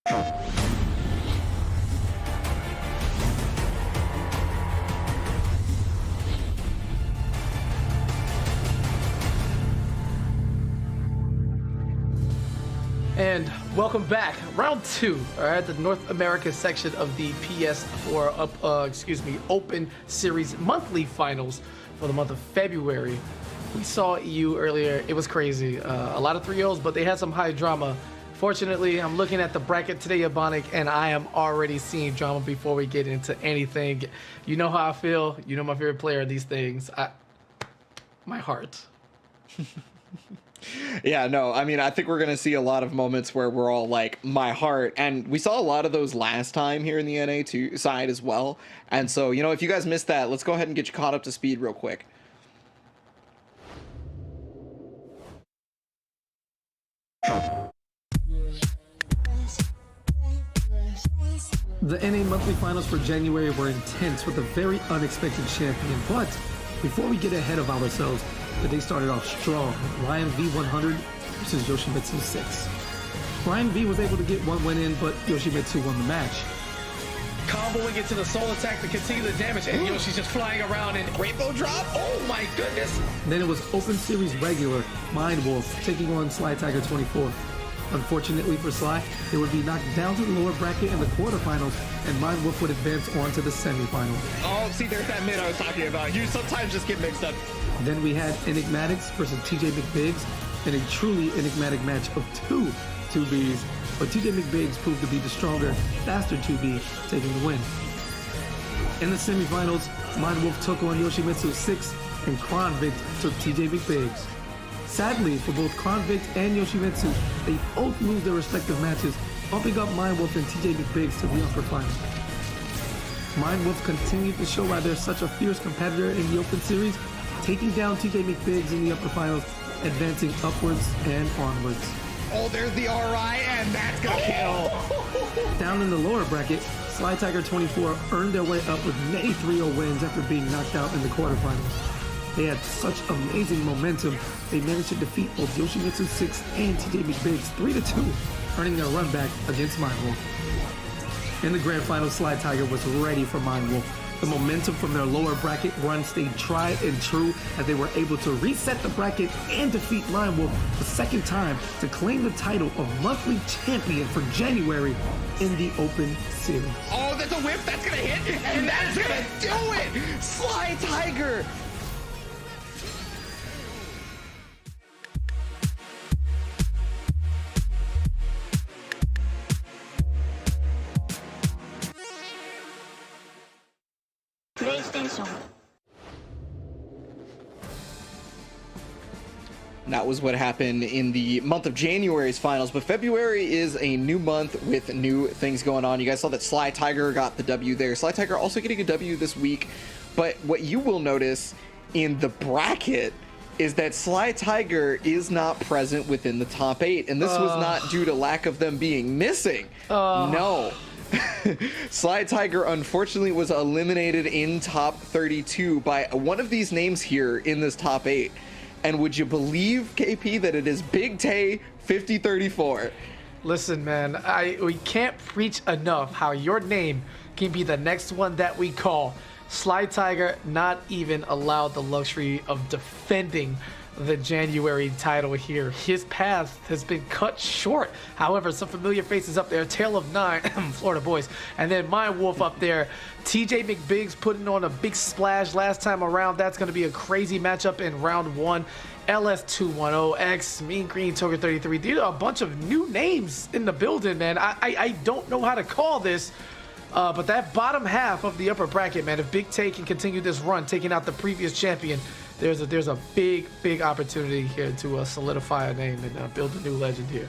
And welcome back, round 2, all right, the North America section of the PS4 Open Series monthly finals for the month of February. We saw EU earlier. It was crazy. A lot of 3-0s, but they had some high drama. Fortunately, I'm looking at the bracket today, Ebonic, and I am already seeing drama before we get into anything. You know how I feel. You know my favorite player of these things. My heart. Yeah, no, I mean, I think we're going to see a lot of moments where we're all like, my heart. And we saw a lot of those last time here in the NA2 side as well. And so, you know, if you guys missed that, let's go ahead and get you caught up to speed real quick. The NA monthly finals for January were intense with a very unexpected champion. But before we get ahead of ourselves, the day started off strong. Ryan V 100 versus Yoshimitsu 6. Ryan V was able to get one win in, but Yoshimitsu won the match. Comboing into the soul attack to continue the damage, and Yoshi's just flying around and rainbow drop. Oh my goodness! Then it was Open Series regular Mind Wolf taking on Sly Tiger 24. Unfortunately for Sly, they would be knocked down to the lower bracket in the quarterfinals, and Mind Wolf would advance on to the semifinals. Oh, see, there's that mid I was talking about. You sometimes just get mixed up. Then we had Enigmatics versus TJ McBiggs in a truly enigmatic match of two 2Bs, but TJ McBiggs proved to be the stronger, faster 2B, taking the win. In the semifinals, Mind Wolf took on Yoshimitsu 6, and Kronvict took TJ McBiggs. Sadly, for both Kronvict and Yoshimitsu, they both lose their respective matches, bumping up Mind Wolf and TJ McBiggs to the upper final. Mind Wolf continued to show why they're such a fierce competitor in the Open Series, taking down TJ McBiggs in the upper finals, advancing upwards and onwards. Oh, there's the RI, and that's gonna kill. Down in the lower bracket, Sly Tiger 24 earned their way up with many 3-0 wins after being knocked out in the quarterfinals. They had such amazing momentum, they managed to defeat both Yoshimitsu 6 and TJ McBiggs 3-2, earning their run back against Mind Wolf. In the grand final, Sly Tiger was ready for Mind Wolf. The momentum from their lower bracket run stayed tried and true as they were able to reset the bracket and defeat Mind Wolf the second time to claim the title of monthly champion for January in the Open Series. Oh, there's a whip that's gonna hit, and that's gonna do it! Sly Tiger! That was what happened in the month of January's finals, but February is a new month with new things going on. You guys saw that Sly Tiger got the W there. Sly Tiger also getting a W this week, but what you will notice in the bracket is that Sly Tiger is not present within the top 8, and this was not due to lack of them being missing. No. Sly Tiger unfortunately was eliminated in top 32 by one of these names here in this top 8. And would you believe, KP, that it is Big Tay 5034? Listen, man, we can't preach enough how your name can be the next one that we call. Sly Tiger not even allowed the luxury of defending the January title here. His path has been cut short. However, some familiar faces up there. Tale of 9, Florida boys. And then Mind Wolf up there. TJ McBiggs putting on a big splash last time around. That's going to be a crazy matchup in round 1. LS210X, Mean Green Toker 33. These are a bunch of new names in the building, man. I don't know how to call this. But that bottom half of the upper bracket, man, if Big Tay can continue this run, taking out the previous champion, there's a big opportunity here to solidify a name and build a new legend here.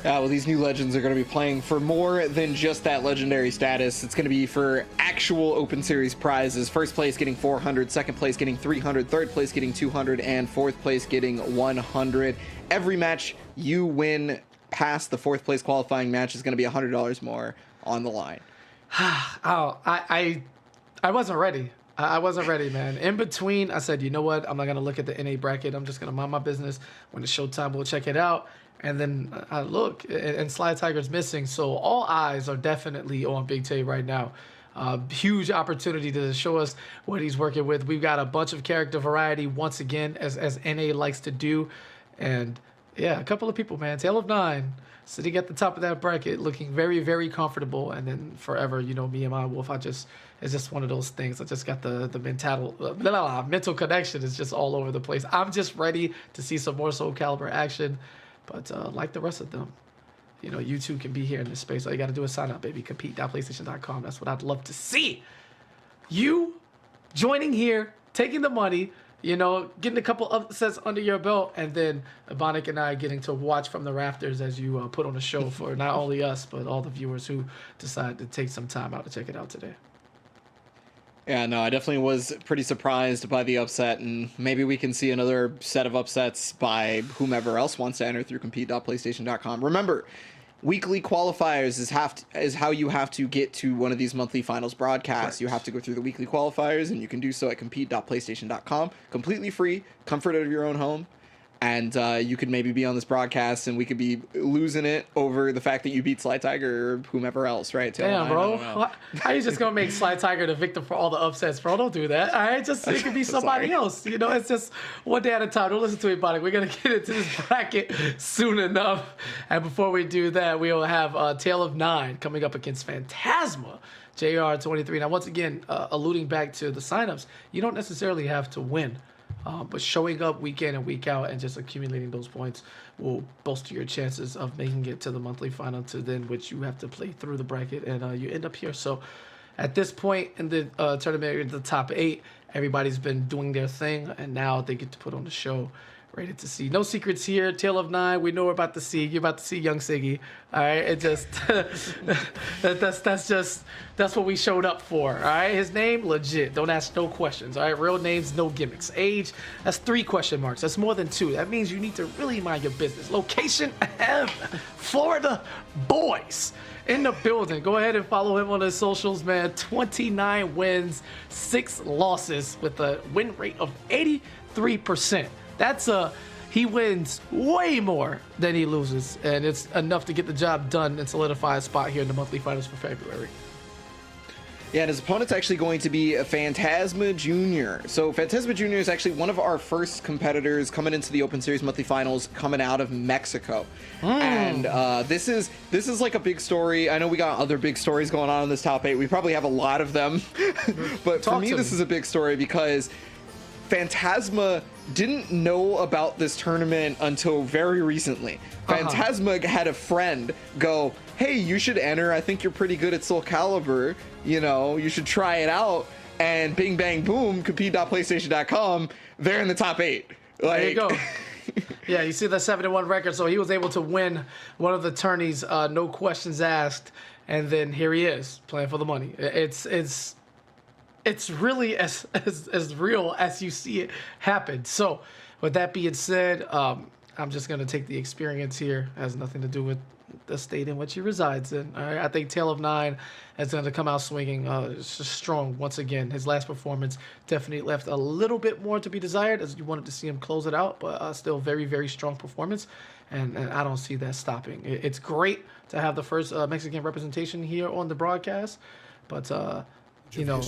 Well, these new legends are going to be playing for more than just that legendary status. It's going to be for actual Open Series prizes. First place getting 400, second place getting 300, third place getting 200, and fourth place getting 100. Every match you win past the fourth place qualifying match is going to be $100 more on the line. I wasn't ready. I wasn't ready, man. In between, I said, you know what? I'm not going to look at the NA bracket. I'm just going to mind my business. When it's showtime, we'll check it out. And then I look, and Sly Tiger's missing, so all eyes are definitely on Big Tay right now. Huge opportunity to show us what he's working with. We've got a bunch of character variety once again, as NA likes to do. And yeah, a couple of people, man. Tale of Nine sitting at the top of that bracket, looking very, very comfortable. And then forever, you know, me and my Wolf, it's just one of those things. I just got the mental connection is just all over the place. I'm just ready to see some more Soulcalibur action. But like the rest of them, you know, you too can be here in this space. All you got to do is sign up, baby. Compete.playstation.com. That's what I'd love to see. You joining here, taking the money, you know, getting a couple upsets under your belt, and then Ebonic and I getting to watch from the rafters as you put on a show for not only us, but all the viewers who decide to take some time out to check it out today. Yeah, no, I definitely was pretty surprised by the upset, and maybe we can see another set of upsets by whomever else wants to enter through compete.playstation.com. Remember, weekly qualifiers is how you have to get to one of these monthly finals broadcasts. Right. You have to go through the weekly qualifiers, and you can do so at compete.playstation.com. Completely free, comfort of your own home. And you could maybe be on this broadcast, and we could be losing it over the fact that you beat Sly Tiger or whomever else, right? Damn, bro. How you just going to make Sly Tiger the victim for all the upsets, bro? Don't do that. All right? It could be somebody else. You know, it's just one day at a time. Don't listen to anybody. We're going to get into this bracket soon enough. And before we do that, we'll have Tale of Nine coming up against Phantasma. JR23. Now, once again, alluding back to the signups, you don't necessarily have to win. But showing up week in and week out and just accumulating those points will bolster your chances of making it to the monthly final, to then which you have to play through the bracket, and you end up here. So at this point in the tournament, the top 8, everybody's been doing their thing, and now they get to put on the show. Ready to see. No secrets here. Tale of Nine, we know we're about to see. You're about to see young Siggy. All right, it just that's what we showed up for. All right, his name legit. Don't ask no questions. All right, real names, no gimmicks. Age, that's 3 question marks. That's more than 2. That means you need to really mind your business. Location, Florida boys in the building. Go ahead and follow him on his socials, man. 29 wins, 6 losses with a win rate of 83%. He wins way more than he loses, and it's enough to get the job done and solidify a spot here in the monthly finals for February. Yeah, and his opponent's actually going to be a Phantasma Jr. So Phantasma Jr. is actually one of our first competitors coming into the Open Series monthly finals, coming out of Mexico. And this is like a big story. I know we got other big stories going on in this top 8. We probably have a lot of them, but for me, this is a big story because Phantasma didn't know about this tournament until very recently. Phantasma had a friend go, hey, you should enter. I think you're pretty good at Soulcalibur. You know, you should try it out. And bing, bang, boom, compete.playstation.com, they're in the top 8. Like, there you go. Yeah, you see the 7-1 record. So he was able to win one of the tourneys, no questions asked. And then here he is playing for the money. It's really as real as you see it happen. So with that being said, I'm just going to take the experience here. It has nothing to do with the state in which he resides in. All right? I think Tale of Nine is going to come out swinging strong once again. His last performance definitely left a little bit more to be desired, as you wanted to see him close it out, but still very, very strong performance. And I don't see that stopping. It's great to have the first Mexican representation here on the broadcast, but you know,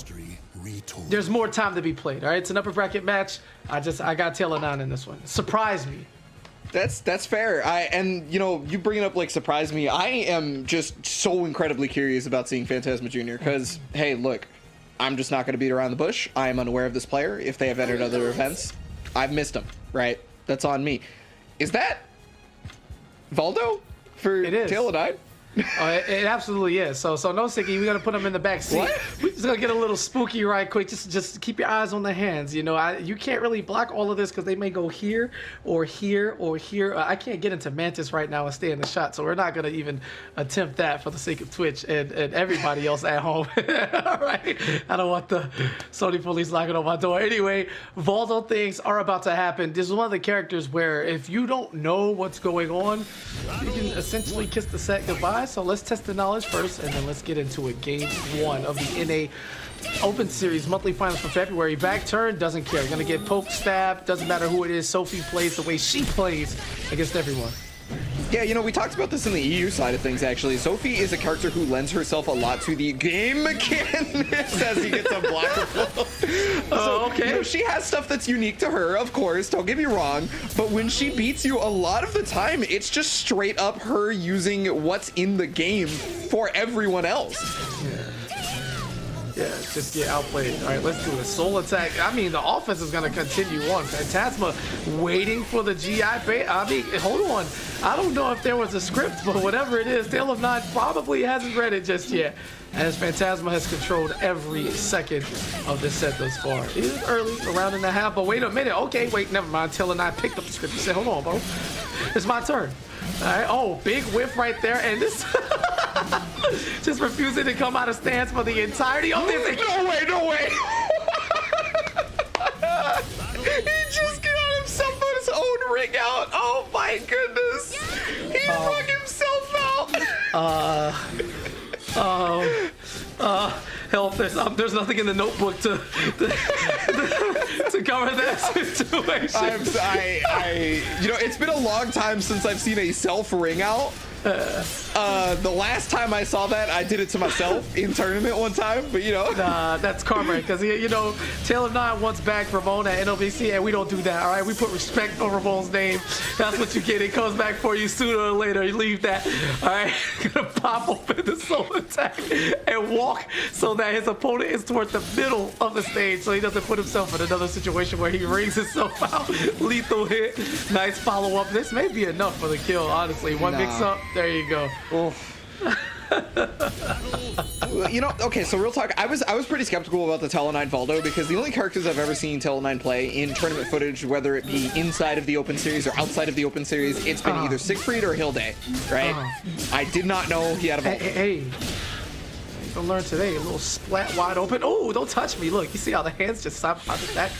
there's more time to be played. All right, it's an upper bracket match. I got Tale of Nine in this one. Surprise me. That's fair. And you know, you bring it up like surprise me. I am just so incredibly curious about seeing Phantasma Jr. because hey, look, I'm just not going to beat around the bush. I am unaware of this player. If they have entered other events, I've missed them. Right, that's on me. Is that Valdo for Tale of Nine? It absolutely is. So no Siggy, we're gonna put him in the back seat. What? We're just gonna get a little spooky right quick. Just keep your eyes on the hands. You know, you can't really block all of this because they may go here or here or here. I can't get into Mantis right now and stay in the shot, so we're not gonna even attempt that for the sake of Twitch and everybody else at home. All right, I don't want the Sony police knocking on my door. Anyway, Valdo things are about to happen. This is one of the characters where if you don't know what's going on, you can essentially kiss the set goodbye. So let's test the knowledge first, and then let's get into it. Game 1 of the NA Open Series monthly finals for February. Back turn, doesn't care. We're gonna get poked, stabbed, doesn't matter who it is. Sophie plays the way she plays against everyone. Yeah, you know, we talked about this in the EU side of things, actually. Sophie is a character who lends herself a lot to the game mechanics as he gets a blocker flow. Oh, okay. You know, she has stuff that's unique to her, of course, don't get me wrong, but when she beats you, a lot of the time, it's just straight up her using what's in the game for everyone else. Yeah, just get outplayed. All right, let's do it. Soul attack. I mean, the offense is going to continue on. Phantasma waiting for the GI bait. I mean, hold on. I don't know if there was a script, but whatever it is, Tale of Nine probably hasn't read it just yet, as Phantasma has controlled every second of this set thus far. It is early, a round and a half, but wait a minute. Okay, wait, never mind. Tale of Nine picked up the script. He said, hold on, bro. It's my turn. All right. Oh, big whiff right there, and this just refusing to come out of stance for the entirety of this. No way, no way. He just got himself on his own ring out. Oh my goodness. He rung himself out. Help, there's nothing in the notebook to cover that situation. You know, it's been a long time since I've seen a self ring out. The last time I saw that, I did it to myself in tournament one time, but you know. Nah, that's karma, because, you know, Tale of Nine once backed Ramon at NOBC, and we don't do that, all right? We put respect on Ramon's name. That's what you get. It comes back for you sooner or later. You leave that, all right? Gonna pop open the soul attack and walk so that his opponent is towards the middle of the stage, so he doesn't put himself in another situation where he rings himself out. Lethal hit. Nice follow-up. This may be enough for the kill, honestly. One mix-up. There you go. You know, okay, so real talk, I was pretty skeptical about the Tele9 Valdo because the only characters I've ever seen Tele9 play in tournament footage, whether it be inside of the Open Series or outside of the Open Series, it's been either Siegfried or Hilde, right? I did not know he had a Valdo. Hey, you gonna learn today. A little splat wide open. Oh, don't touch me. Look, you see how the hands just stop that?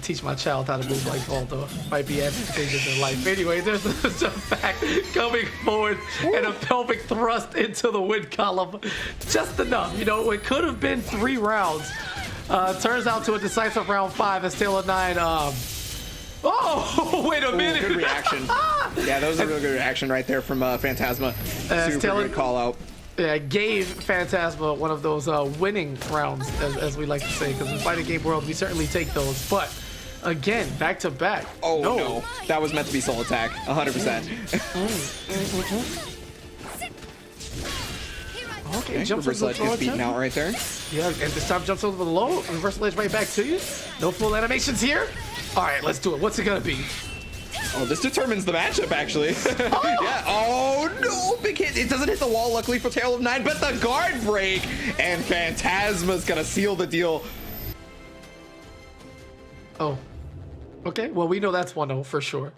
Teach my child how to move like Valdo. Might be advantageous in life. Anyway, there's a jump back coming forward and a pelvic thrust into the win column. Just enough. You know, it could have been 3 rounds. Turns out to a decisive round 5 as Tale of Nine. Oh, wait a minute. Good reaction. Yeah, that was a real good reaction right there from Phantasma. Super good call out. Gave Phantasma one of those winning rounds, as we like to say, because in Fighting Game World, we certainly take those. But again, back to back. Oh no, that was meant to be soul attack, 100%. Okay, jumps reverse ledge gets beaten out right there. Yeah, and this time jumps over the low, reverse ledge right back to you. No full animations here. All right, let's do it. What's it gonna be? Oh, this determines the matchup, actually. Yeah. Oh, no. Big hit. It doesn't hit the wall, luckily, for Tale of Nine, but the guard break. And Phantasma's going to seal the deal. Oh. Okay. Well, we know that's 1-0 for sure.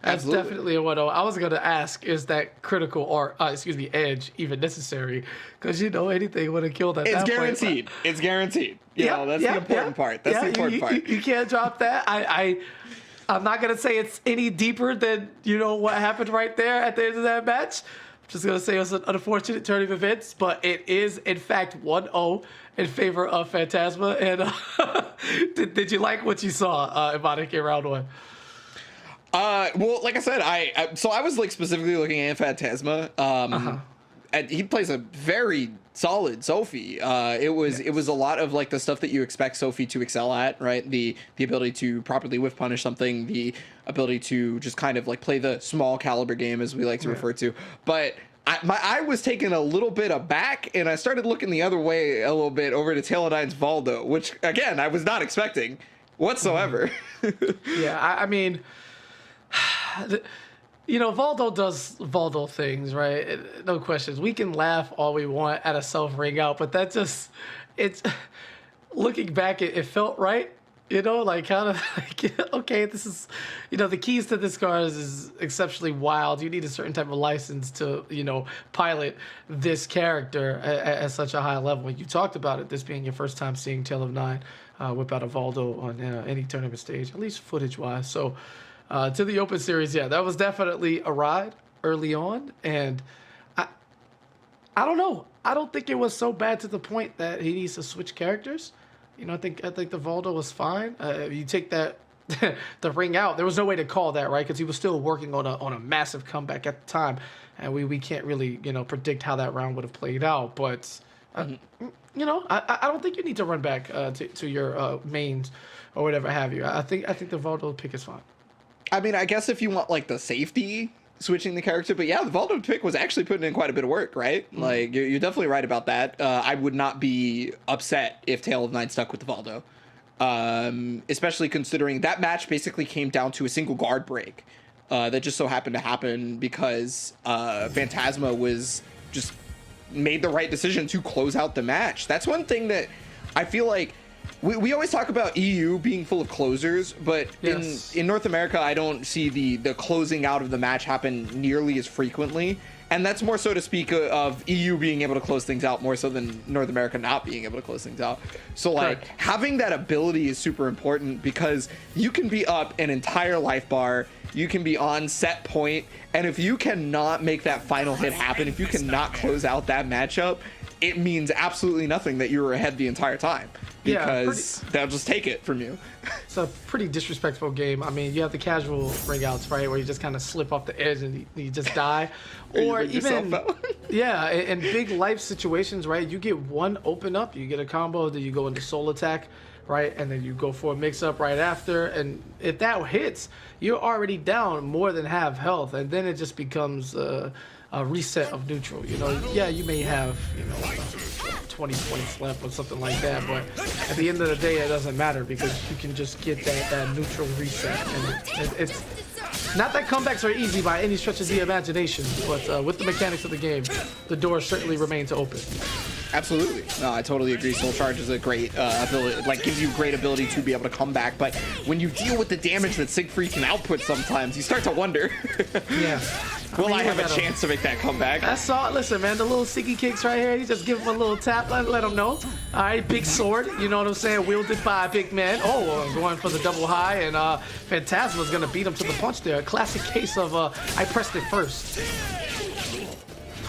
That's Absolutely. definitely a 1-0. I was going to ask, is that critical or, edge even necessary? Because, you know, anything would have killed at that point. It's guaranteed. It's guaranteed. You know, that's the important part. That's the important part. You can't drop that. I'm not going to say it's any deeper than, you know, what happened right there at the end of that match. I'm just going to say it was an unfortunate turn of events, but it is, in fact, 1-0 in favor of Phantasma. And did you like what you saw in Monica round 1? Well, like I said, I was like specifically looking at Phantasma. And he plays a very solid Sophie. It was a lot of like the stuff that you expect Sophie to excel at, right? The ability to properly whiff punish something, the ability to just kind of like play the small caliber game, as we like to refer to. But my eye was taken a little bit aback, and I started looking the other way a little bit over to Tale of Nine's Valdo, which again I was not expecting whatsoever. Yeah, I mean. You know, Valdo does Valdo things, right? No questions. We can laugh all we want at a self ring out, but that just, it's, looking back, it felt right. You know, like kind of like, okay, this is, you know, the keys to this car is exceptionally wild. You need a certain type of license to, you know, pilot this character at such a high level. You talked about it, this being your first time seeing Tale of Nine whip out a Valdo on any tournament stage, at least footage-wise. So, to the Open Series, yeah, that was definitely a ride early on, and I don't know. I don't think it was so bad to the point that he needs to switch characters. You know, I think the Valdo was fine. You take that the ring out. There was no way to call that, right? Because he was still working on a massive comeback at the time, and we can't really predict how that round would have played out. But I don't think you need to run back to your mains or whatever have you. I think the Valdo pick is fine. I mean, I guess if you want like the safety, switching the character, but yeah, the Valdo pick was actually putting in quite a bit of work, right? Like you're definitely right about that. I would not be upset if Tale of Nine stuck with the Valdo, especially considering that match basically came down to a single guard break that just so happened to happen because Phantasma was just made the right decision to close out the match. That's one thing that I feel like we always talk about EU being full of closers, but in North America, I don't see the closing out of the match happen nearly as frequently. And that's more so to speak of EU being able to close things out more so than North America not being able to close things out. So like having that ability is super important because you can be up an entire life bar, you can be on set point, and if you cannot make that final hit happen, if you cannot close out that matchup, it means absolutely nothing that you were ahead the entire time. Because they'll just take it from you. It's a pretty disrespectful game. I mean, you have the casual ring outs, right, where you just kind of slip off the edge and you just die. Or even, in big life situations, right, you get one open up, you get a combo, then you go into soul attack, right, and then you go for a mix-up right after. And if that hits, you're already down more than half health, and then it just becomes a reset of neutral. You may have 20 points left or something like that, but at the end of the day it doesn't matter because you can just get that neutral reset. And it's not that comebacks are easy by any stretch of the imagination, but with the mechanics of the game, the door certainly remains open. Absolutely. No, I totally agree. Soul Charge is a great ability, like gives you great ability to be able to come back. But when you deal with the damage that Siegfried can output sometimes, you start to wonder. Will I have a chance to make that comeback? That's all. Listen, man, the little Siggy kicks right here, you just give him a little tap, let him know. All right, big sword, you know what I'm saying, wielded by a big man. Going for the double high, and Phantasma's going to beat him to the punch there. A classic case of I pressed it first.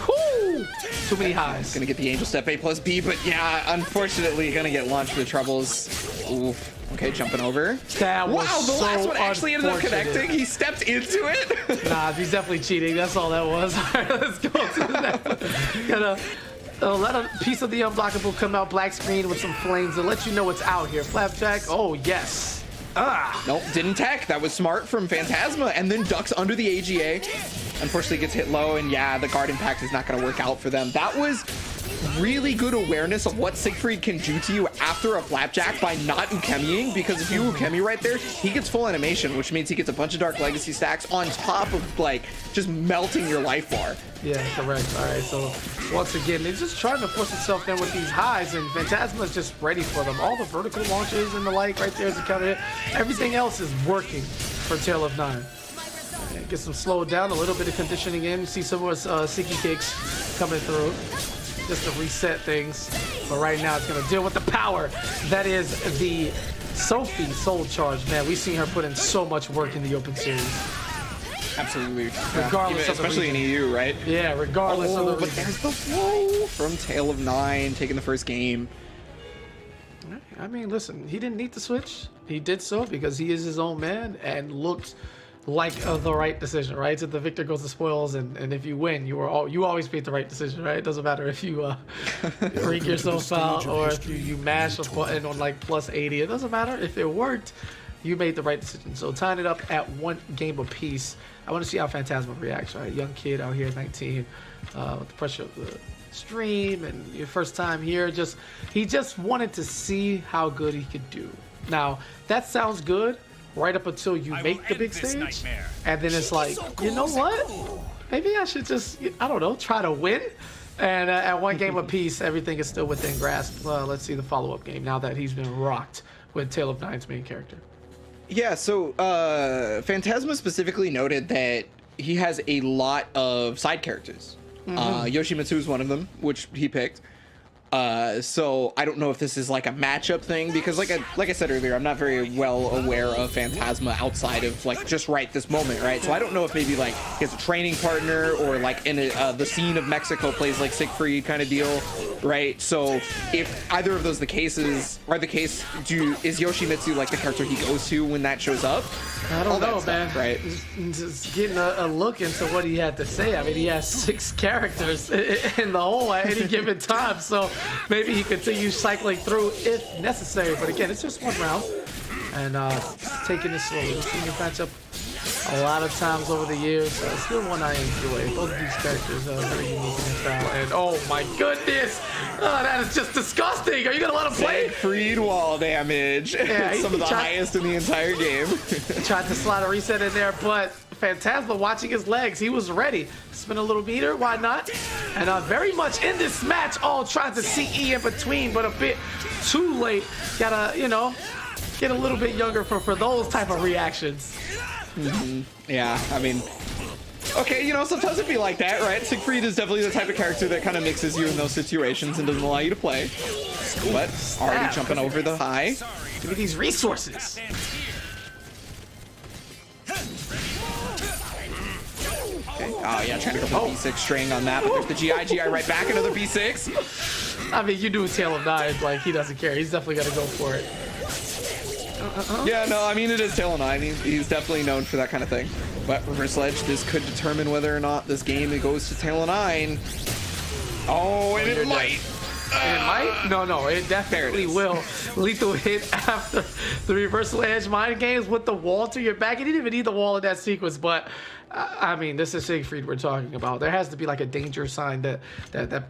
Whoo! Too many highs. Gonna get the Angel Step A plus B, but yeah, unfortunately gonna get launched for the troubles. Oof. Okay, jumping over. That was the last one actually ended up connecting. He stepped into it. Nah, he's definitely cheating. That's all that was. All right, let's go to the next one. Gonna let a piece of the unblockable come out, black screen with some flames to let you know what's out here. Flapjack. Oh, yes. Nope, didn't tech. That was smart from Phantasma, and then ducks under the AGA. Unfortunately gets hit low, and yeah, the guard impact is not going to work out for them. That was really good awareness of what Siegfried can do to you after a Flapjack by not Ukemiing, because if you Ukemi right there, he gets full animation, which means he gets a bunch of Dark Legacy stacks on top of, like, just melting your life bar. Yeah, correct. All right, so once again, they're just trying to force itself in with these highs, and Phantasma is just ready for them. All the vertical launches and the like right there is a counter hit. Everything else is working for Tale of Nine. Get some slowed down, a little bit of conditioning in. You see some more Siggy kicks coming through just to reset things. But right now it's going to deal with the power that is the Sophie Soul Charge. Man, we've seen her put in so much work in the Open Series. Absolutely. Regardless of especially in EU, right? Yeah, regardless of the but there's the flow from Tale of Nine taking the first game. I mean, listen, he didn't need to switch. He did so because he is his own man and looked like the right decision, right? So the victor goes to spoils, and if you win, you always made the right decision, right? It doesn't matter if you freak yourself out or if you mash a button on like plus 80. It doesn't matter. If it worked, you made the right decision. So tying it up at one game apiece. I want to see how Phantasma reacts, right? Young kid out here at 19 with the pressure of the stream and your first time here. He just wanted to see how good he could do. Now, that sounds good right up until you make the big stage, and then it's like, you know what? Maybe I should just, I don't know, try to win. And at one game apiece, everything is still within grasp. Let's see the follow-up game now that he's been rocked with Tale of Nine's main character. Yeah, so Phantasma specifically noted that he has a lot of side characters. Yoshimitsu is one of them, which he picked. So I don't know if this is like a matchup thing, because like I said earlier, I'm not very well aware of Phantasma outside of like just right this moment, right? So I don't know if maybe like he has a training partner, or like in the scene of Mexico plays like Siegfried kind of deal, right? So if either of those are the case, is Yoshimitsu like the character he goes to when that shows up? I don't know, man. Right? Just getting a look into what he had to say. I mean, he has 6 characters in the whole at any given time, so maybe he continues cycling through if necessary. But again, it's just one round, and taking it slowly. We've seen him match up a lot of times over the years. Still one I enjoy. Both of these characters are very unique in their style. And oh my goodness, that is just disgusting. Are you gonna let him play? Siegfried wall damage. Yeah, some of the highest in the entire game. He tried to slide a reset in there, but Phantasma watching his legs, he was ready. Spin a little meter, why not? And very much in this match, trying to CE in between, but a bit too late. Gotta, get a little bit younger for those type of reactions. Yeah, I mean, okay, sometimes it'd be like that, right? Siegfried is definitely the type of character that kind of mixes you in those situations and doesn't allow you to play. But already jumping over the high. Give me these resources. Okay. Oh yeah, trying to go for the B6 string on that, but there's the GI right back, another B6. I mean, you do Tail of Nine, like he doesn't care. He's definitely gonna go for it. Yeah, no, I mean, it is Tail of Nine. He's definitely known for that kind of thing. But reverse ledge, this could determine whether or not this game goes to Tail of Nine. Oh, and it might. It might? No, it definitely will. Lethal hit after the reversal edge mind games with the wall to your back. You didn't even need the wall in that sequence, but I mean, this is Siegfried we're talking about. There has to be like a danger sign that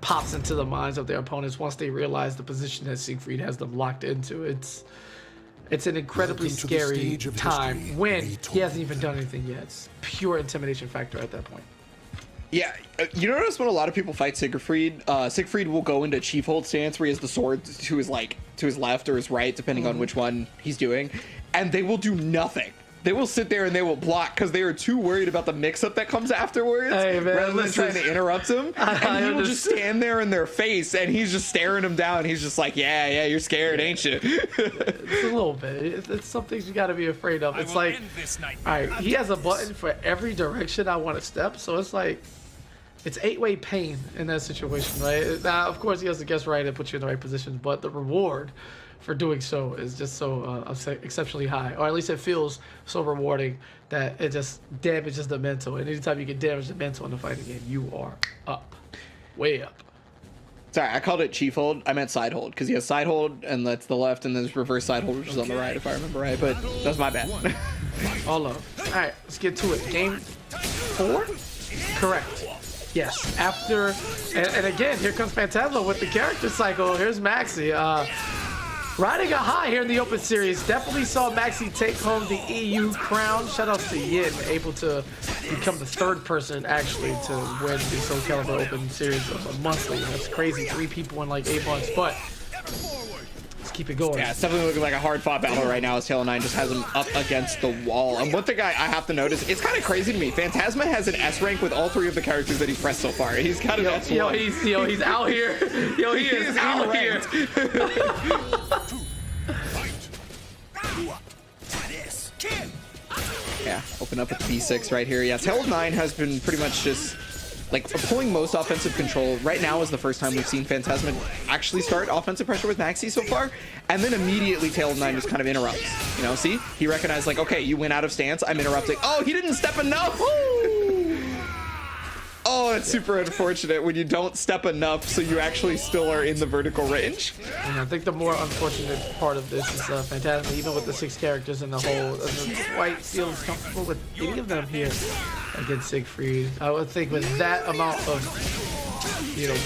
pops into the minds of their opponents once they realize the position that Siegfried has them locked into. It's an incredibly scary time when he hasn't even done anything yet. It's pure intimidation factor at that point. Yeah, you notice when a lot of people fight Siegfried, Siegfried will go into chief hold stance where he has the sword to his left or his right, depending on which one he's doing, and they will do nothing. They will sit there and they will block because they are too worried about the mix-up that comes afterwards, rather than trying to interrupt him. And he will just stand there in their face, and he's just staring them down. He's just like, yeah, you're scared, ain't you? It's a little bit. It's some things you got to be afraid of. It's like, all right, he has a button for every direction I want to step, so it's like, it's 8-way pain in that situation, right? Now, of course, he has to guess right and put you in the right position, but the reward for doing so is just so exceptionally high, or at least it feels so rewarding that it just damages the mental. And anytime you get damage the mental in the fighting game, you are up, way up. Sorry, I called it chief hold. I meant side hold because he has side hold, and that's the left, and then there's reverse side hold, which is on the right, if I remember right. But that's my bad. All love. All right, let's get to it. Game 4, correct. Yes, after, and again, here comes Phantasma with the character cycle. Here's Maxi. Riding a high here in the Open Series. Definitely saw Maxi take home the EU crown. Shout out to Yin, able to become the 3rd person actually to win the Soulcalibur Open Series monthly. That's crazy. 3 people in like 8 months, but let's keep it going. Yeah, it's definitely looking like a hard-fought battle right now as Tail of Nine just has him up against the wall. And one thing I have to notice, it's kind of crazy to me. Phantasma has an S rank with all 3 of the characters that he's pressed so far. He's kind of he's out here. He is out here. Yeah, open up with B6 right here. Yeah, Tail of Nine has been pretty much just like pulling most offensive control. Right now is the first time we've seen Phantasma actually start offensive pressure with Maxi so far, and then immediately Tail of Nine just kind of interrupts. See, he recognized like, okay, you went out of stance, I'm interrupting. Oh, he didn't step enough. Oh, it's super unfortunate when you don't step enough, so you actually still are in the vertical range. And I think the more unfortunate part of this is Phantasma, even with the 6 characters in the whole, quite feels comfortable with any of them here against Siegfried. I would think with that amount of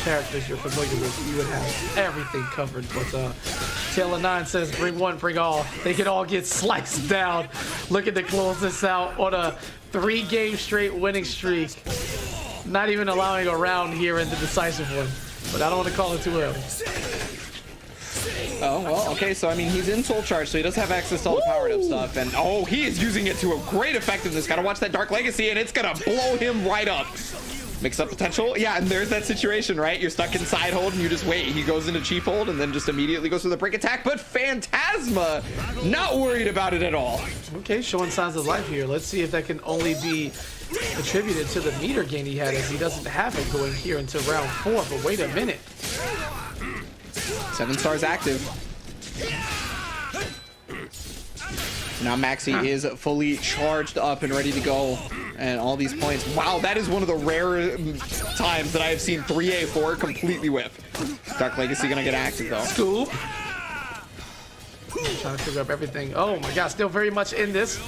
characters you're familiar with, you would have everything covered. But Tail of Nine says, bring one, bring all. They can all get sliced down. Looking to close this out on a 3-game straight winning streak. Not even allowing a round here in the decisive one, but I don't want to call it too early. Oh, well, okay, so I mean, he's in Soul Charge, so he does have access to all the powered up stuff, and he is using it to a great effectiveness. Gotta watch that Dark Legacy, and it's gonna blow him right up. Mix up potential. Yeah, and there's that situation, right? You're stuck in side hold and you just wait. He goes into chief hold and then just immediately goes for the break attack. But Phantasma, not worried about it at all. Okay, showing signs of life here. Let's see if that can only be attributed to the meter gain he had, as he doesn't have it going here into round 4. But wait a minute. 7 stars active. Now Maxi is fully charged up and ready to go. And all these points. Wow, that is one of the rare times that I have seen 3A4 completely whiff. Dark Legacy gonna get active though. Scoop. Trying to figure out everything. Oh my god, still very much in this.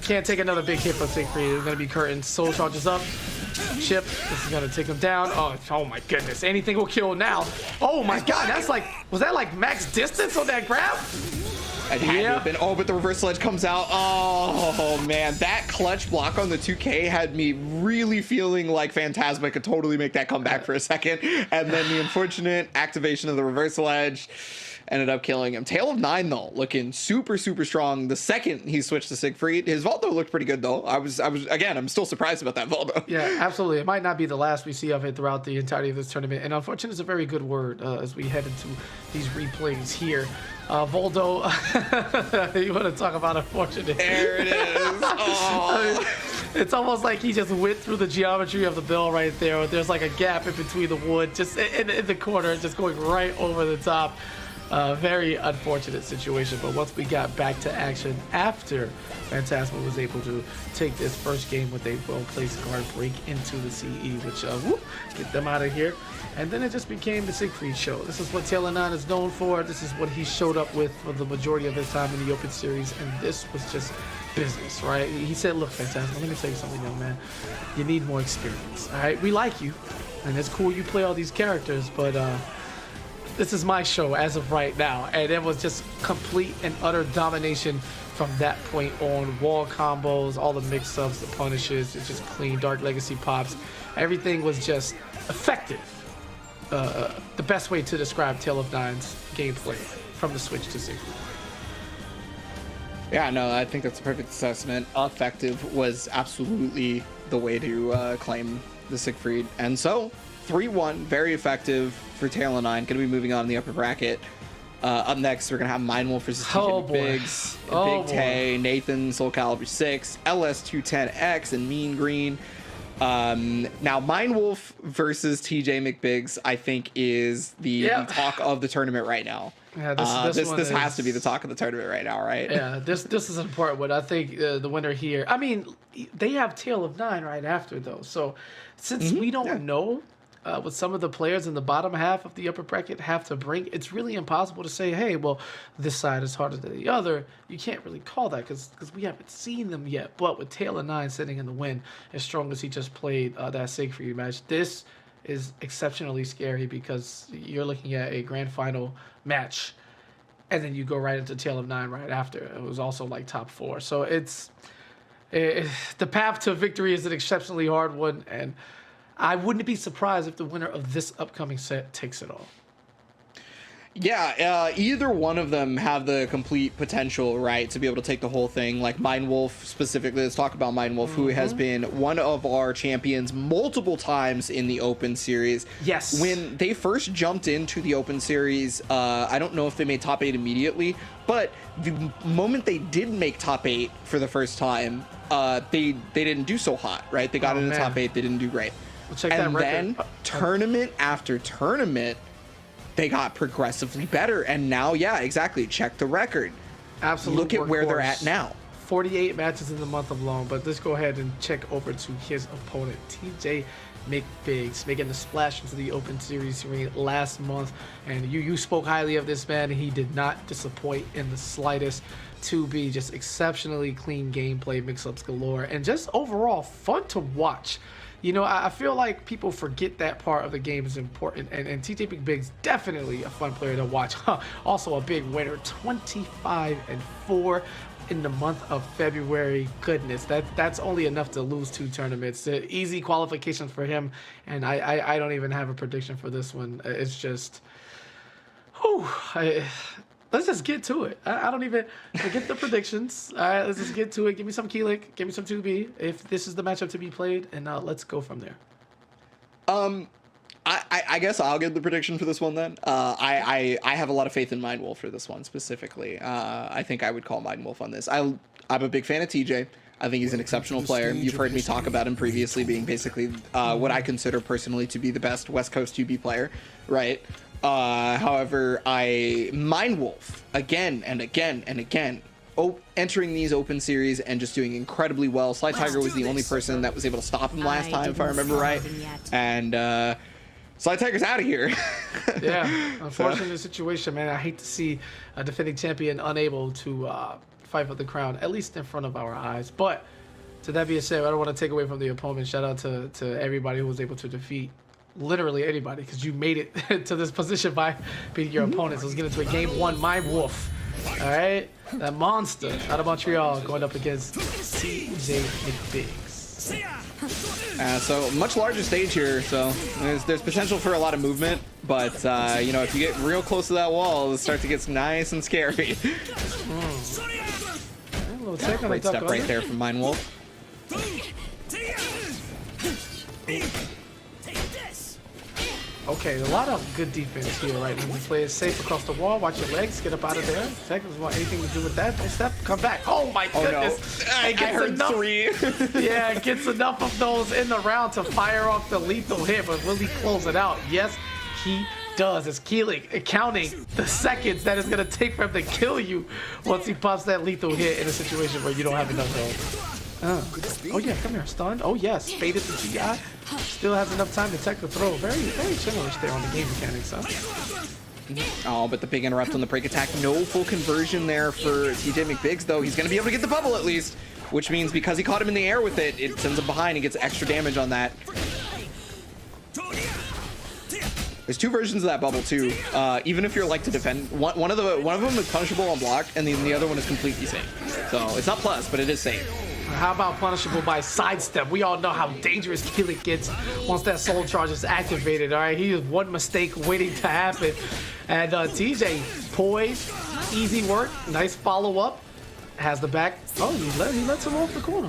Can't take another big hit from Siegfried. It's gonna be curtains. Soul charges up. Chip. This is gonna take him down. Oh my goodness. Anything will kill now. Oh my god, that's like, was that like max distance on that grab? It had to have been. Oh, but the reverse ledge comes out. Oh man, that clutch block on the 2K had me really feeling like Phantasma could totally make that comeback for a second. And then the unfortunate activation of the reverse ledge ended up killing him. Tail of 9 though, looking super strong. The second he switched to Siegfried, his Voldo looked pretty good though. I was again, I'm still surprised about that Voldo. Yeah, absolutely. It might not be the last we see of it throughout the entirety of this tournament. And unfortunate is a very good word as we head into these replays here. Voldo, you want to talk about unfortunate? There it is. Oh. It's almost like he just went through the geometry of the bill right there. There's like a gap in between the wood, just in the corner, just going right over the top. Very unfortunate situation, but once we got back to action after Phantasma was able to take this first game with a well-placed guard break into the CE, which get them out of here. And then it just became the Siegfried show. This is what Taylor 9 is known for. This is what he showed up with for the majority of his time in the Open Series, and this was just business, right? He said, look, Phantasma, let me tell you something, young man. You need more experience, all right? We like you, and it's cool you play all these characters, but this is my show as of right now. And it was just complete and utter domination from that point on. Wall combos, all the mix-ups, the punishes, it's just clean. Dark Legacy pops. Everything was just effective. The best way to describe Tale of Nine's gameplay from the Switch to Siegfried. Yeah, no, I think that's a perfect assessment. Effective was absolutely the way to claim the Siegfried. And so, 3-1, very effective for Taylor 9. Going to be moving on in the upper bracket. Up next, we're going to have Mindwolf versus TJ Biggs, Big Tay, Nathan, Soulcalibur 6, LS210X, and Mean Green. Now, Mindwolf versus TJ McBiggs, I think, is the talk of the tournament right now. Yeah, this has to be the talk of the tournament right now, right? Yeah, this is an important one. I think the winner here. I mean, they have Tale of 9 right after though. So since we don't know what some of the players in the bottom half of the upper bracket have to bring, it's really impossible to say, hey, well, this side is harder than the other. You can't really call that because we haven't seen them yet. But with Taylor 9 sitting in the win, as strong as he just played that Siegfried match, this is exceptionally scary because you're looking at a grand final match and then you go right into Tale of 9 right after. It was also like top 4. So the path to victory is an exceptionally hard one, and I wouldn't be surprised if the winner of this upcoming set takes it all. Yeah, either one of them have the complete potential, right, to be able to take the whole thing. Like Mindwolf specifically, let's talk about Mindwolf, who has been one of our champions multiple times in the Open Series. Yes. When they first jumped into the Open Series, I don't know if they made top 8 immediately, but the moment they did make top 8 for the first time, they didn't do so hot, right? They got into top 8, they didn't do great. We'll check and that then tournament after tournament, they got progressively better. And now, yeah, exactly. Check the record. Absolutely. Look at where they're at now. 48 matches in the month of long, but let's go ahead and check over to his opponent, TJ McBiggs, making the splash into the Open Series last month. And you spoke highly of this man. He did not disappoint in the slightest. 2B, just exceptionally clean gameplay, mix-ups galore, and just overall fun to watch. You know, I feel like people forget that part of the game is important, and TJ McBiggs definitely a fun player to watch. Also a big winner, 25-4 in the month of February. Goodness, that's only enough to lose 2 tournaments. Easy qualifications for him, and I don't even have a prediction for this one. It's just, let's just get to it. I don't even forget the predictions. All right, let's just get to it. Give me some Keelik. Give me some 2B if this is the matchup to be played, and let's go from there. I guess I'll give the prediction for this one then. I have a lot of faith in Mind Wolf for this one specifically. I think I would call Mind Wolf on this. I'm a big fan of TJ. I think he's an exceptional player. You've heard me talk about him previously being basically what I consider personally to be the best West Coast 2B player, right? However, Mind Wolf again and again and again, entering these open series and just doing incredibly well. Sly Tiger was the only person that was able to stop him last time, if I remember right. And Sly Tiger's out of here. Yeah, unfortunate situation, man. I hate to see a defending champion unable to fight for the crown, at least in front of our eyes. But to that being said, I don't want to take away from the opponent. Shout out to everybody who was able to defeat literally anybody, because you made it to this position by beating your opponents. Let's get into a game one. Mind Wolf. All right, that monster out of Montreal going up against TJ McBiggs. So much larger stage here, so there's potential for a lot of movement, but you know, if you get real close to that wall, it'll start to get nice and scary. Great step right there from Mind Wolf. Okay, a lot of good defense here, right? When you play it safe across the wall, watch your legs, get up out of there. Seconds want anything to do with that. Don't step, come back. Oh my goodness. No. I heard enough, 3. Yeah, it gets enough of those in the round to fire off the lethal hit, but will he close it out? Yes, he does. It's Keeling counting the seconds that it's going to take for him to kill you once he pops that lethal hit in a situation where you don't have enough health. Oh yeah, come here, stunned. Oh yes, faded the GI. Still has enough time to tech the throw. Very, very chillish there on the game mechanics, huh? Oh, but the big interrupt on the break attack. No full conversion there for TJ McBiggs, though. He's going to be able to get the bubble at least, which means because he caught him in the air with it, it sends him behind and gets extra damage on that. There's 2 versions of that bubble too. Even if you're like to defend, one of them is punishable on block, and then the other one is completely safe. So it's not plus, but it is safe. How about punishable by sidestep? We all know how dangerous Keeling gets once that soul charge is activated. All right, he is one mistake waiting to happen. And TJ, poised, easy work, nice follow up. Has the back. Oh, he lets him off the corner.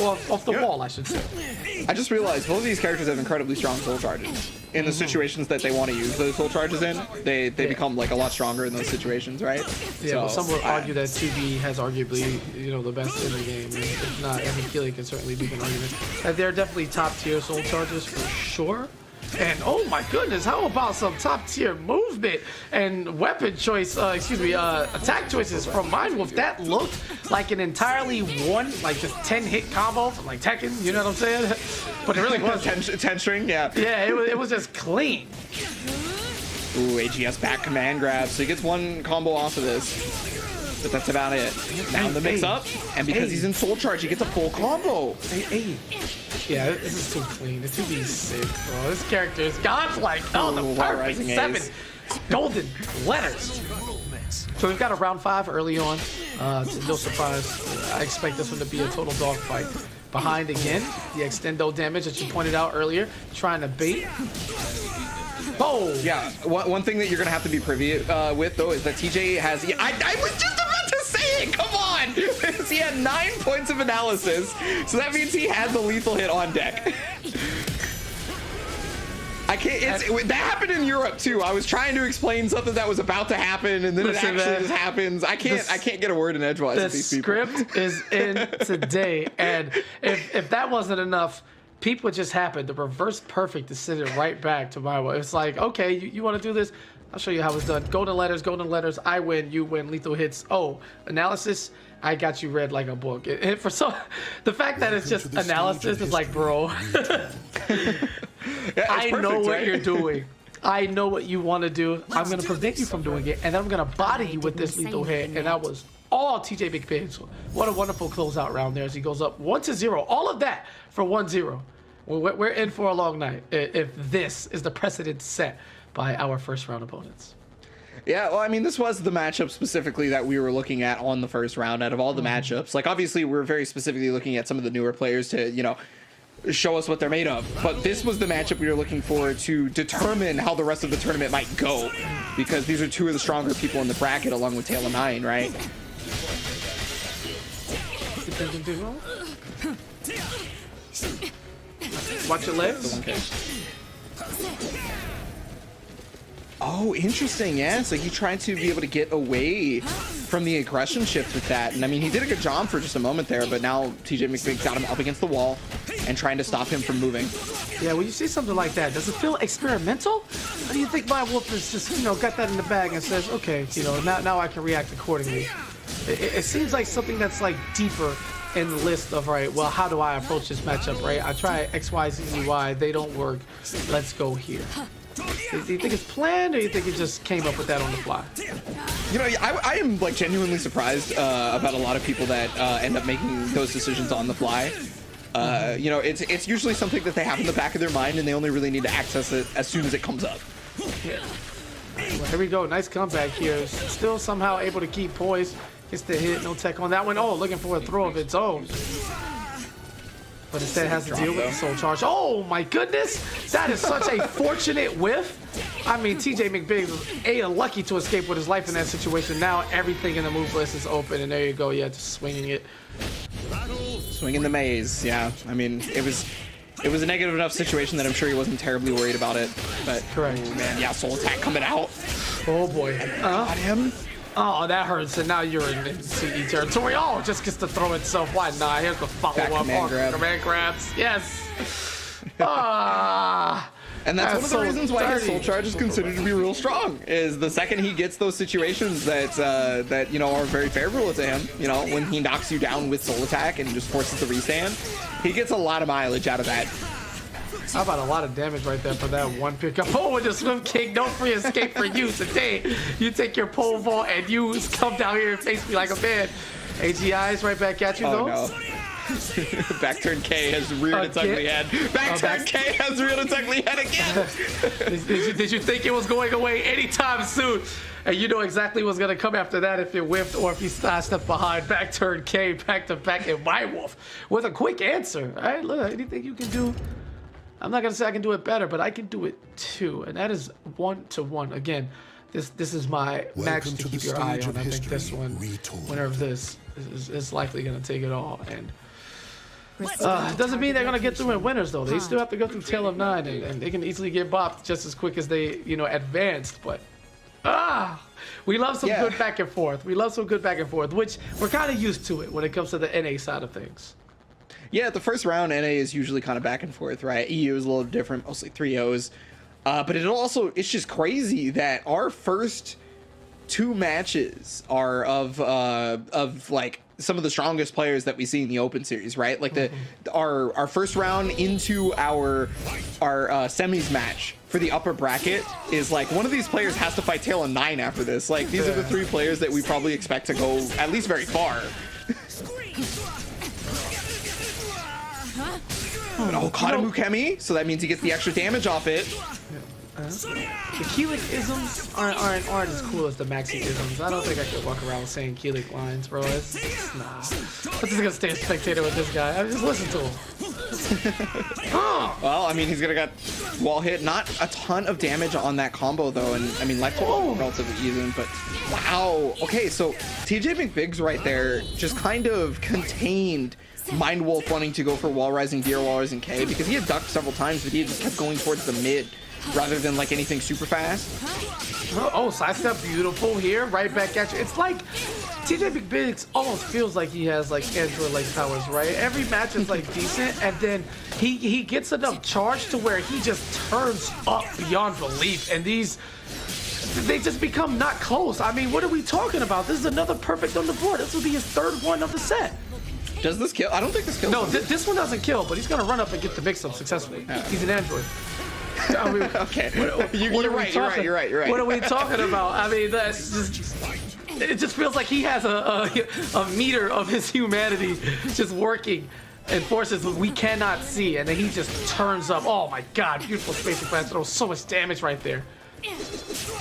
Or off the wall, I should say. I just realized both of these characters have incredibly strong soul charges. In the situations that they want to use those soul charges in, they become like a lot stronger in those situations, right? Yeah, so, well, some would argue that 2B has arguably, you know, the best in the game. And if not, I mean, Keeling can certainly make an argument. They're definitely top tier soul charges for sure. And oh my goodness, how about some top tier movement and weapon choice, attack choices from Mind Wolf? That looked like an entirely like just 10 hit combo from like Tekken, you know what I'm saying? But it really was 10 string, yeah. Yeah, it was just clean. Ooh, AGS back command grab, so he gets 1 combo off of this. But that's about it. Now the mix up, and because he's in soul charge, he gets a full combo. Yeah, this is too clean. The 2B is sick, bro. This character is godlike. Oh, the perfect 7 golden letters. So we've got a round 5 early on. No surprise. I expect this one to be a total dogfight. Behind again, the extendo damage that you pointed out earlier, trying to bait. Oh! Yeah, one thing that you're going to have to be privy with, though, is that TJ has... Yeah, I was just about to say it! Come on! He had 9 points of analysis, so that means he had the lethal hit on deck. I can't... that happened in Europe, too. I was trying to explain something that was about to happen, and then it actually just happens. I can't get a word in edgewise with these people. The script is in today, and if that wasn't enough... People just happened. The reverse perfect to send it right back to my way. It's like, okay, you want to do this? I'll show you how it's done. Golden letters. I win, you win. Lethal hits. Oh, analysis. I got you read like a book. And for the fact that it's just analysis is like, bro. I know what you're doing. I know what you want to do. I'm gonna prevent you from doing it, and then I'm gonna body you with this lethal hit. And that was all TJ McBiggs. What a wonderful closeout round there as he goes up 1-0. All of that for 1-0. We're in for a long night if this is the precedent set by our first round opponents. Yeah, well, I mean, this was the matchup specifically that we were looking at on the first round out of all the matchups. Like, obviously, we're very specifically looking at some of the newer players to, you know, show us what they're made of. But this was the matchup we were looking for to determine how the rest of the tournament might go. Because these are 2 of the stronger people in the bracket along with Tail of 9, right? Watch your legs. Oh, interesting. Yeah, so he tried to be able to get away from the aggression shift with that. And I mean, he did a good job for just a moment there, but now TJ McBig's got him up against the wall and trying to stop him from moving. Yeah, when you see something like that, does it feel experimental? Or do you think my Wolf is just, you know, got that in the bag and says, okay, you know, now I can react accordingly? It seems like something that's like deeper in the list of, right, well, how do I approach this matchup, right? I try X, Y, Z, Z, Y, they don't work, let's go here. Do you think it's planned, or you think it just came up with that on the fly? You know, I am like genuinely surprised about a lot of people that end up making those decisions on the fly. You know, it's usually something that they have in the back of their mind, and they only really need to access it as soon as it comes up. Yeah. Well, here we go. Nice comeback here. Still somehow able to keep poise. Gets the hit. No tech on that one. Oh, looking for a throw of its own. But instead has to deal with the soul charge. Oh my goodness! That is such a fortunate whiff. I mean, TJ McBig was lucky to escape with his life in that situation. Now everything in the move list is open, and there you go. Yeah, just swinging it. Swinging the maze. Yeah, I mean, it was a negative enough situation that I'm sure he wasn't terribly worried about it. But correct. Oh, man, yeah, soul attack coming out. Oh boy. Got him. Oh, that hurts, and now you're in CE territory. Oh, just gets to throw itself wide. Nah, here's the follow-up. Command grabs. Yes. And that's one of the reasons why his soul charge is considered to be real strong. Is the second he gets those situations that you know are very favorable to him. You know, when he knocks you down with soul attack and just forces the restand, he gets a lot of mileage out of that. How about a lot of damage right there for that one pickup? Oh, with the swim kick, no free escape for you today. You take your pole vault and you come down here and face me like a man. AGI's right back at you, though. Oh, no. Backturn K has reared its ugly head. Backturn K has reared its ugly head again. Did you think it was going away anytime soon? And you know exactly what's going to come after that if it whiffed or if he stepped behind. Backturn K back to back in my Wolf with a quick answer. All right, look, anything you can do. I'm not gonna say I can do it better, but I can do it too, and that is 1-to-1. Again, this is my match to keep your eye on. I think this one, winner of this, is likely gonna take it all. And it doesn't mean they're gonna get through in winners though. They still have to go through tail of 9, and they can easily get bopped just as quick as they, you know, advanced. But we love some good back and forth. We love some good back and forth, which we're kind of used to it when it comes to the NA side of things. Yeah, the first round, NA is usually kind of back and forth, right? EU is a little different, mostly 3-0s. But it's just crazy that our first 2 matches are of like some of the strongest players that we see in the Open Series, right? Like our first round into our semis match for the upper bracket is like one of these players has to fight tail of 9 after this. Like these are the 3 players that we probably expect to go at least very far. Oh, caught him Ukemi, so that means he gets the extra damage off it. The Keelik-isms aren't as cool as the Maxi-isms. I don't think I could walk around saying Keelik lines, bro. Nah. I'm just gonna stay a spectator with this guy. I just listen to him. Well, I mean, he's gonna got wall hit. Not a ton of damage on that combo, though. And, I mean, life total is relatively even, but wow. Okay, so TJ McBig's right there just kind of contained Mind Wolf wanting to go for wall rising D or wall rising K because he had ducked several times, but he just kept going towards the mid rather than like anything super fast. Oh, sidestep, beautiful here, right back at you. It's like TJ McBiggs almost feels like he has like Android-like powers, right? Every match is like decent, and then he gets enough charge to where he just turns up beyond belief, and they just become not close. I mean, what are we talking about? This is another perfect on the board. This will be his 3rd one of the set. Does this kill? I don't think this kills. No, this one doesn't kill, but he's gonna run up and get the mix-up successfully. He's an android. I mean, okay, you're right. What are we talking about? I mean, that's just. It just feels like he has a meter of his humanity just working and forces we cannot see, and then he just turns up. Oh my God, beautiful spacing plan, throws so much damage right there.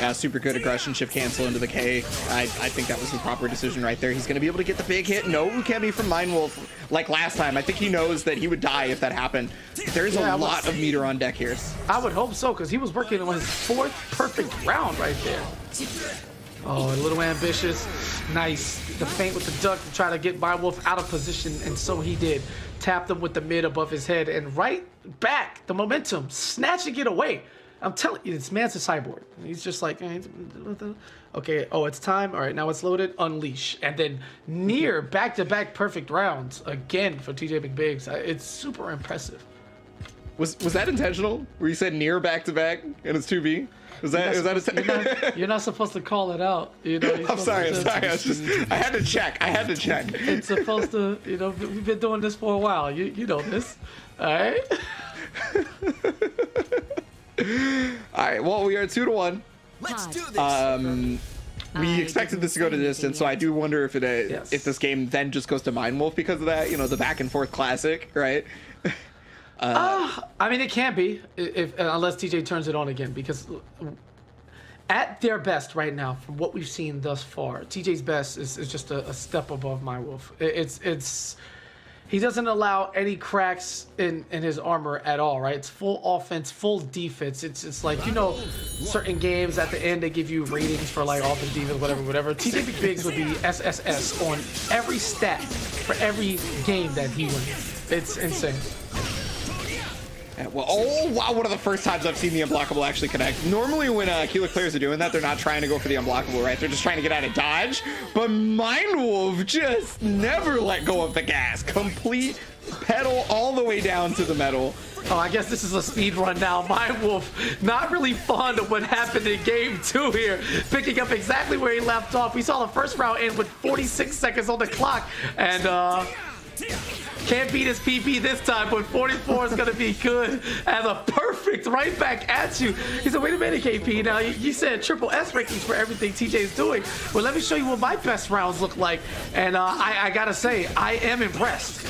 Yeah, super good aggression shift cancel into the K. I think that was the proper decision right there. He's going to be able to get the big hit. No Ukemi from Mind Wolf like last time. I think he knows that he would die if that happened. There's a lot of meter on deck here. I would hope so, because he was working on his 4th perfect round right there. Oh, a little ambitious. Nice. The feint with the duck to try to get Mindwolf out of position, and so he did. Tapped him with the mid above his head, and right back, the momentum, snatching it away. I'm telling you, this man's a cyborg. He's just like, okay, oh, it's time. All right, now it's loaded. Unleash. And then near back-to-back perfect rounds again for TJ McBiggs. It's super impressive. Was that intentional? Where you said near back-to-back and it's 2B? You're not supposed to call it out. You know, I'm sorry. I had to check. It's supposed to, you know, we've been doing this for a while. You know this. All right? All right, well, we are 2-1. Let's do this. We expected this to go to distance, so I do wonder if if this game then just goes to Mindwolf because of that, you know, the back and forth classic, right? I mean, it can be unless TJ turns it on again, because at their best right now, from what we've seen thus far, TJ's best is just a step above Mindwolf. It's he doesn't allow any cracks in his armor at all, right? It's full offense, full defense. It's like, you know, certain games at the end they give you ratings for like offense, defense, whatever. TJ McBiggs would be SSS on every stat for every game that he wins. It's insane. Yeah, well, oh wow, one of the first times I've seen the unblockable actually connect. Normally when Keyleth players are doing that, they're not trying to go for the unblockable, right? They're just trying to get out of dodge. But Mindwolf just never let go of the gas. Complete pedal all the way down to the metal. Oh, I guess this is a speed run now. Mindwolf not really fond of what happened in game 2 here, picking up exactly where he left off. We saw the first round end with 46 seconds on the clock, and can't beat his PP this time, but 44 is going to be good as a perfect right back at you. He said, wait a minute, KP. Now, you said triple S rankings for everything TJ is doing. Well, let me show you what my best rounds look like. And I got to say, I am impressed.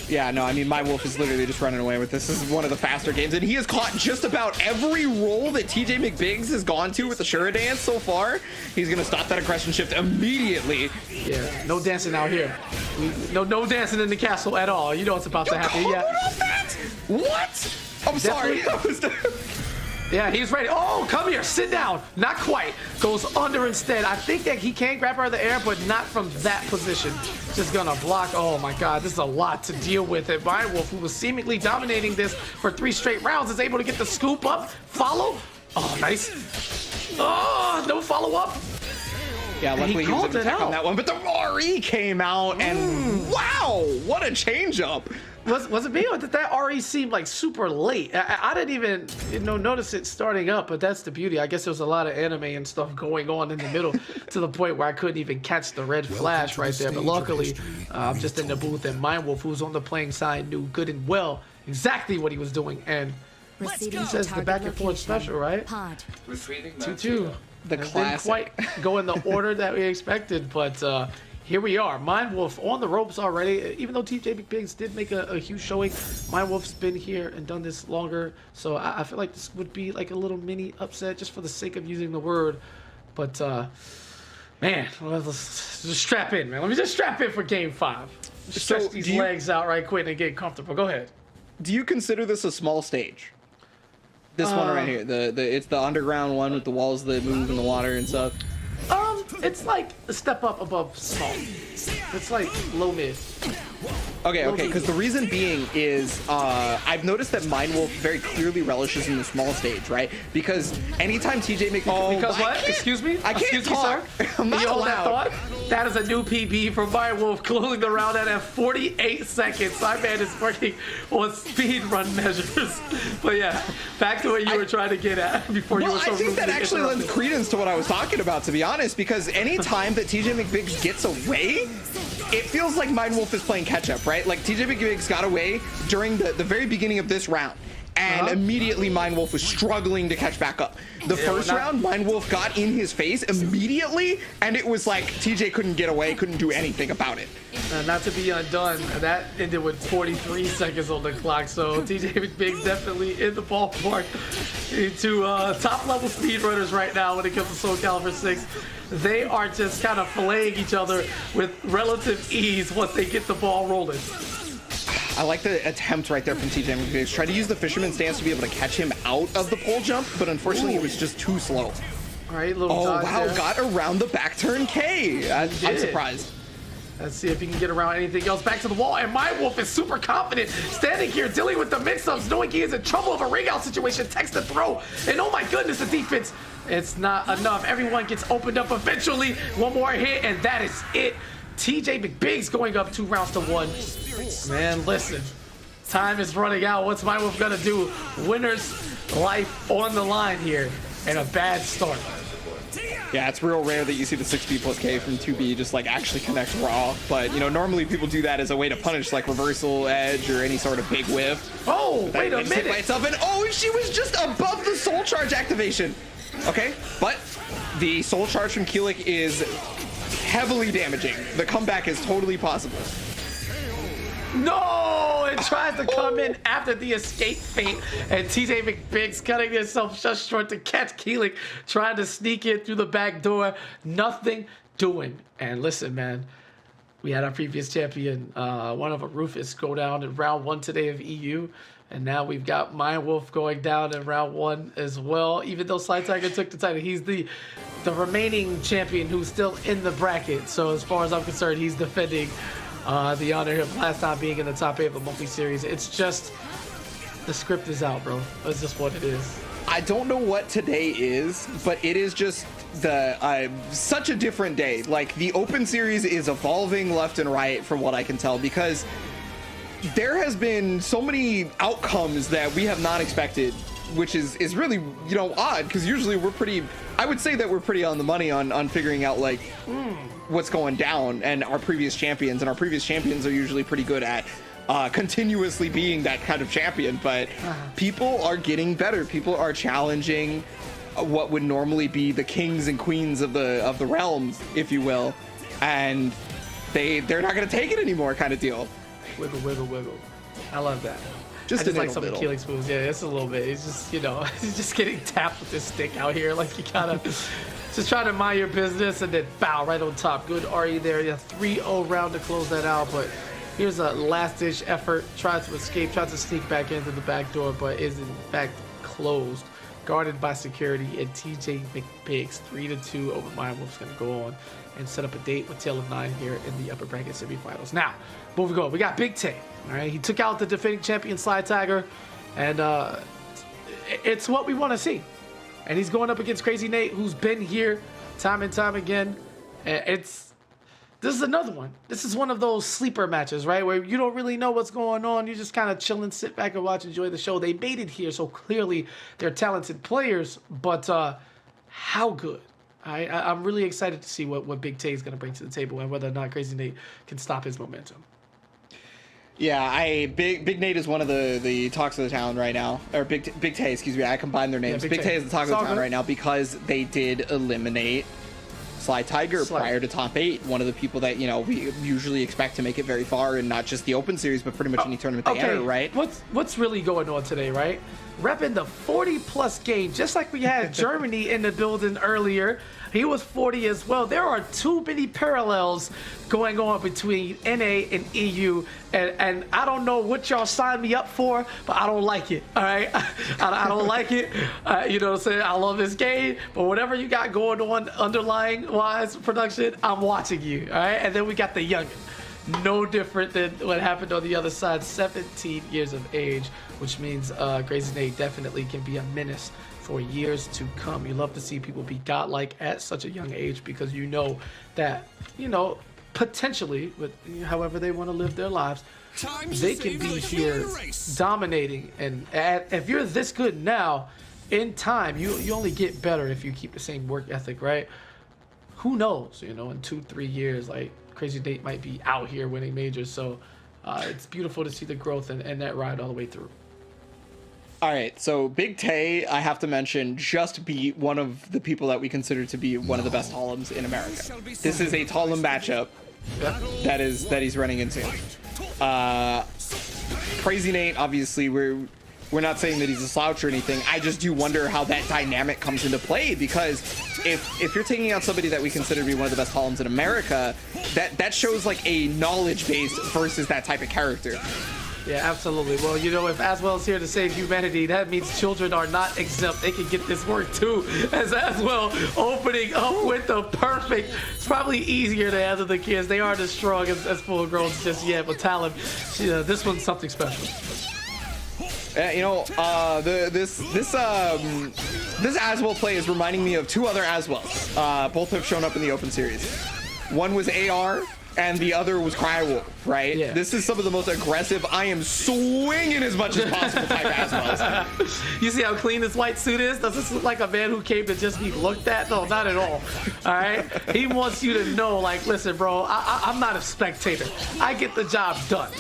Yeah, no, I mean, Mindwolf is literally just running away with this. This is one of the faster games, and he has caught just about every roll that TJ McBiggs has gone to with the Shura dance so far. He's going to stop that aggression shift immediately. Yeah, no dancing out here. No dancing in the castle at all. You know what's about to happen. Yeah. What? I'm sorry. Yeah, he's ready. Oh, come here, sit down. Not quite. Goes under instead. I think that he can grab her in the air, but not from that position. Just gonna block. Oh my God, this is a lot to deal with. And Mindwolf, who was seemingly dominating this for 3 straight rounds, is able to get the scoop up, follow. Oh, nice. Oh, no follow up. Yeah, luckily he was able to attack on that one, but the RE came out, and wow, what a change up. Was it me, or did that RE seem like super late? I didn't even notice it starting up, but that's the beauty. I guess there was a lot of anime and stuff going on in the middle to the point where I couldn't even catch the red flash right there. But luckily, I'm just in the booth, and Mindwolf, who's on the playing side, knew good and well exactly what he was doing. And he says the back and forth special, right? 2-2. The classic. Didn't quite go in the order that we expected, but here we are. Mindwolf on the ropes already. Even though TJ McBiggs did make a huge showing, Mindwolf's been here and done this longer. So I feel like this would be like a little mini upset just for the sake of using the word. But, man, let's just strap in, man. Let me just strap in for game 5. Stretch these legs out right quick and get comfortable. Go ahead. Do you consider this a small stage? This one right here. It's the underground one with the walls that move in the water and stuff. It's like a step up above small. It's like low mid. Okay, because the reason being is I've noticed that Mindwolf very clearly relishes in the small stage, right? Because anytime TJ makes because what? Excuse me? I can't talk. Sir? I'm not you hold allowed. that thought? That is a new PB for Mindwolf, closing the round at 48 seconds. My man is working on speed run measures. But yeah, back to what you were trying to get at before you were so I think that actually lends credence to what I was talking about, to be honest, because any time that TJ McBiggs gets away, it feels like Mindwolf is playing catch up, right? Like TJ McBiggs got away during the very beginning of this round, and immediately Mindwolf was struggling to catch back up. The first round, Mindwolf got in his face immediately, and it was like TJ couldn't get away, couldn't do anything about it. Not to be undone, that ended with 43 seconds on the clock, so TJ McBiggs definitely in the ballpark to top-level speedrunners right now when it comes to Soulcalibur 6. They are just kind of filleting each other with relative ease once they get the ball rolling. I like the attempt right there from TJ McBiggs. Tried to use the fisherman stance to be able to catch him out of the pole jump, but unfortunately it was just too slow. All right, little Oh, dodge wow, there. got around the back turn K. I'm surprised. Let's see if he can get around anything else. Back to the wall, and My Wolf is super confident, standing here, dealing with the mix-ups, knowing he is in trouble of a ring-out situation, text to throw, and oh my goodness, the defense, it's not enough. Everyone gets opened up eventually. One more hit, and that is it. TJ McBiggs going up 2 rounds to 1. Man, listen, time is running out. What's My Wolf gonna do? Winner's life on the line here, and a bad start. Yeah, it's real rare that you see the 6B plus K from 2B just like actually connect raw. But you know, normally people do that as a way to punish like reversal edge or any sort of big whiff. Oh, wait a Just hit by minute. itself, and oh, she was just above the soul charge activation. Okay, but the soul charge from Keelik is heavily damaging. The comeback is totally possible. No, it tries to come in after the escape feint, and TJ McBiggs cutting himself just short to catch Keelik, trying to sneak in through the back door. Nothing doing. And listen, man, we had our previous champion, one of Rufus, go down in round 1 today of EU. And now we've got My Wolf going down in round 1 as well. Even though Sly Tiger took the title, he's the remaining champion who's still in the bracket. So as far as I'm concerned, he's defending the honor of last time being in the top 8 of the monthly series. It's just, the script is out, bro. That's just what it is. I don't know what today is, but it is just such a different day. Like, the open series is evolving left and right from what I can tell, because there has been so many outcomes that we have not expected, which is really, you know, odd, because usually we're pretty, I would say that we're pretty on the money on figuring out like what's going down, and our previous champions are usually pretty good at continuously being that kind of champion. But people are getting better. People are challenging what would normally be the kings and queens of the realms, if you will, and they're not going to take it anymore, kind of deal. Wiggle, wiggle, wiggle. I love that. Just I just a like some of little. Keelik's moves. Yeah, it's a little bit. It's just, you know, he's just getting tapped with this stick out here. Like, you gotta just try to mind your business, and then bow right on top. Good RE there. Yeah, 3-0 round to close that out. But here's a last-ditch effort. Tries to escape, tries to sneak back into the back door, but is in fact closed. Guarded by security, and TJ McBiggs 3-2 over My Wolf's gonna go on and set up a date with Tail of 9 here in the upper bracket semifinals. Now, moving on, we got Big Tay. All right, he took out the defending champion Sly Tiger, and it's what we want to see. And he's going up against Crazy Nate, who's been here time and time again. And this is another one. This is one of those sleeper matches, right, where you don't really know what's going on. You just kind of chill and sit back and watch, enjoy the show. They made it here, so clearly they're talented players. But how good? I'm really excited to see what Big Tay is going to bring to the table, and whether or not Crazy Nate can stop his momentum. Yeah, Big Nate is one of the talks of the town right now, or Big Tay, excuse me. I combined their names. Yeah, Big Tay is the talk of the town right now because they did eliminate Sly Tiger prior to top 8. One of the people that, you know, we usually expect to make it very far, and not just the open series, but pretty much any tournament they enter, right? What's really going on today, right? Repping the 40-plus game, just like we had Germany in the building earlier. He was 40 as well. There are too many parallels going on between NA and EU, and I don't know what y'all signed me up for, but I don't like it, all right? I don't like it. You know what I'm saying? I love this game, but whatever you got going on underlying-wise production, I'm watching you, all right? And then we got the youngin'. No different than what happened on the other side. 17 years of age, which means Crazy Nate definitely can be a menace for years to come. You love to see people be godlike at such a young age, because you know that, you know, potentially, with however they want to live their lives, they can be here dominating. And if you're this good now, in time, you only get better if you keep the same work ethic, right? Who knows? You know, in 2-3 years, like, Crazy Nate might be out here winning majors. So it's beautiful to see the growth and that ride all the way through. All right, so Big Tay, I have to mention, just beat one of the people that we consider to be one of the best Talums in America. This is a Talum matchup that he's running into. Crazy Nate, obviously, we're not saying that he's a slouch or anything. I just do wonder how that dynamic comes into play, because if you're taking out somebody that we consider to be one of the best Talums in America, that shows like a knowledge base versus that type of character. Yeah, absolutely. Well, you know, if Aswell's here to save humanity, that means children are not exempt. They can get this work too. As Aswell opening up with the perfect. It's probably easier to handle the kids. They aren't as strong as full-growns just yet. But Talon, this one's something special. You know, this Aswell play is reminding me of two other Aswells. Both have shown up in the Open Series. One was AR, and the other was Crywolf, right? Yeah. This is some of the most aggressive, I am swinging as much as possible type Aswells. You see how clean this white suit is? Does this look like a man who came to just be looked at? No, not at all. All right? He wants you to know, like, listen, bro, I'm not a spectator. I get the job done.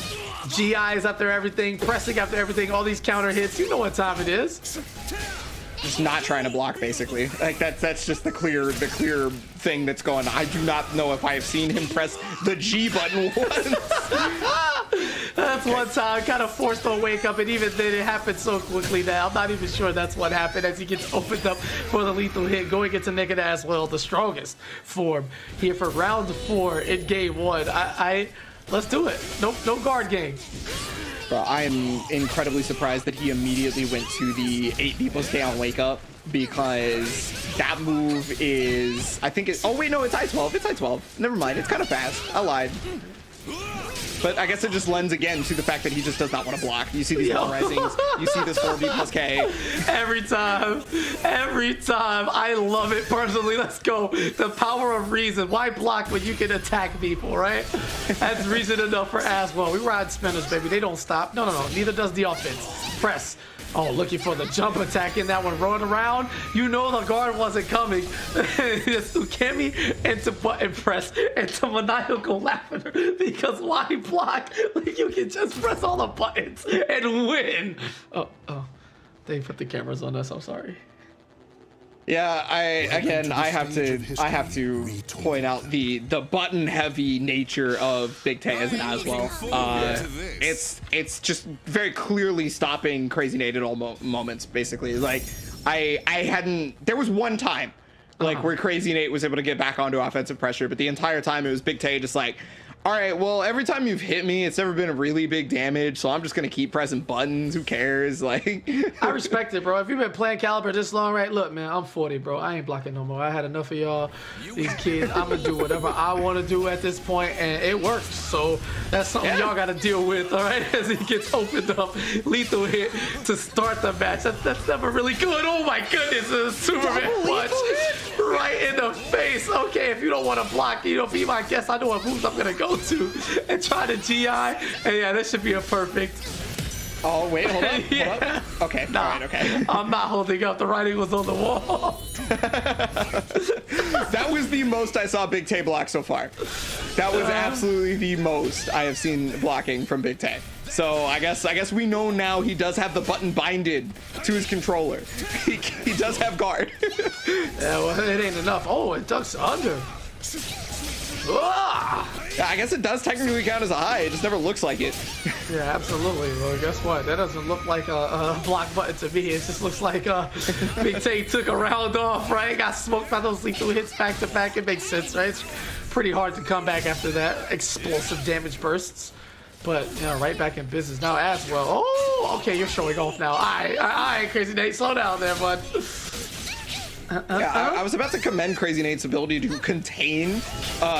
GI is after everything, pressing after everything, all these counter hits. You know what time it is. Just not trying to block, basically. Like that's just the clear thing that's going on. I do not know if I have seen him press the G button once. That's one time, kind of forced to wake up, and even then it happened so quickly that I'm not even sure that's what happened as he gets opened up for the lethal hit, going into Naked Aswell, the strongest form here for round 4 in game 1. Let's do it. No guard game. Bro, I am incredibly surprised that he immediately went to the 8D+K on Wake Up, because that move is, I think oh wait, no, it's I-12. It's I-12. Never mind, it's kind of fast. I lied. But I guess it just lends again to the fact that he just does not want to block. You see these wall risings, you see this 4D+K. Every time. I love it personally. Let's go. The power of reason. Why block when you can attack people, right? That's reason enough for Aswell. We ride spinners, baby. They don't stop. No. Neither does the offense. Press. Oh, looking for the jump attack in that one. Rolling around. You know the guard wasn't coming. It's Ukemi into button press into maniacal laughter, because why block? Like, you can just press all the buttons and win. Oh. They put the cameras on us. I'm sorry. Yeah, I have to point out the button heavy nature of Big Tay as an Aswell. It's just very clearly stopping Crazy Nate at all moments, basically. Like there was one time where Crazy Nate was able to get back onto offensive pressure, but the entire time it was Big Tay just like, all right, well, every time you've hit me, it's never been a really big damage, so I'm just going to keep pressing buttons. Who cares? Like, I respect it, bro. If you've been playing Calibur this long, right? Look, man, I'm 40, bro. I ain't blocking no more. I had enough of y'all, these kids. I'm going to do whatever I want to do at this point, and it works. So that's something y'all got to deal with, all right? As he gets opened up, lethal hit to start the match. That's never really good. Oh, my goodness. It's a Superman punch right in the face. Okay, if you don't want to block, be my guest. I know what moves I'm going to go to and try to GI, and yeah, this should be a perfect. Oh wait, hold up. Hold up. Okay, nah, all right, okay. I'm not holding up. The writing was on the wall. That was the most I saw Big Tay block so far. That was absolutely the most I have seen blocking from Big Tay. So I guess we know now he does have the button binded to his controller. He does have guard. Yeah, well, it ain't enough. Oh, it ducks under. Yeah, I guess it does technically count as a high. It just never looks like it. Yeah, absolutely. Well, guess what? That doesn't look like a block button to me. It just looks like Big Tay took a round off, right? Got smoked by those lethal hits back to back. It makes sense, right? It's pretty hard to come back after that. Explosive damage bursts. But, right back in business now as well. Oh, okay, you're showing off now. All right, Crazy Nate. Slow down there, bud. Yeah, I was about to commend Crazy Nate's ability to contain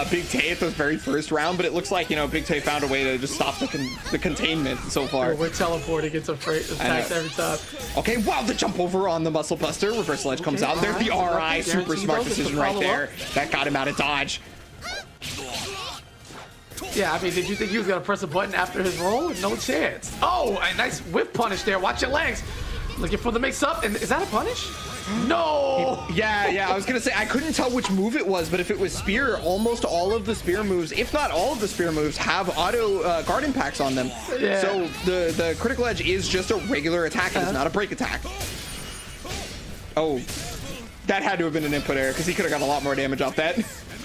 Big Tay at the very first round, but it looks like, Big Tay found a way to just stop the containment so far. We're teleporting, it's attacks every time. Okay, wow, the jump over on the Muscle Buster. Reversal Edge comes out. There's the RI, super smart decision right there. That got him out of dodge. Yeah, I mean, did you think he was going to press a button after his roll? No chance. Oh, a nice whip punish there. Watch your legs. Looking for the mix-up. And is that a punish? No! Yeah, I was going to say, I couldn't tell which move it was, but if it was spear, almost all of the spear moves, if not all of the spear moves, have auto guard impacts on them. Yeah. So the critical edge is just a regular attack. It is not a break attack. Oh, that had to have been an input error, because he could have got a lot more damage off that.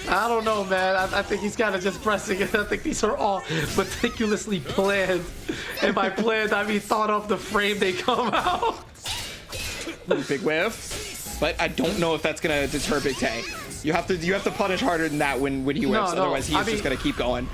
I don't know, man. I think he's kind of just pressing it. I think these are all meticulously planned. And by planned, I mean thought of the frame they come out. Ooh, big whiff. But I don't know if that's gonna deter Big Tay. You have to punish harder than that when he whiffs. Otherwise, he's just gonna keep going.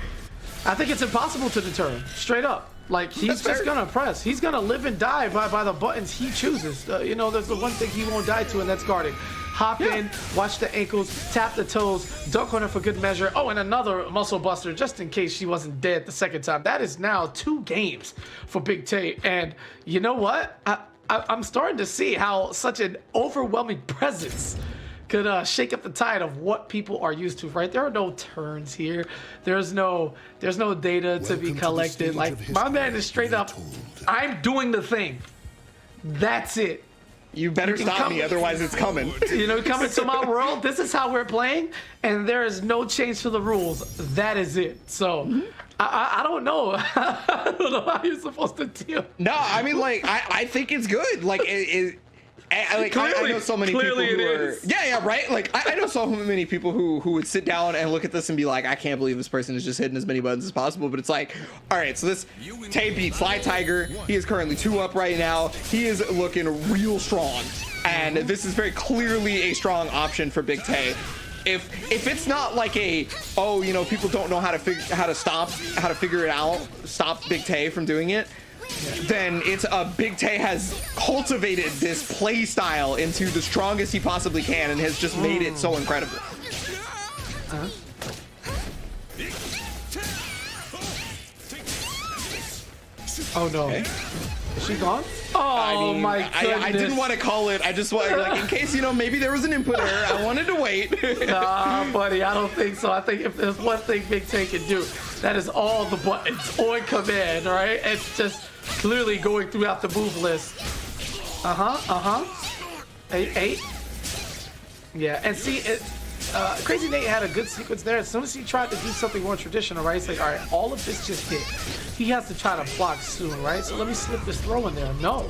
I think it's impossible to deter him. Straight up. Like, he's just gonna press. He's gonna live and die by the buttons he chooses. You know, there's the one thing he won't die to, and that's guarding. Hop in, watch the ankles, tap the toes, dunk on her for good measure. Oh, and another muscle buster just in case she wasn't dead the second time. That is now 2 games for Big Tay. And you know what? I'm starting to see how such an overwhelming presence could shake up the tide of what people are used to, right? There are no turns here. There's no data to be collected. Like, my man is straight up, I'm doing the thing. That's it. You better stop me, otherwise it's coming. You know, coming to my world, this is how we're playing, and there is no change to the rules. That is it. So, I don't know. I don't know how you're supposed to deal. No, I mean, like, I think it's good. Like, I know so many people who are... Yeah, right? Like, I know so many people who would sit down and look at this and be like, I can't believe this person is just hitting as many buttons as possible. But it's like, all right, so this Tay beat Sly Tiger. He is currently 2 up right now. He is looking real strong. And this is very clearly a strong option for Big Tay. If it's not like oh, you know, people don't know how to figure it out, stop Big Tay from doing it, then it's Big Tay has cultivated this play style into the strongest he possibly can and has just made it so incredible. Oh no. Okay. Is she gone? Oh, my goodness. I didn't want to call it. I just wanted, like, in case, you know, maybe there was an input error. I wanted to wait. Nah, buddy, I don't think so. I think if there's one thing Big Tay can do, that is all the buttons on command, right? It's just clearly going throughout the move list. Eight. Yeah, and see, Crazy Nate had a good sequence there. As soon as he tried to do something more traditional, right? It's like, all right, all of this just hit. He has to try to block soon, right? So let me slip this throw in there. No.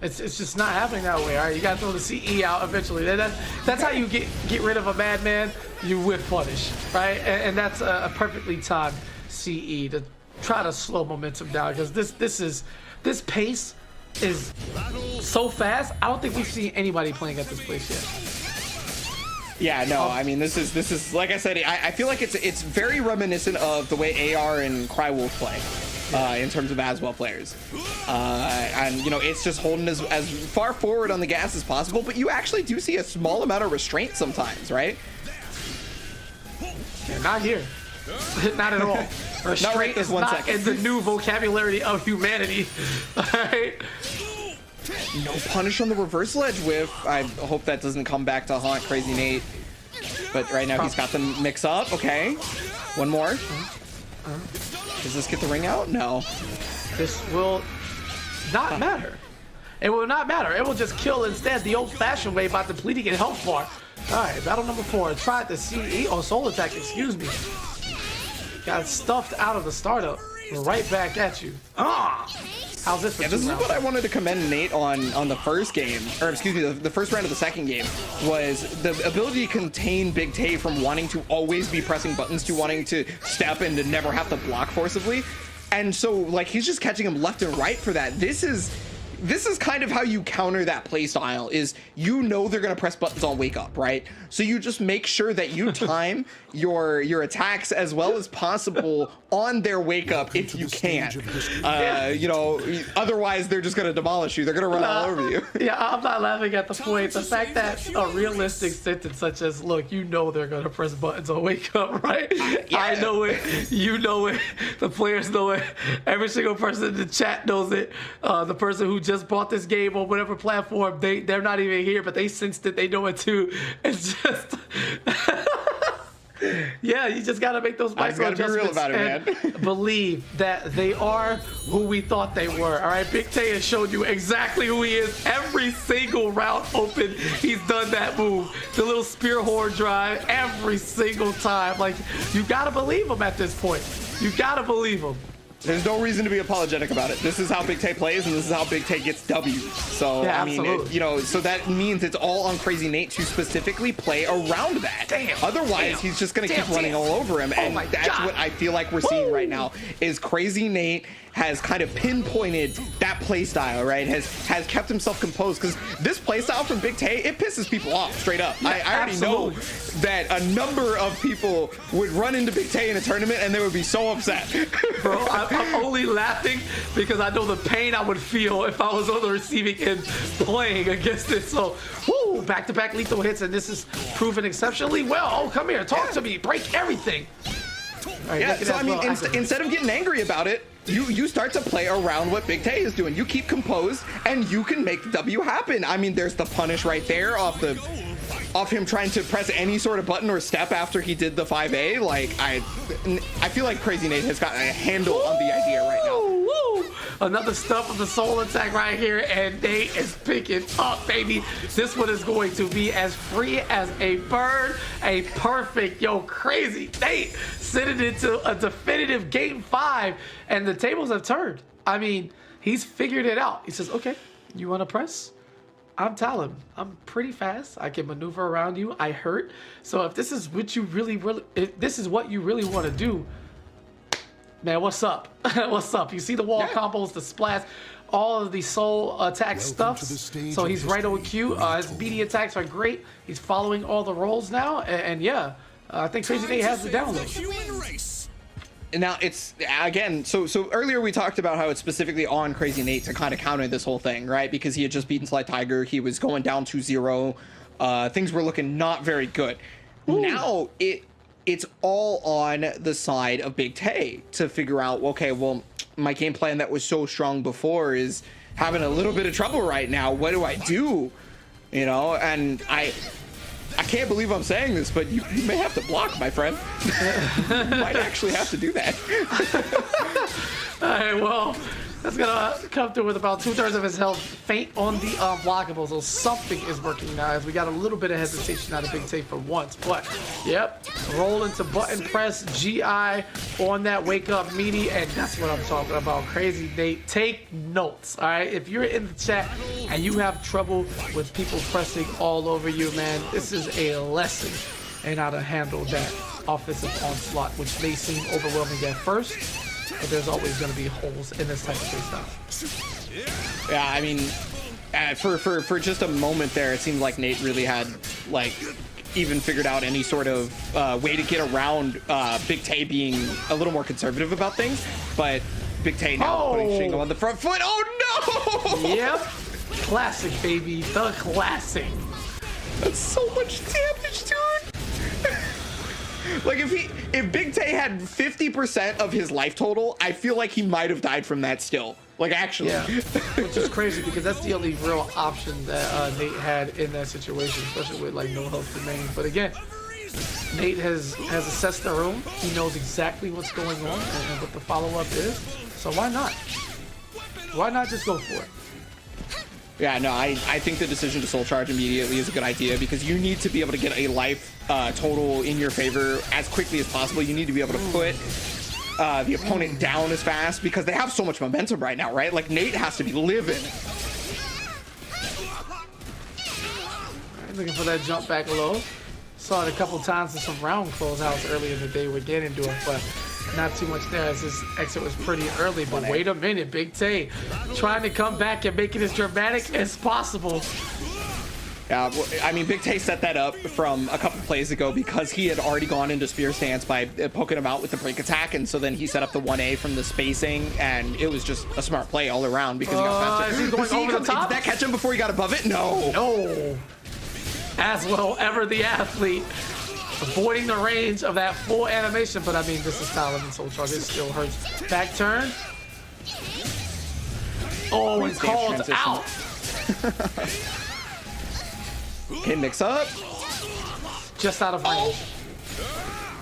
It's just not happening that way, all right? You got to throw the CE out eventually. That's how you get rid of a madman. You whiff punish, right? And that's a perfectly timed CE to try to slow momentum down, because this pace is so fast. I don't think we've seen anybody playing at this pace yet. Yeah, no, I mean, this is like I said, I feel like it's very reminiscent of the way AR and Crywolf play. In terms of as well players, and you know, it's just holding as far forward on the gas as possible, but you actually do see a small amount of restraint sometimes, right? Yeah, not here. Not at all. Restraint is not in the new vocabulary of humanity. Alright? No punish on the reverse ledge whiff. I hope that doesn't come back to haunt Crazy Nate. But right now he's got them mix up. Okay. One more. Does this get the ring out? No. This will not matter. It will not matter. It will just kill instead the old-fashioned way by depleting a health bar. Alright, battle number 4. Tried the CE or soul attack, excuse me. Got stuffed out of the startup. Right back at you. How's this for this is what I wanted to commend Nate on the first game, or excuse me, the first round of the second game, was the ability to contain Big Tay from wanting to always be pressing buttons to wanting to step and to never have to block forcibly. And so, like, he's just catching him left and right for that. This is kind of how you counter that play style, is you know they're gonna press buttons on wake up, right? So you just make sure that you time your attacks as well as possible on their wake up if you can. You know, otherwise they're just gonna demolish you. They're gonna run all over you. Yeah, I'm not laughing at the point. The fact that a realistic sentence such as, look, you know they're gonna press buttons on wake up, right? Yeah. I know it, you know it, the players know it, every single person in the chat knows it. The person who just bought this game on whatever platform, they're not even here, but they sensed it, they know it too. It's just yeah, you just gotta make those micro adjustments. Be real about it, man. Believe that they are who we thought they were. All right, Big Tay has shown you exactly who he is. Every single round open, he's done that move, the little spear horn drive, every single time. Like, you gotta believe him at this point. You gotta believe him. There's no reason to be apologetic about it. This is how Big Tay plays, and this is how Big Tay gets W's. So, yeah, I mean, you know, so that means it's all on Crazy Nate to specifically play around that. Damn. Otherwise, he's just going to keep running all over him. And that's what I feel like we're seeing right now, is Crazy Nate has kind of pinpointed that play style, right? Has kept himself composed, because this play style from Big Tay, it pisses people off straight up. Yeah, I already know that a number of people would run into Big Tay in a tournament and they would be so upset. Bro, I'm only laughing because I know the pain I would feel if I was on the receiving end playing against it. So, woo, back-to-back lethal hits, and this is proven exceptionally well. Oh, come here, talk to me, break everything. Right, yeah, so I mean, instead of getting angry about it, you start to play around what Big Tay is doing. You keep composed, and you can make the W happen. I mean, there's the punish right there off him trying to press any sort of button or step after he did the 5A. Like, I feel like Crazy Nate has got a handle on the idea right now. Woo! Another stuff of the soul attack right here, and Nate is picking up, baby. This one is going to be as free as a bird. A perfect, Crazy Nate sending it into a definitive game 5, and the tables have turned. I mean, he's figured it out. He says, okay, you want to press? I'm Talon. I'm pretty fast. I can maneuver around you. I hurt. So if this is what you really want to do, man, what's up? What's up? You see the wall combos, the splash, all of the soul attack stuff. So he's right on cue. His BD attacks are great. He's following all the rolls now, and yeah, I think Crazy Nate has the download. Now it's again, so earlier we talked about how it's specifically on Crazy Nate to kind of counter this whole thing, right? Because he had just beaten Sly Tiger, he was going down 2-0, things were looking not very good. Ooh. Now it's all on the side of Big Tay to figure out, okay, well, my game plan that was so strong before is having a little bit of trouble right now. What do I do? You know, and I can't believe I'm saying this, but you may have to block, my friend. You might actually have to do that. All right, well, that's gonna come through with about 2/3 of his health faint on the unblockables. So something is working now, as we got a little bit of hesitation out of Big Tay for once. But yep, roll into button press, GI on that wake up meaty, and that's what I'm talking about. Crazy Nate, take notes. All right, if you're in the chat and you have trouble with people pressing all over you, man, this is a lesson in how to handle that offensive onslaught, which may seem overwhelming at first, but there's always going to be holes in this type of playstyle. Yeah, I mean, for just a moment there, it seemed like Nate really had even figured out any sort of way to get around Big Tay being a little more conservative about things. But Big Tay now putting Shingle on the front foot. Oh no! Yep, classic, baby, the classic. That's so much damage, dude. Like if Big Tay had 50% of his life total, I feel like he might have died from that still. Like, actually. Yeah, which is crazy because that's the only real option that Nate had in that situation, especially with like no health remaining. But again, Nate has assessed the room. He knows exactly what's going on and what the follow-up is. So why not? Why not just go for it? Yeah, no, I think the decision to soul charge immediately is a good idea, because you need to be able to get a life total in your favor as quickly as possible. You need to be able to put the opponent down as fast, because they have so much momentum right now, right? Like, Nate has to be living. Right, looking for that jump back low. Saw it a couple times in some round closeouts earlier in the day. We're getting into it, but not too much there, as his exit was pretty early. But wait a minute, Big Tay trying to come back and make it as dramatic as possible. Yeah, I mean, Big Tay set that up from a couple plays ago, because he had already gone into spear stance by poking him out with the break attack, and so then he set up the 1A from the spacing, and it was just a smart play all around because he got faster. Is he going over the top? Did that catch him before he got above it? No. No. As well, ever the athlete, avoiding the range of that full animation. But I mean, this is Talon and Soul Charge. It still hurts. Back turn. Oh, and called out. Okay, mix up. Just out of range.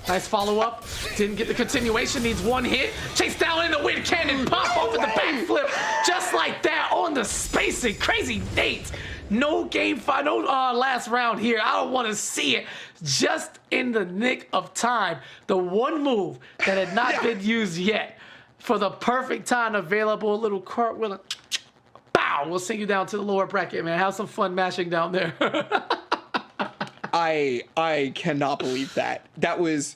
Nice follow-up. Didn't get the continuation. Needs one hit. Chase down in the wind cannon. Pop off with the backflip. Just like that on the spacing. Crazy Nate. No game five. No last round here. I don't want to see it. Just in the nick of time. The one move that had not been used yet. For the perfect time available. A little cartwheel. Bow. We'll send you down to the lower bracket, man. Have some fun mashing down there. I cannot believe that. That was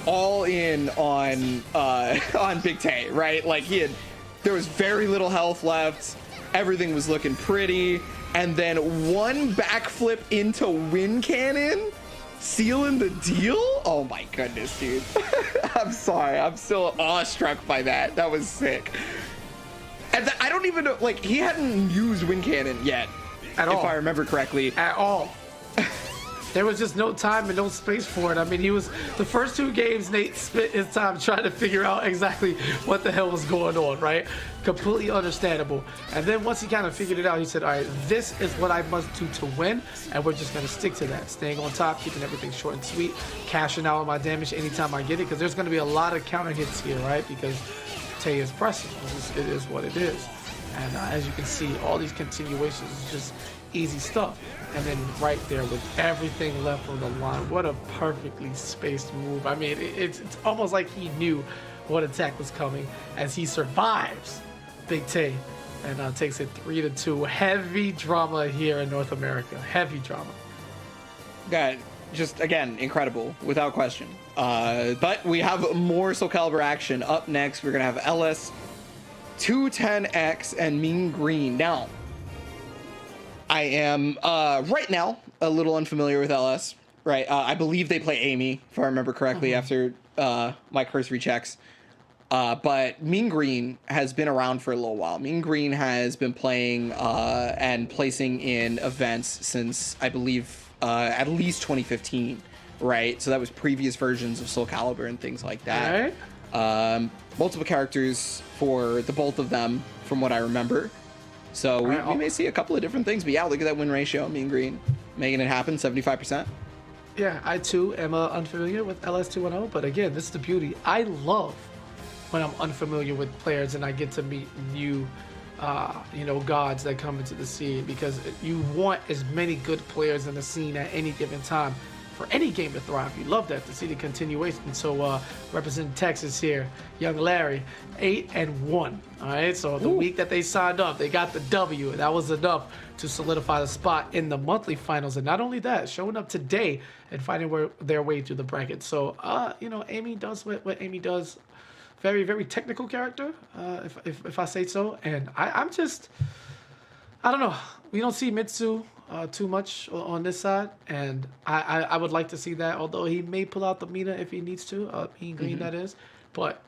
all in on Big Tay, right? Like, he had There was very little health left. Everything was looking pretty. And then one backflip into wind cannon, sealing the deal. Oh my goodness, dude. I'm sorry. I'm still awestruck by that. That was sick. And I don't even know, like, he hadn't used wind cannon yet. At all. If I remember correctly. At all. There was just no time and no space for it. I mean, he was the first 2 games. Nate spent his time trying to figure out exactly what the hell was going on, right? Completely understandable. And then once he kind of figured it out, he said, "All right, this is what I must do to win, and we're just gonna stick to that. Staying on top, keeping everything short and sweet, cashing out on my damage anytime I get it, because there's gonna be a lot of counter hits here, right? Because Tay is pressing. It is what it is." And as you can see, all these continuations is just easy stuff. And then right there with everything left on the line, what a perfectly spaced move. I mean, it's almost like he knew what attack was coming as he survives Big Tay and takes it 3-2. Heavy drama here in North America. Heavy drama. God, just again, incredible, without question. But we have more Soulcalibur action. Up next, we're gonna have LS 210X and Mean Green. Now, I am right now a little unfamiliar with LS, right? I believe they play Amy, if I remember correctly, after my cursory checks. But Mean Green has been around for a little while. Mean Green has been playing and placing in events since, I believe, at least 2015, right? So that was previous versions of Soulcalibur and things like that. Right. Multiple characters for the both of them, from what I remember. So we may see a couple of different things. But yeah, look at that win ratio, Mean Green. Making it happen, 75%. Yeah, I too am unfamiliar with LS210, but again, this is the beauty. I love when I'm unfamiliar with players and I get to meet new, gods that come into the scene, because you want as many good players in the scene at any given time for any game to thrive. You love that, to see the continuation. So representing Texas here, young Larry, 8-1. All right, so the week that they signed up, they got the W. That was enough to solidify the spot in the monthly finals. And not only that, showing up today and finding their way through the bracket. So Amy does what Amy does. Very, very technical character, if I say so. And I don't know. We don't see Mitsu too much on this side, and I would like to see that, although he may pull out the Mina if he needs to, Mean Green that is. But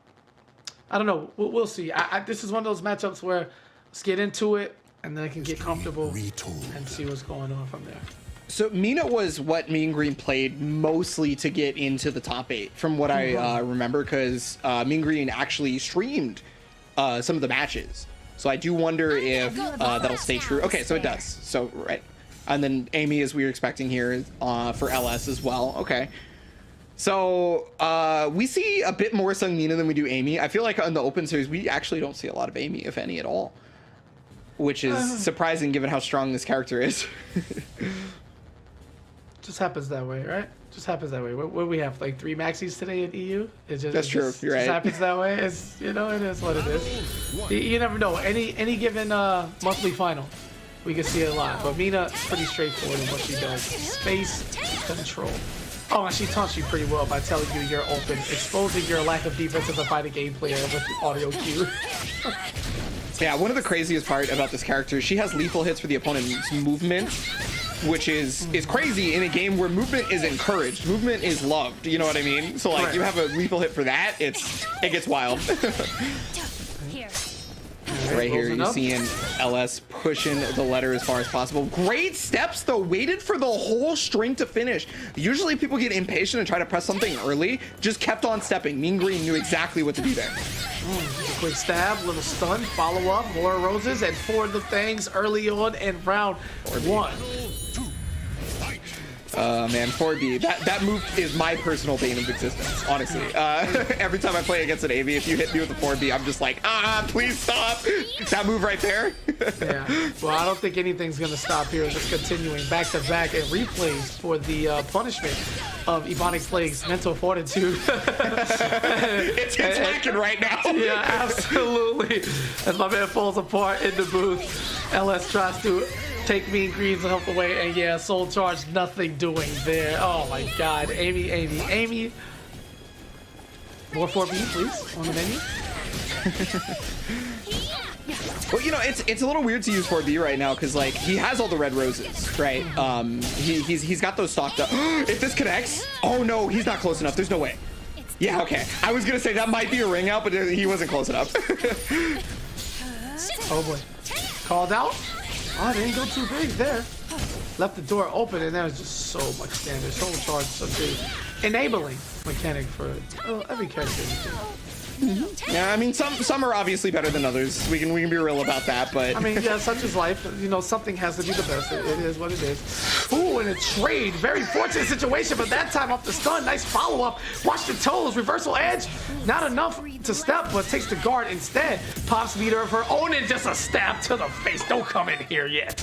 I don't know. We'll see. This is one of those matchups where let's get into it, and then I can get comfortable and see what's going on from there. So Mina was what Mean Green played mostly to get into the top 8, from what I remember, because Mean Green actually streamed some of the matches. So I do wonder if that'll stay true. Okay, so it does. So right. And then Amy, as we were expecting here, for LS as well. Okay. So we see a bit more Sung Mina than we do Amy. I feel like on the Open Series, we actually don't see a lot of Amy, if any at all. Which is surprising given how strong this character is. Just happens that way, right? Just happens that way. What we have, like 3 maxis today in EU? That's true. You're right. Just happens that way. It's it is what it is. You never know. Any given monthly final, we can see it a lot. But Mina is pretty straightforward in what she does. Space control. Oh, and she taunts you pretty well by telling you you're open, exposing your lack of defense as a fighting game player with the audio cue. Yeah, one of the craziest part about this character, she has lethal hits for the opponent's movement, which is crazy in a game where movement is encouraged. Movement is loved, you know what I mean? So like, you have a lethal hit for that, it gets wild. Right here, you're seeing LS pushing the letter as far as possible. Great steps though, waited for the whole string to finish. Usually people get impatient and try to press something early, just kept on stepping. Mean Green knew exactly what to do there. Quick stab, little stun, follow up, more roses, and 4 of the things early on in round 1. Man, 4B, that move is my personal bane of existence, honestly. Every time I play against an AV, if you hit me with a 4B, I'm just like, please stop. That move right there. Yeah, well, I don't think anything's gonna stop here. Just continuing back to back and replays for the punishment of Ebonic Plague's mental fortitude. It's attacking right now. Yeah, absolutely. As my man falls apart in the booth, LS tries to take Mean Green's help away, and yeah, Soul Charge, nothing doing there. Oh my god, Amy. More 4B, please, on the menu. Well, you know, it's a little weird to use 4B right now because like he has all the red roses, right? He's got those stocked up. If this connects, oh no, he's not close enough. There's no way. Yeah, okay. I was gonna say that might be a ring out, but he wasn't close enough. Oh boy, called out. Oh, I didn't go too big there. Left the door open, and that was just so much damage. Soul charge, such a enabling mechanic for every character. Yeah, I mean, some are obviously better than others. We can be real about that, but I mean, yeah, such is life. You know, something has to be the best. It is what it is. Ooh, and a trade. Very fortunate situation, but that time off the stun. Nice follow-up. Watch the toes. Reversal edge. Not enough to step, but takes the guard instead. Pops meter of her own and just a stab to the face. Don't come in here yet.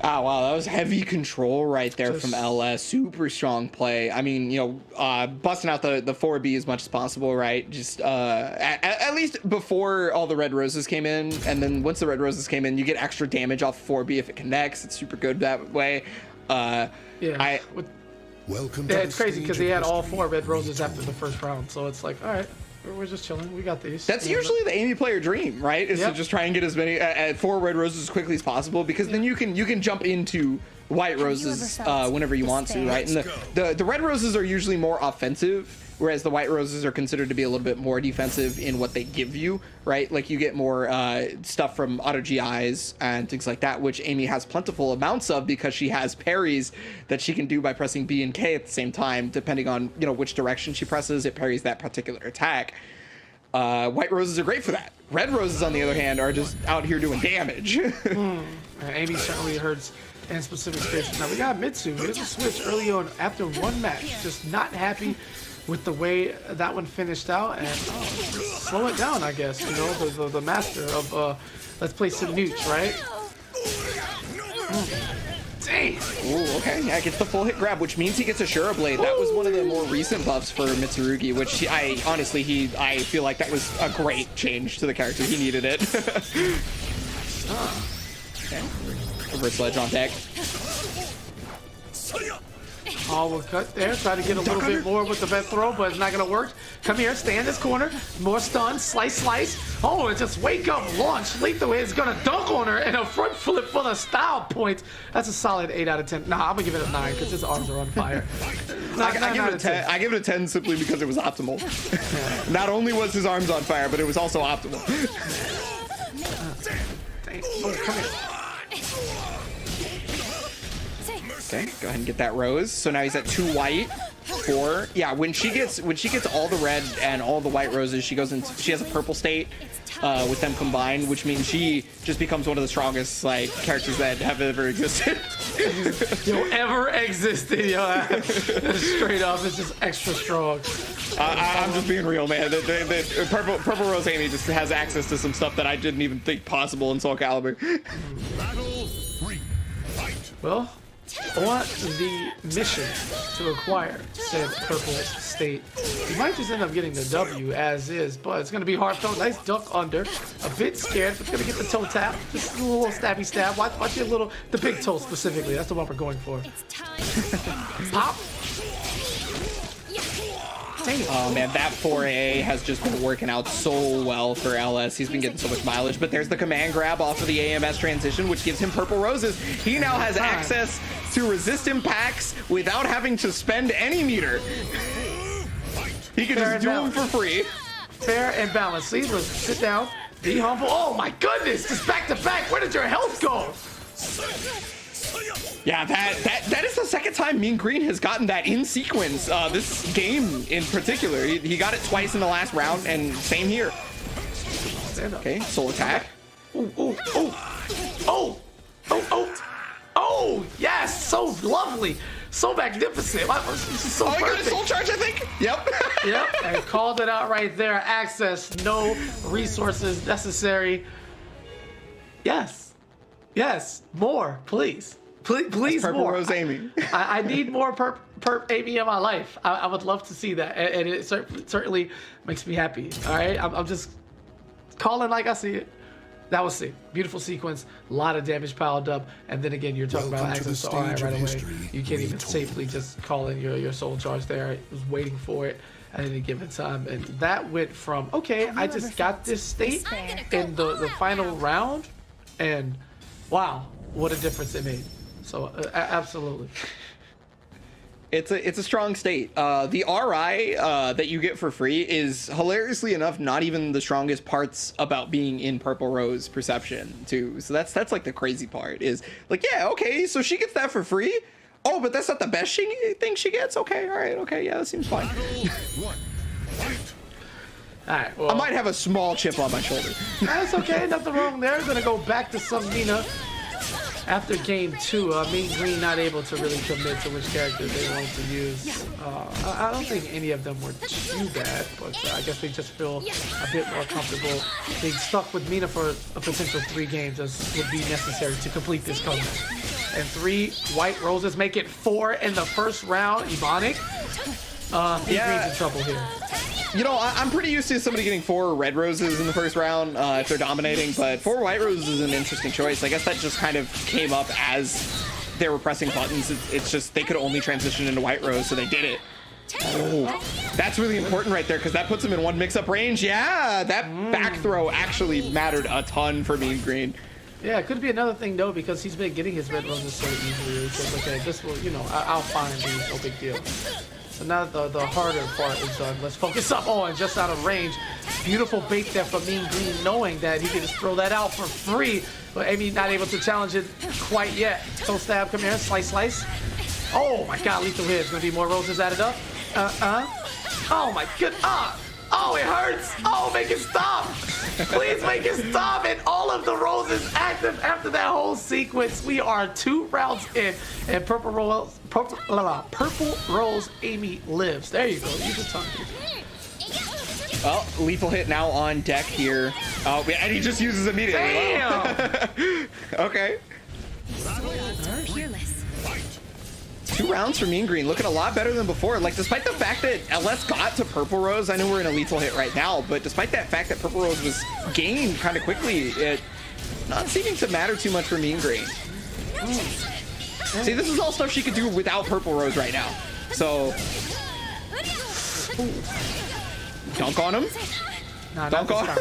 oh wow, that was heavy control right there from LS. Super strong play. I mean, you know, busting out the 4B as much as possible, right? Just at least before all the red roses came in, and then once the red roses came in, you get extra damage off 4B if it connects. It's super good that way. Yeah. Welcome Yeah, to it's the crazy because stage they of had all history. 4 red roses after the first round, so it's like, all right, we're just chilling. We got these. That's usually the Amy player dream, right? Is to just try and get as many 4 red roses as quickly as possible, because then you can jump into white roses whenever you want to, right? And the red roses are usually more offensive, whereas the white roses are considered to be a little bit more defensive in what they give you, right? Like you get more stuff from auto GIs and things like that, which Amy has plentiful amounts of because she has parries that she can do by pressing B and K at the same time, depending on, you know, which direction she presses. It parries that particular attack. White roses are great for that. Red roses, on the other hand, are just out here doing damage. Amy certainly hurts in specific spaces. Now we got Mitsu. There's a switch early on after one match. Just not happy with the way that one finished out, and slow it down, I guess. You know, the master of let's play some newts, right? Dang. Ooh, okay. Yeah, gets the full hit grab, which means he gets a Shura Blade. That was one of the more recent buffs for Mitsurugi, which I feel like that was a great change to the character. He needed it. Okay. Reverse ledge on deck. Oh, we'll cut there. Try to get a little bit more with the best throw, but it's not going to work. Come here, stay in this corner. More stun, slice, slice. Oh, and just wake up, launch. Lethal is going to dunk on her and a front flip for the style points. That's a solid 8 out of 10. Nah, I'm going to give it a 9 because his arms are on fire. I give it a 10. I give it a 10 simply because it was optimal. Not only was his arms on fire, but it was also optimal. Oh, come here. Okay, go ahead and get that rose. So now he's at 2 white, 4. Yeah, when she gets all the red and all the white roses, she has a purple state with them combined, which means she just becomes one of the strongest like characters that have ever existed. Ever existed, straight up, it's just extra strong. I'm just being real, man. The purple rose Amy just has access to some stuff that I didn't even think possible in Soulcalibur. Battle 3. Fight. Well, on the mission to acquire said purple state, you might just end up getting the W as is, but it's going to be heartfelt. Nice duck under. A bit scared, but going to get the toe tap. Just a little stabby stab. Watch the big toe specifically. That's the one we're going for. Pop. Oh man, that 4A has just been working out so well for LS. He's been getting so much mileage, but there's the command grab off of the AMS transition, which gives him purple roses. He now has access to resist impacts without having to spend any meter. He can just do them for free. Fair and balanced. See, let's sit down, be humble. Oh my goodness, just back to back. Where did your health go? Yeah, that is the second time Mean Green has gotten that in sequence. This game in particular, he got it twice in the last round, and same here. Okay, soul attack. Oh, yes, so lovely, so magnificent. This is so perfect. He got a soul charge, I think. Yep. Yep, and called it out right there. Access, no resources necessary. Yes, more, please. Please Purple more. Rose Amy. I need more perp Amy in my life. I would love to see that, and it certainly makes me happy. All right, I'm just calling like I see it. That was sick. Beautiful sequence. A lot of damage piled up, and then again, you're talking about access to RI right away. You can't even safely just call in your soul charge there. I was waiting for it. at any given time. And that went from, okay, I just got this state in the final round, and wow, what a difference it made. So absolutely. It's a strong state. The RI that you get for free is hilariously enough not even the strongest parts about being in Purple Rose perception too. So that's like the crazy part is like, yeah, okay, so she gets that for free. Oh, but that's not the best thing she gets. Okay, all right, okay, yeah, that seems fine. All right, well, I might have a small chip on my shoulder. That's okay, nothing wrong there. Gonna go back to some Mina. After game 2, Mean Green not able to really commit to which character they wanted to use. I don't think any of them were too bad, but I guess they just feel a bit more comfortable being stuck with Mina for a potential 3 games as would be necessary to complete this comeback. And 3 white roses make it 4 in the first round. Ebonic, Mean Green's in trouble here. You know, I'm pretty used to somebody getting 4 red roses in the first round if they're dominating, but 4 white roses is an interesting choice. I guess that just kind of came up as they were pressing buttons. It's just they could only transition into white rose, so they did it. Oh, that's really important right there because that puts them in 1 mix-up range. Yeah, that back throw actually mattered a ton for Mean Green. Yeah, it could be another thing though because he's been getting his red roses so easily. He says, okay, this will, you know, I'll find these, no big deal. So now that the harder part is done, let's focus up on just out of range. Beautiful bait there for Mean Green, knowing that he can just throw that out for free. But Amy not able to challenge it quite yet. Toe stab, come here, slice, slice. Oh my God, lethal hit. It's gonna be more roses added up. Oh my good. Oh, it hurts. Oh, make it stop. Please make it stop. And all of the roses active after that whole sequence. We are 2 rounds in, and Purple Rose Amy lives. There you go. You just talk. Well, lethal hit now on deck here. Oh, and he just uses immediately. Damn. Wow. Okay. Fearless. 2 rounds for Mean Green, looking a lot better than before. Like, despite the fact that LS got to Purple Rose, I know we're in a lethal hit right now, but despite that fact that Purple Rose was gained kind of quickly, it not seeming to matter too much for Mean Green. See, this is all stuff she could do without Purple Rose right now. So, dunk on him. Nah, Dunk on him.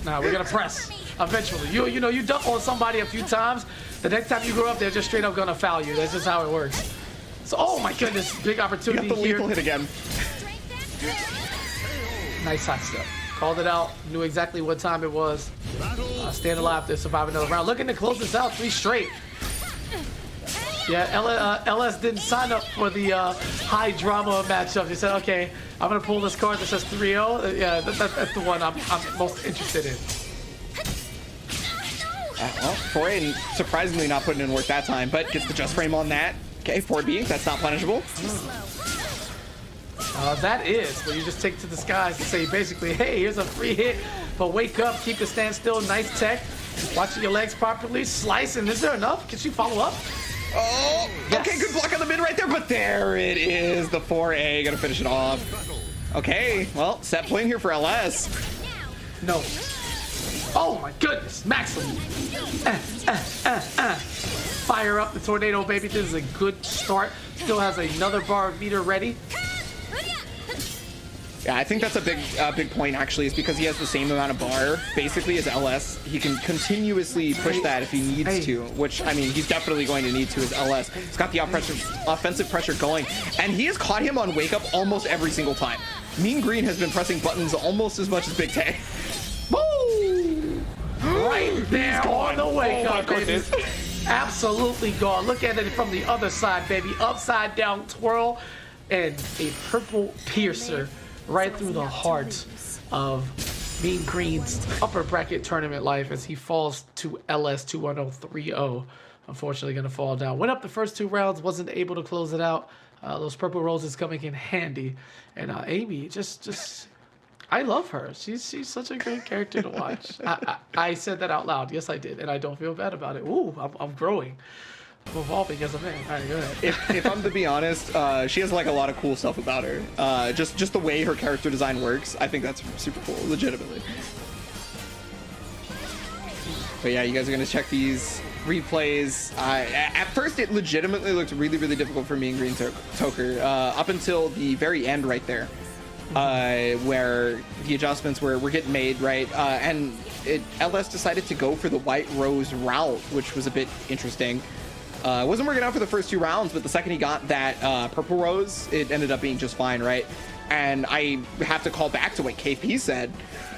Nah, we're gonna press eventually. You know, you dunk on somebody a few times. The next time you go up, they're just straight up gonna foul you. That's just how it works. So, oh my goodness, big opportunity Got the here. lethal hit again. Nice hot step. Called it out. Knew exactly what time it was. Staying alive to survive another round. Looking to close this out 3 straight. Yeah, LS didn't sign up for the high drama matchup. He said, okay, I'm going to pull this card that says 3-0. Yeah, that's the one I'm most interested in. Well, Foray surprisingly not putting in work that time, but gets the just frame on that. Okay, 4B, that's not punishable. That is where you just take to the skies and say basically, hey, here's a free hit, but wake up, keep your stand still, nice tech, watching your legs properly, slice, and is there enough? Can she follow up? Oh, yes. Okay, good block on the mid right there, but there it is, the 4A, gonna finish it off. Okay, well, set point here for LS. No. Oh my goodness, maximum. Fire up the tornado, baby. This is a good start. Still has another bar of meter ready. Yeah, I think that's a big point actually, is because he has the same amount of bar basically as LS. He can continuously push that if he needs to, which I mean he's definitely going to need to as LS. He's got the offensive pressure going, and he has caught him on wake up almost every single time. Mean Green has been pressing buttons almost as much as Big Tay. Woo! Right there on the wake up, baby. Absolutely gone. Look at it from the other side, baby. Upside down twirl and a purple piercer right through the heart of Mean Green's upper bracket tournament life as he falls to LS 210-3-0. Unfortunately, going to fall down. Went up the first 2 rounds, wasn't able to close it out. Those purple roses coming in handy. And Amy, just I love her. She's such a great character to watch. I said that out loud. Yes, I did. And I don't feel bad about it. Ooh, I'm growing. I'm evolving as a man. All right, go ahead. If I'm to be honest, she has like a lot of cool stuff about her. Just the way her character design works, I think that's super cool, legitimately. But yeah, you guys are gonna check these replays. At first, it legitimately looked really difficult for Mean Green Toker up until the very end right there. where the adjustments were getting made, right? And LS decided to go for the White Rose route, which was a bit interesting. It wasn't working out for the first 2 rounds, but the second he got that Purple Rose, it ended up being just fine, right? And I have to call back to what KP said.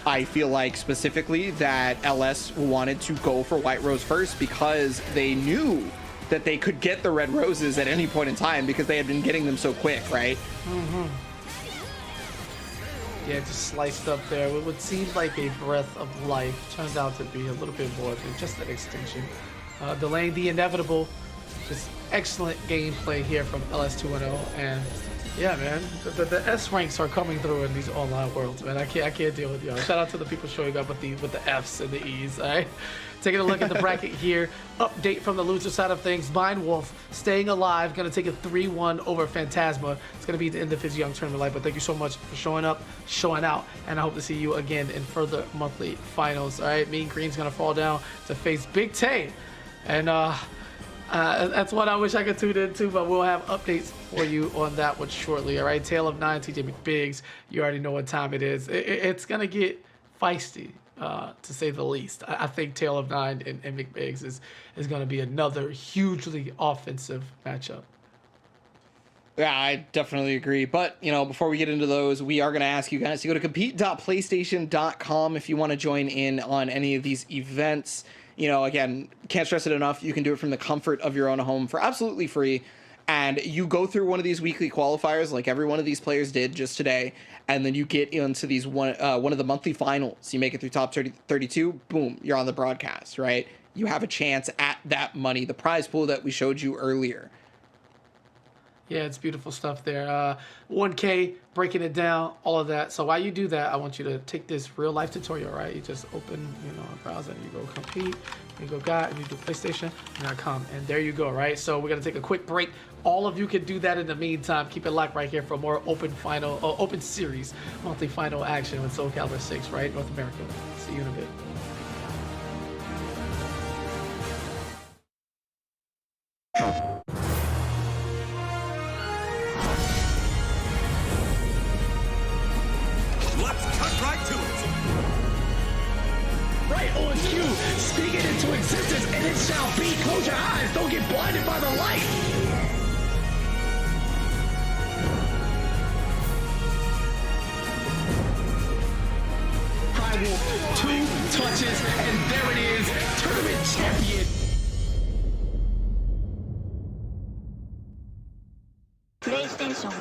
I feel like specifically that LS wanted to go for White Rose first because they knew that they could get the red roses at any point in time because they had been getting them so quick, right? Yeah, just sliced up there. What seemed like a breath of life turns out to be a little bit more than just an extinction. Delaying the inevitable. Just excellent gameplay here from LS210, and yeah, man, the S ranks are coming through in these online worlds, man. I can't deal with y'all. Shout out to the people showing up with the Fs and the Es. All right, taking a look at the bracket here. Update from the loser side of things: Mind Wolf staying alive, gonna take a 3-1 over Phantasma. It's gonna be the end of his young tournament life. But thank you so much for showing up, showing out, and I hope to see you again in further monthly finals. All right, Mean Green's gonna fall down to face Big Tay, and that's what I wish I could tune into, but we'll have updates for you on that one shortly. All right, Tale of 9, TJ McBiggs. You already know what time it is. It's going to get feisty, to say the least. I think Tale of 9 and McBiggs is going to be another hugely offensive matchup. Yeah, I definitely agree. But, you know, before we get into those, we are going to ask you guys to go to compete.playstation.com if you want to join in on any of these events. You know, again, can't stress it enough. You can do it from the comfort of your own home for absolutely free. And you go through one of these weekly qualifiers like every one of these players did just today. And then you get into these one of the monthly finals. You make it through top 32. Boom, you're on the broadcast, right? You have a chance at that money, the prize pool that we showed you earlier. Yeah, it's beautiful stuff there. 1K, breaking it down, all of that. So while you do that, I want you to take this real life tutorial, right? You just open, a browser, and you go compete, you go guide, and you do PlayStation.com, and there you go, right? So we're gonna take a quick break. All of you can do that in the meantime. Keep it locked right here for more open series, monthly final action with Soulcalibur 6, right? North America. See you in a bit. Speak it into existence and it shall be. Close your eyes. Don't get blinded by the light. High Wolf, 2 touches, and there it is. Tournament champion. PlayStation.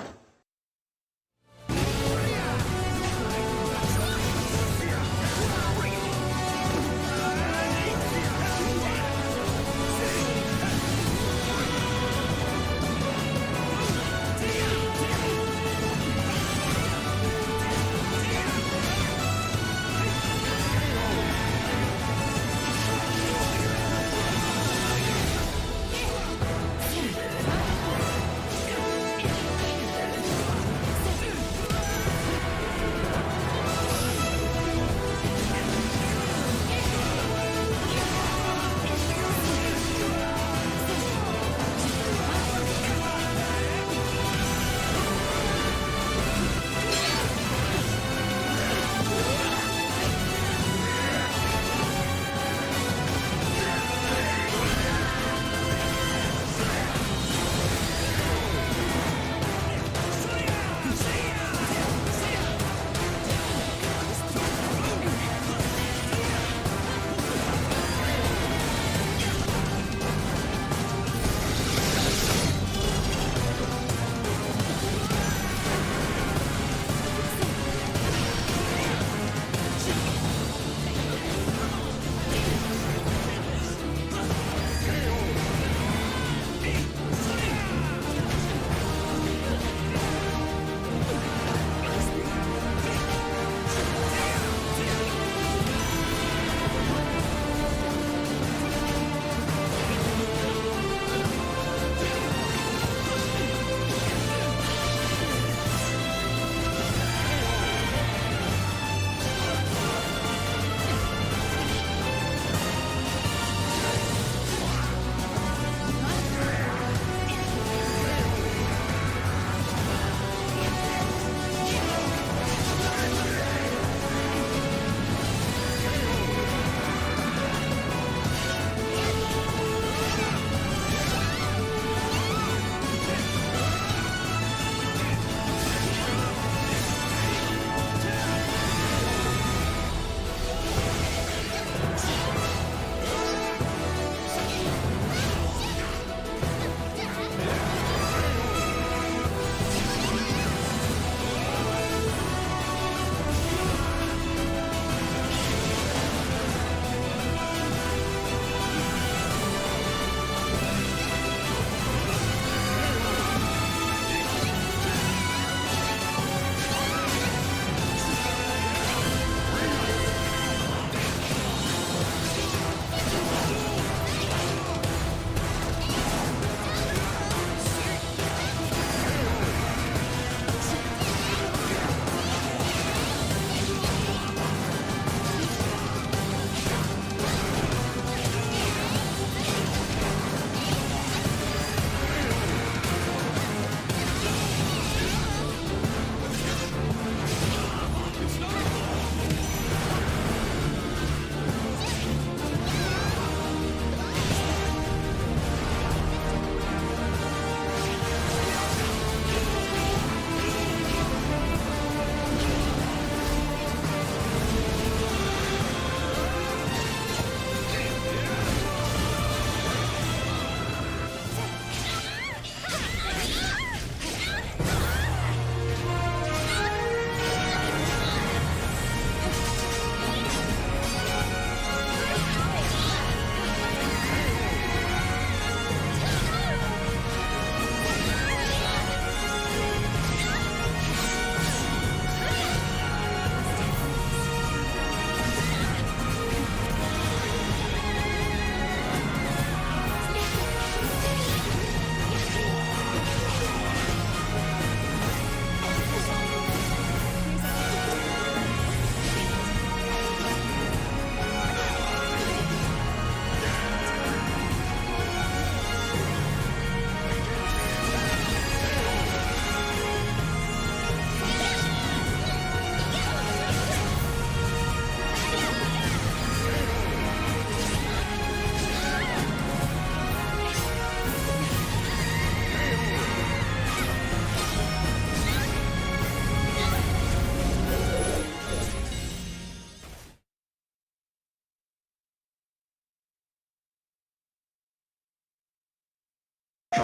Hey,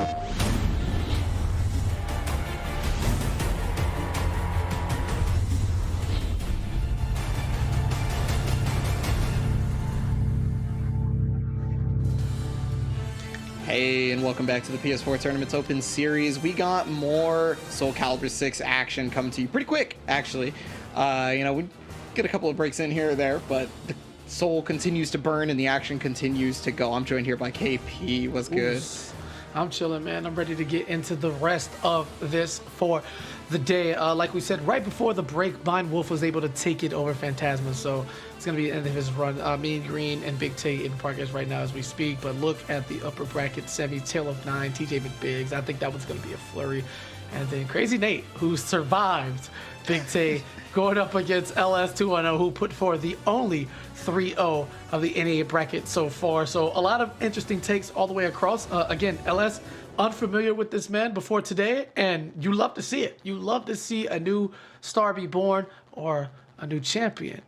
and welcome back to the PS4 Tournaments Open Series. We got more Soulcalibur 6 action coming to you pretty quick, actually. We get a couple of breaks in here or there, but the Soul continues to burn and the action continues to go. I'm joined here by KP. What's good? Oof. I'm chilling, man. I'm ready to get into the rest of this for the day. Like we said, right before the break, Blind Wolf was able to take it over Phantasma, so it's going to be the end of his run. Mean Green and Big Tay in progress right now as we speak, but look at the upper bracket semi, Tail of 9, TJ McBiggs. I think that one's going to be a flurry. And then Crazy Nate, who survived Big Tay, going up against LS210, who put forward the only 3-0 of the NA bracket so far. So a lot of interesting takes all the way across. Again, LS, unfamiliar with this man before today, and you love to see it. You love to see a new star be born or a new champion.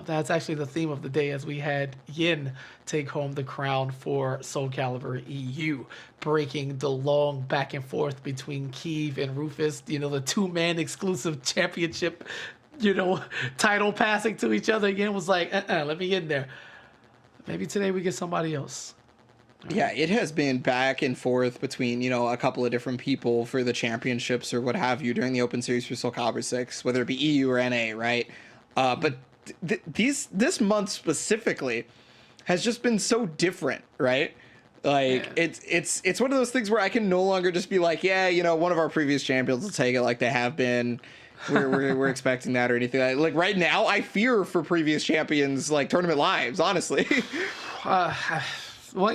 That's actually the theme of the day, as we had Yin take home the crown for Soulcalibur EU, breaking the long back and forth between Keeve and Rufus, the two-man exclusive championship, title passing to each other. Yin was like, let me in there. Maybe today we get somebody else. Yeah, it has been back and forth between, a couple of different people for the championships or what have you during the Open Series for Soulcalibur 6, whether it be EU or NA, right? But this month specifically has just been so different, right? Like, yeah. It's one of those things where I can no longer just be like, one of our previous champions will take it like they have been. We're expecting that or anything. Like right now, I fear for previous champions, like tournament lives, honestly. Well,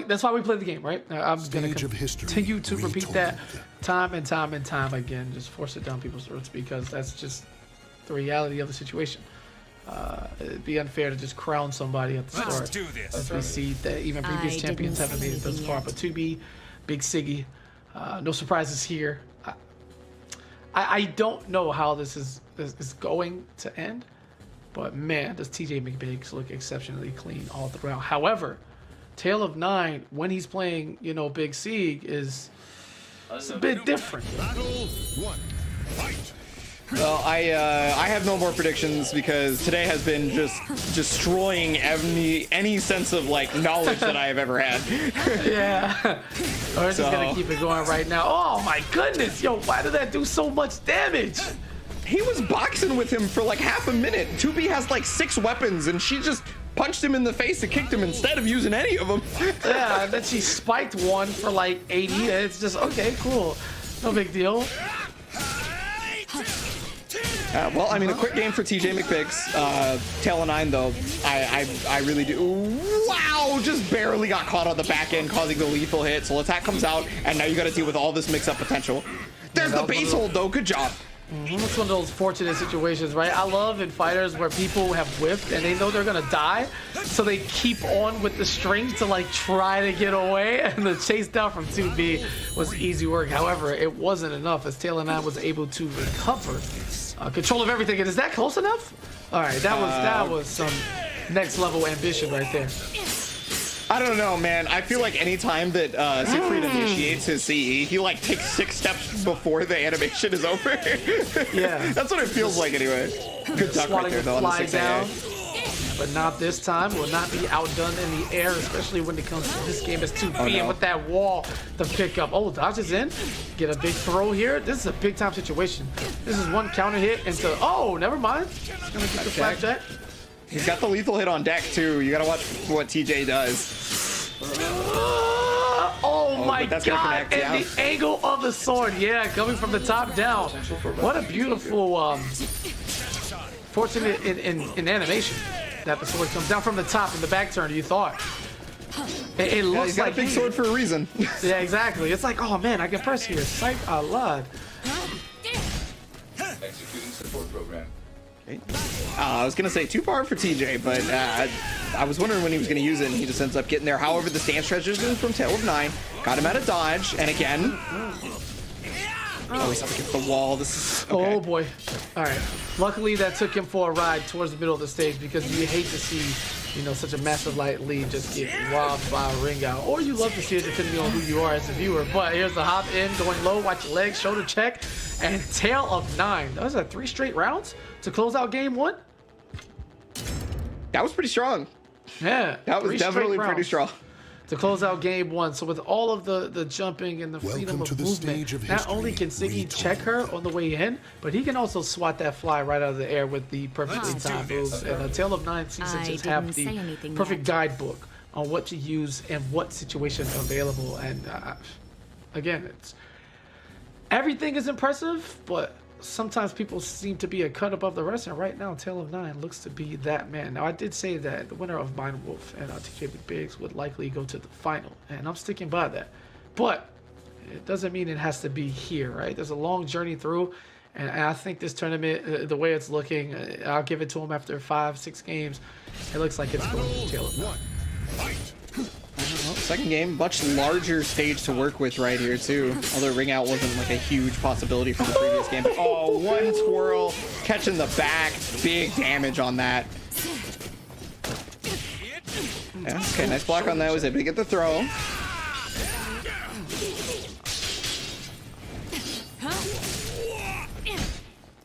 that's why we play the game, right? I'm going to continue to repeat that time and time and time again. Just force it down people's throats, because that's just the reality of the situation. It'd be unfair to just crown somebody at the start. Let's do this. As we see that even previous champions haven't made it thus far. But 2B, Big Siggy, no surprises here. I don't know how this is going to end, but man, does TJ McBiggs look exceptionally clean all throughout. However, Tail of 9, when he's playing, Big Sieg, is a bit different. Battle 1. Fight. Well, I have no more predictions, because today has been just destroying any sense of knowledge that I have ever had. Yeah. We're just gonna keep it going right now. Oh my goodness, yo, why did that do so much damage? He was boxing with him for half a minute. 2B has 6 weapons, and she just punched him in the face and kicked him instead of using any of them. Yeah, and then she spiked one for 80. It's just, okay, cool. No big deal. Well, I mean, a quick game for TJ McBiggs. Tail of 9, though, I really do. Wow, just barely got caught on the back end, causing the lethal hit. So attack comes out, and now you got to deal with all this mix-up potential. There's the base hold, though. Good job. It's one of those fortunate situations, right? I love in fighters where people have whiffed and they know they're gonna die, so they keep on with the string to try to get away, and the chase down from 2B was easy work. However, it wasn't enough, as Tail of 9 was able to recover control of everything. And is that close enough? All right, that was some next level ambition right there. I don't know, man. I feel like any time that Siegfried initiates his CE, he takes 6 steps before the animation is over. Yeah. That's what it feels like anyway. Good duck right there, though, on the 6A. But not this time. Will not be outdone in the air, especially when it comes to this game as 2B, and with that wall to pick up. Oh, dodges in. Get a big throw here. This is a big time situation. This is one counter hit into, oh, never mind. It's gonna get the flapjack. He's got the lethal hit on deck, too. You gotta watch what TJ does. Oh my god, and the angle of the sword, coming from the top down. What a beautiful, fortunate in animation that the sword comes down from the top in the back turn, you thought. It looks he's got like a big sword for a reason. Yeah, exactly. It's like, oh man, I can press here. Sight a lot. Executing support program. I was gonna say too far for TJ, but I was wondering when he was gonna use it, and he just ends up getting there. However, the stance transition from Tail of 9 got him out of dodge, and again, he's up against the wall. This is okay. Oh boy. All right. Luckily, that took him for a ride towards the middle of the stage, because you hate to see you know, such a massive light lead just get robbed by a ring out. Or you love to see it depending on who you are as a viewer. But here's the hop in, going low, watch your legs, shoulder check, and tail of 9. Those are 3 straight rounds to close out game 1. That was pretty strong. Yeah, That was 3 definitely straight pretty rounds strong. to close out game 1. So with all of the jumping and the freedom Welcome to of the stage movement, of not only can history Siggy check her on the way in, but he can also swat that fly right out of the air with the perfectly timed moves. And a Tail of 9 seems to I just have didn't say the anything perfect yet. guidebook on what to use and what situation available. And again, it's everything is impressive, but sometimes people seem to be a cut above the rest, and right now Tail of 9 looks to be that man. Now I did say that the winner of Mind Wolf and TJ Biggs would likely go to the final, and I'm sticking by that, but it doesn't mean it has to be here, right? There's a long journey through, and I think this tournament, the way it's looking, I'll give it to him after 5-6 games. It looks like it's going to Tail of 9. Fight. Well, second game, much larger stage to work with right here too. Although ring out wasn't like a huge possibility from the previous game. But, oh, one twirl, catching the back, big damage on that. Yeah, okay, nice block on that. Was able to get the throw.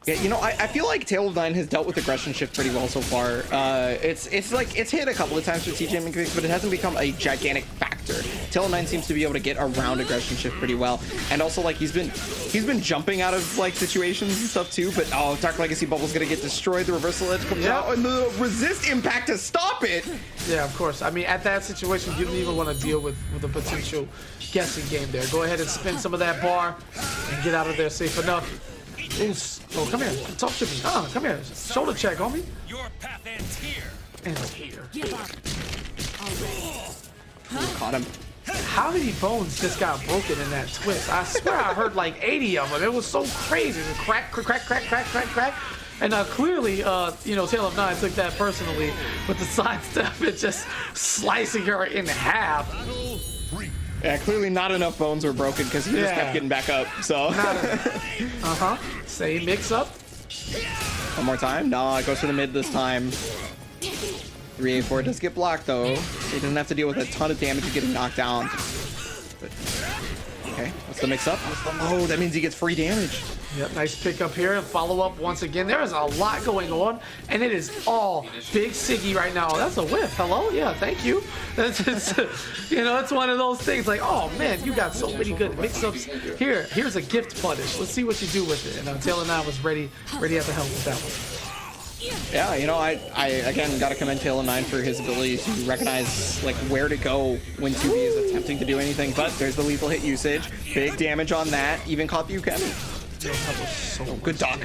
Yeah, you know, I feel like Tail of 9 has dealt with aggression shift pretty well so far. It's hit a couple of times with TJ McVick, but it hasn't become a gigantic factor. Tail of 9 seems to be able to get around aggression shift pretty well, and also like he's been jumping out of like situations and stuff too. But oh, Dark Legacy Bubble's gonna get destroyed. The reversal edge comes out, and the resist impact to stop it. Yeah, of course. I mean, at that situation, you don't even want to deal with a potential guessing game there. Go ahead and spin some of that bar and get out of there safe enough. Oh, come here. Talk to me. Come here. Shoulder check, homie. Your path ends here. And here. Caught him. How many bones just got broken in that twist? I swear I heard like 80 of them. It was so crazy. It was crack, crack, crack, crack, crack, crack. And clearly, you know, Tail of 9 took that personally with the sidestep and just slicing her in half. Yeah, clearly not enough bones were broken because he just kept getting back up. So. Same mix up. One more time. No, it goes for the mid this time. 384 does get blocked though. So he doesn't have to deal with a ton of damage of getting knocked down. But, okay, what's the mix up? Oh, that means he gets free damage. Yep, nice pick up here and follow up once again. There is a lot going on, and it is all Big Siggy right now. That's a whiff. Hello? Yeah, thank you. That's just, you know, it's one of those things like, oh man, you got so many good mix-ups. Here's a gift punish. Let's see what you do with it. And Tail of 9 was ready at the helm with that one. Yeah, you know, I again gotta commend Tail of 9 for his ability to recognize like where to go when 2B is attempting to do anything. But there's the lethal hit usage. Big damage on that. Even caught the Ukemi. Good dog.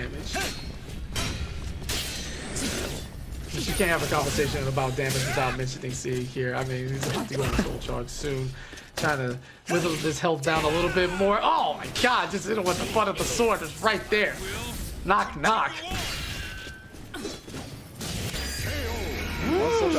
You can't have a conversation about damage without mentioning Sig here. I mean, he's about to go on soul charge soon. Trying to wiggle this health down a little bit more. Oh my god, just hit him with the butt of the sword. It's right there. Knock, knock.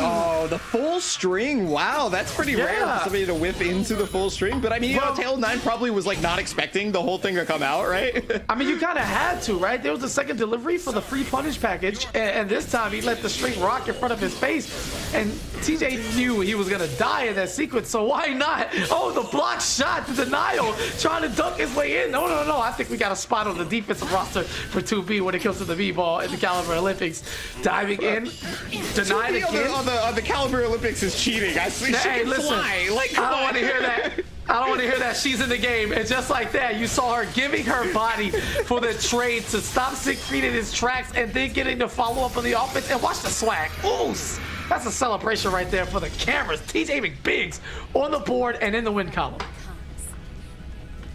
Oh, the full string. Wow, that's pretty rare for somebody to whip into the full string. But I mean, you know, Tail of 9 probably was like not expecting the whole thing to come out, right? I mean, you kind of had to, right? There was a second delivery for the free punish package, and this time he let the string rock in front of his face, and TJ knew he was gonna die in that sequence, so why not? Oh, the block shot, the denial, trying to dunk his way in. No. I think we got a spot on the defensive roster for 2B when it comes to the V-ball in the Caliber Olympics. Diving in, denied again. On the Caliber Olympics is cheating. I see. Hey, listen, Like, I don't want to hear that. I don't want to hear that. She's in the game. And just like that, you saw her giving her body for the trade to stop Siegfried in his tracks and then getting the follow up on the offense. And watch the swag. Ooh, that's a celebration right there for the cameras. TJ McBiggs on the board and in the win column.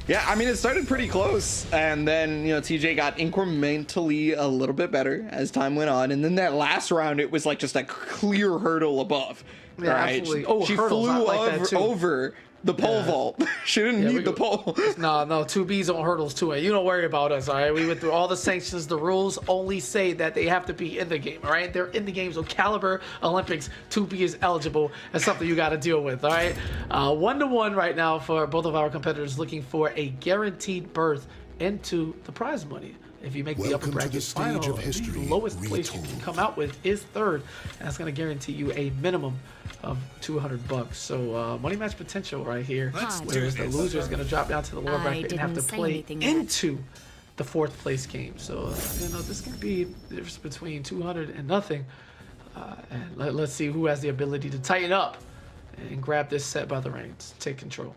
Yeah, I mean, it started pretty close, and then, you know, TJ got incrementally a little bit better as time went on, and then that last round, it was like just a clear hurdle above. Yeah, right? absolutely. Oh, she hurdles, flew like that too. over the pole vault. She didn't need the pole. No, 2B's on hurdles too, and you don't worry about us, all right? We went through all the sanctions. The rules only say that they have to be in the game, all right? They're in the game, so Caliber Olympics, 2B is eligible. That's something you got to deal with, all right? 1-1 right now for both of our competitors looking for a guaranteed berth into the prize money. If you make the upper Welcome to bracket the stage final, of history the lowest place you can retold. come out with is third, and that's going to guarantee you a minimum of $200. So money match potential right here. Let's do Whereas the this. loser is going to drop down to the lower I bracket and have to didn't say play anything yet. into the fourth place game. So this can be the difference between 200 and nothing. And let's see who has the ability to tighten up and grab this set by the reins, take control.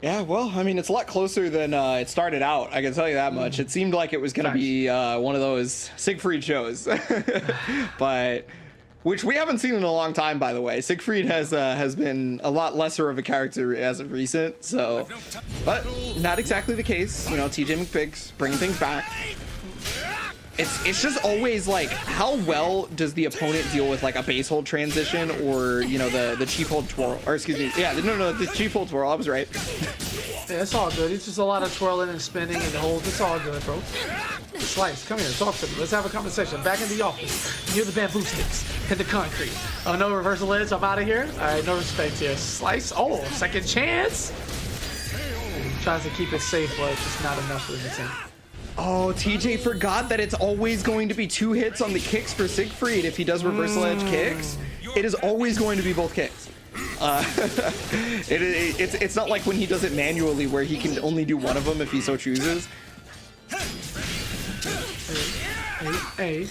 Yeah, well, I mean, it's a lot closer than it started out. I can tell you that much. It seemed like it was going to be one of those Siegfried shows, but which we haven't seen in a long time, by the way. Siegfried has been a lot lesser of a character as of recent, so, but not exactly the case. You know, TJ McBiggs bringing things back. It's just always like, how well does the opponent deal with like a base hold transition or, you know, the chief hold twirl, or excuse me, yeah, no, the chief hold twirl, I was right. Yeah, it's all good. It's just a lot of twirling and spinning and holds. It's all good, bro. Slice, come here, talk to me. Let's have a conversation. Back in the office, near the bamboo sticks, hit the concrete. Oh, no reversal edge, I'm out of here. All right, no respect here. Slice, oh, second chance. Tries to keep it safe, but just not enough for the team. Oh, TJ forgot that it's always going to be 2 hits on the kicks for Siegfried if he does reversal edge kicks. It is always going to be both kicks. It's not like when he does it manually where he can only do one of them if he so chooses. Hey.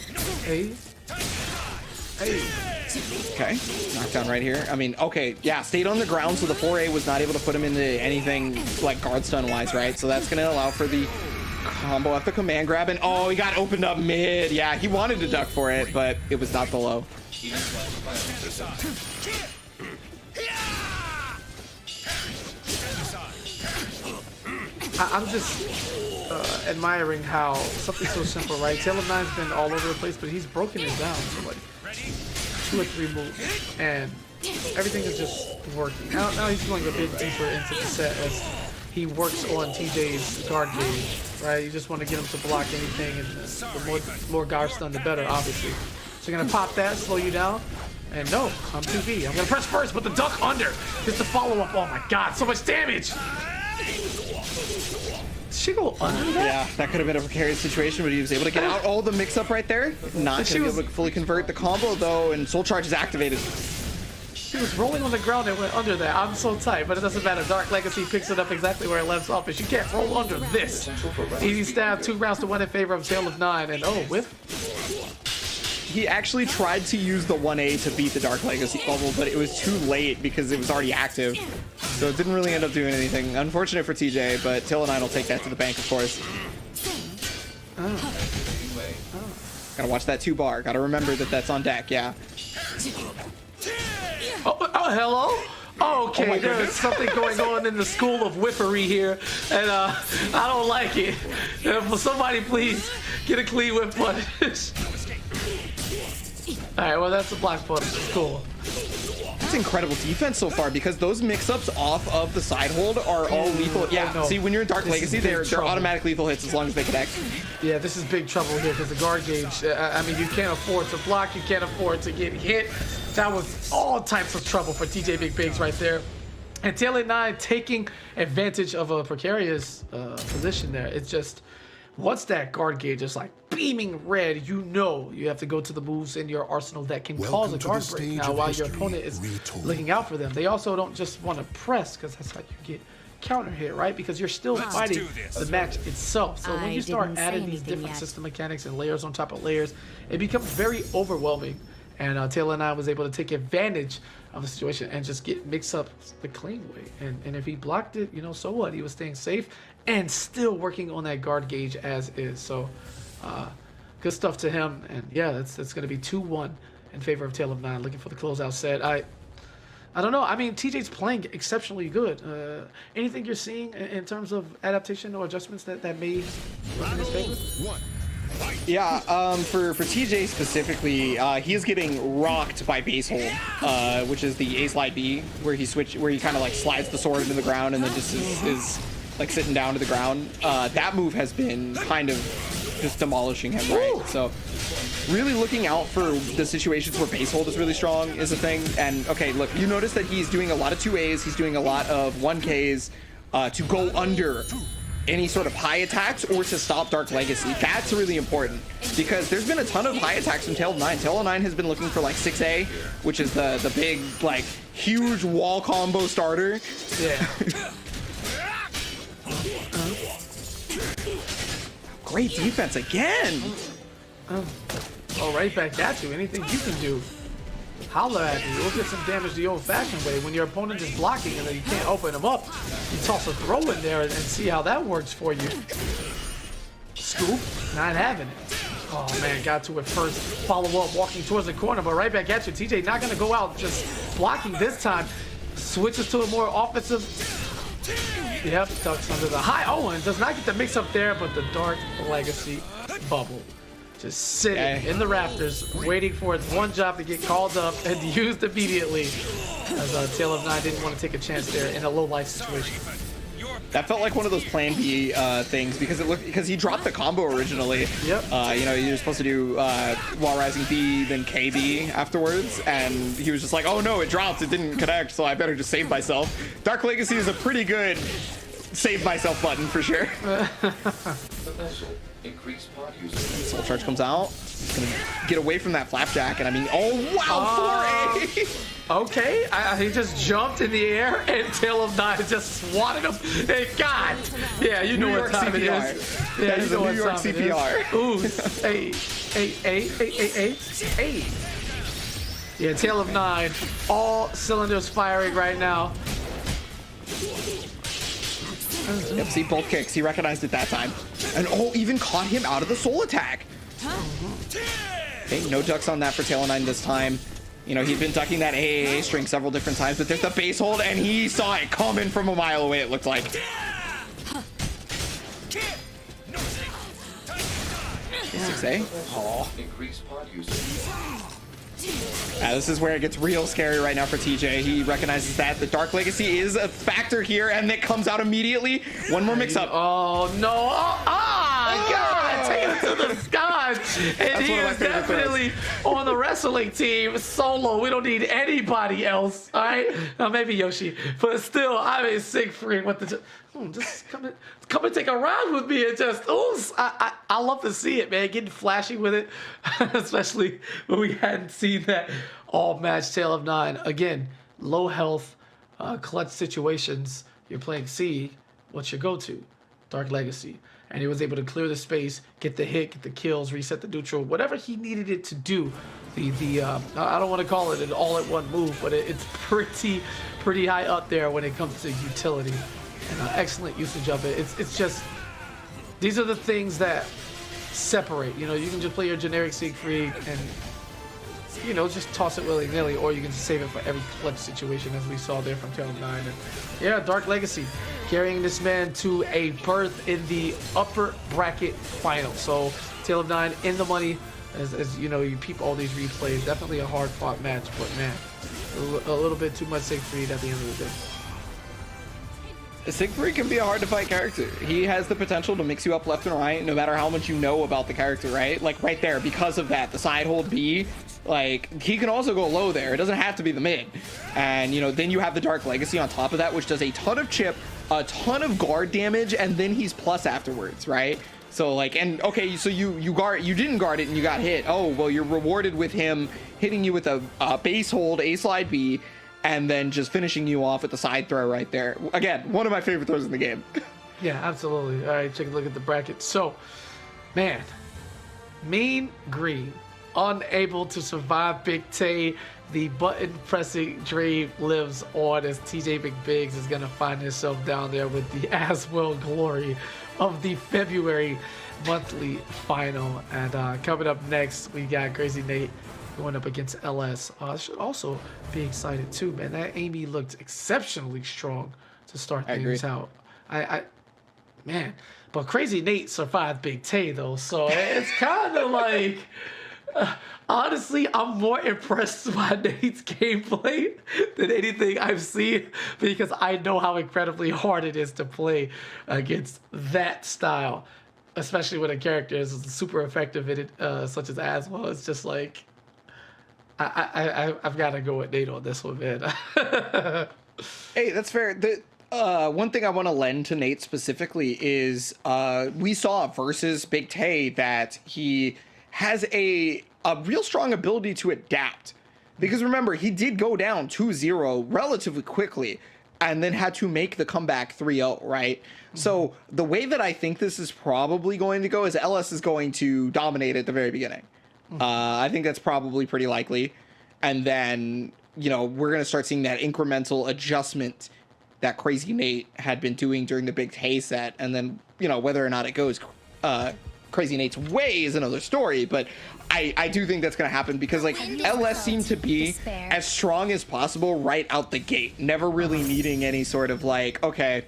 Okay, knockdown right here. I mean, okay, yeah, stayed on the ground, so the 4A was not able to put him into anything like guard stun wise, right? So that's gonna allow for the combo at the command grab, and oh, he got opened up mid. Yeah, he wanted to duck for it, but it was not the low. I'm just admiring how something so simple, right? Tail of Nine's been all over the place, but he's broken it down to like 2 or 3 moves, and everything is just working. Now he's going a bit deeper into the set as he works on TJ's guard gauge, right? You just want to get him to block anything, and the more guard stun, the better, obviously. So you're gonna pop that, slow you down, and no, I'm 2B. I'm gonna press first, but the duck under gets the follow up. Oh my god, so much damage! Did she go under that? Yeah, that could have been a precarious situation, but he was able to get out. Oh, the mix up right there. Not gonna be able to fully convert the combo though, and Soul Charge is activated. She was rolling on the ground and went under that. I'm so tight, but it doesn't matter. Dark Legacy picks it up exactly where it left off, and she can't roll under this. Easy stab, 2 rounds to 1 in favor of Tail of Nine, and oh, whiff. He actually tried to use the 1A to beat the Dark Legacy bubble, but it was too late because it was already active. So it didn't really end up doing anything. Unfortunate for TJ, but Tail of Nine will take that to the bank, of course. Gotta watch that 2 bar. Gotta remember that that's on deck, yeah. Oh, hello? Okay, there's something going on in the school of whippery here, and I don't like it. Will somebody please get a clean whip punish? Alright, well that's a block punish. It's cool. That's incredible defense so far because those mix-ups off of the side hold are all lethal. Yeah, no. see, when you're in Dark This is Legacy, big they're trouble. automatic lethal hits as long as they connect. Yeah, this is big trouble here because the guard gauge, I mean, you can't afford to block, you can't afford to get hit. That was all types of trouble for TJ Big Bigs right there. And Tail of Nine taking advantage of a precarious position there. It's just, once that guard gauge is like beaming red, you know you have to go to the moves in your arsenal that can cause a Welcome to guard the break. stage Now, of while your history opponent is retold. looking out for them, they also don't just want to press because that's how you get counter hit, right? Because you're still Let's fighting do this. the match itself. So when I you start didn't say adding these anything different yet. system mechanics and layers on top of layers, it becomes very overwhelming. And Taylor and I was able to take advantage of the situation and just get mixed up the clean way. And if he blocked it, you know, so what? He was staying safe and still working on that guard gauge as is. So good stuff to him. And yeah, that's going to be 2-1 in favor of Tail of Nine. Looking for the closeout set. I don't know. I mean, TJ's playing exceptionally good. Anything you're seeing in terms of adaptation or adjustments that may work in his favor? Yeah, for TJ specifically, he is getting rocked by base hold, which is the A slide B, where he kind of like slides the sword into the ground and then just is like sitting down to the ground. That move has been kind of just demolishing him, right? So really looking out for the situations where base hold is really strong is a thing. And okay, look, you notice that he's doing a lot of 2As, he's doing a lot of 1Ks to go under any sort of high attacks or to stop Dark Legacy. That's really important because there's been a ton of high attacks from Tail of 9. Tail of 9 has been looking for like 6A, which is the big, like, huge wall combo starter. Yeah. Great defense again. Oh, right back at you. Anything you can do, holler at me. We'll get some damage the old-fashioned way. When your opponent is blocking and then you can't open them up, you toss a throw in there and see how that works for you. Scoop, not having it. Oh man, got to it first. Follow up, walking towards the corner, but right back at you. TJ not gonna go out, just blocking this time. Switches to a more offensive. Yep, ducks under the high. Oh, and does not get the mix up there, but the Dark Legacy bubble. Just sitting in the rafters, waiting for its one job to get called up and used immediately. As Tail of 9 didn't want to take a chance there in a low life situation. That felt like one of those Plan B things because he dropped the combo originally. Yep. You know, you were supposed to do Wall Rising B, then KB afterwards, and he was just like, oh no, it dropped, it didn't connect, so I better just save myself. Dark Legacy is a pretty good save myself button for sure. Soul Charge comes out. Gonna get away from that flapjack, and I mean, oh wow, 4A! Okay, he just jumped in the air and Tail of 9 just swatted him. Hey, God! Yeah, you know what time it is. Yeah, that is a New York CPR. Ooh, hey. Yeah, Tail of 9, all cylinders firing right now. Yep, see, both kicks. He recognized it that time. And oh, even caught him out of the soul attack. Okay, no ducks on that for Tail of 9 this time. You know, he'd been ducking that AAA string several different times, but there's the base hold, and he saw it coming from a mile away, it looked like. 6A. Oh. This is where it gets real scary right now for TJ. He recognizes that the Dark Legacy is a factor here, and it comes out immediately. One more mix-up. Oh, no. God. Taking it to the sky. And he is definitely on the wrestling team solo. We don't need anybody else. All right? Now, maybe Yoshi. But still, I mean, Siegfried with the... just come and take a ride with me and just, I love to see it, man. Getting flashy with it, especially when we hadn't seen that all match Tail of 9. Again, low health, clutch situations. You're playing C. What's your go-to? Dark Legacy. And he was able to clear the space, get the hit, get the kills, reset the neutral, whatever he needed it to do. I don't want to call it an all-in-one move, but it's pretty high up there when it comes to utility. And excellent usage of it. It's just, these are the things that separate. You know, you can just play your generic Siegfried and, you know, just toss it willy-nilly, or you can save it for every clutch situation, as we saw there from Tail of 9. And yeah, Dark Legacy carrying this man to a berth in the upper bracket final. So Tail of 9 in the money, as you know, you peep all these replays. Definitely a hard-fought match, but man, a little bit too much Siegfried at the end of the day. Siegfried can be a hard-to-fight character. He has the potential to mix you up left and right, no matter how much you know about the character, right? Like, right there, because of that, the side hold B, like, he can also go low there. It doesn't have to be the mid. And, you know, then you have the Dark Legacy on top of that, which does a ton of chip, a ton of guard damage, and then he's plus afterwards, right? So, like, and, okay, so you didn't guard it and you got hit. Oh, well, you're rewarded with him hitting you with a base hold, A-slide B, and then just finishing you off with the side throw right there. Again, one of my favorite throws in the game. Yeah, absolutely. All right, take a look at the bracket. So, man, Mean Green, unable to survive Big Tay. The button-pressing dream lives on as TJ McBiggs is going to find himself down there with the as-well glory of the February monthly final. And coming up next, we got Crazy Nate going up against LS. Should also be excited too, man. That Amy looked exceptionally strong to start things out. Man, but Crazy Nate survived Big Tay though, so it's kind of like, honestly, I'm more impressed by Nate's gameplay than anything I've seen, because I know how incredibly hard it is to play against that style, especially when a character is super effective in it, such as Aswell. It's just like, I've got to go with Nate on this one, man. Hey, that's fair. One thing I want to lend to Nate specifically is we saw versus Big Tay that he has a real strong ability to adapt. Because remember, he did go down 2-0 relatively quickly and then had to make the comeback 3-0, right? So the way that I think this is probably going to go is LS is going to dominate at the very beginning. I think that's probably pretty likely. And then, you know, we're going to start seeing that incremental adjustment that Crazy Nate had been doing during the Big Tay set. And then, you know, whether or not it goes Crazy Nate's way is another story. But I do think that's going to happen because, like, LS seemed to be as strong as possible right out the gate. Never really needing any sort of, like, okay,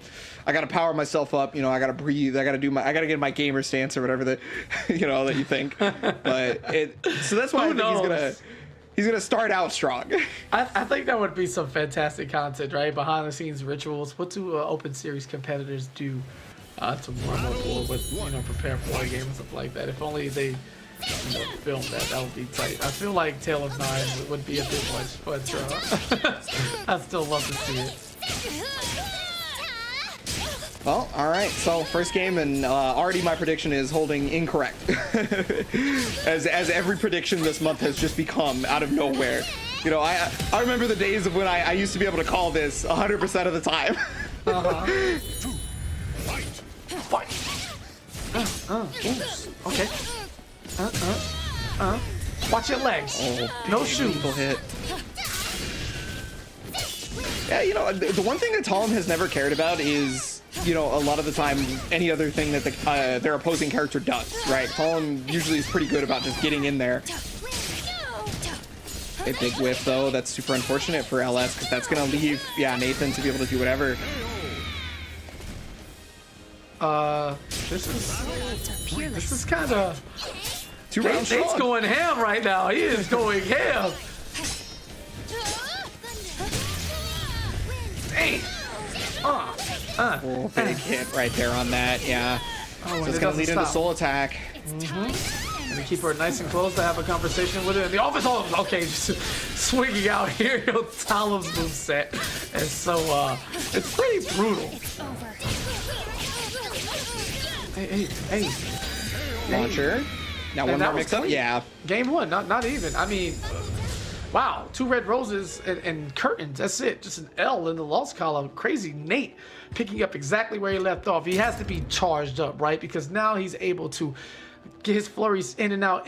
I got to power myself up. You know, I got to breathe. I got to get my gamer stance or whatever that, you know, that you think. But so that's why I think he's gonna start out strong. I think that would be some fantastic content, right? Behind the scenes rituals. What do Open Series competitors do to warm up or with, you know, prepare for a game and stuff like that? If only they, you know, film that would be tight. I feel like Tale of Nine would be a bit much, but I'd still love to see it. Well, all right. So first game, and already my prediction is holding incorrect, as every prediction this month has just become out of nowhere. You know, I remember the days of when I used to be able to call this 100% of the time. Fight. Okay. Watch your legs. Oh, no shoes. Hit. Yeah, you know, the one thing that Tom has never cared about is, you know, a lot of the time any other thing that their opposing character does, right? Tom usually is pretty good about just getting in there. A big whiff, though. That's super unfortunate for LS because that's going to leave, Nathan to be able to do whatever. This is kind of... 2 rounds Nate's going ham right now. He is going ham. Hey. Big hit right there on that, yeah. Oh, so it's going to lead into Soul Attack. And we keep her nice and close to have a conversation with her in the office. Oh, okay, just swinging out here. Talon's moveset. And so, it's pretty brutal. Hey. Launcher. Now one more mix up? Yeah. Game one, not even. I mean, wow, 2 red roses and curtains. That's it. Just an L in the loss column. Crazy Nate picking up exactly where he left off. He has to be charged up, right? Because now he's able to get his flurries in and out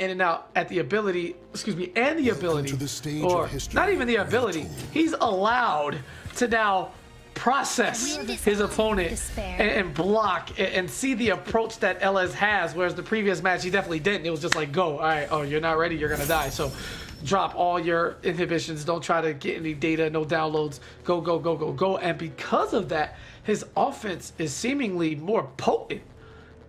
at the ability, and the ability, or not even the ability. He's allowed to now process his opponent and block and see the approach that LS has, whereas the previous match he definitely didn't. It was just like, go, all right, oh, you're not ready, you're gonna die. So drop all your inhibitions, don't try to get any data, no downloads, go. And because of that, his offense is seemingly more potent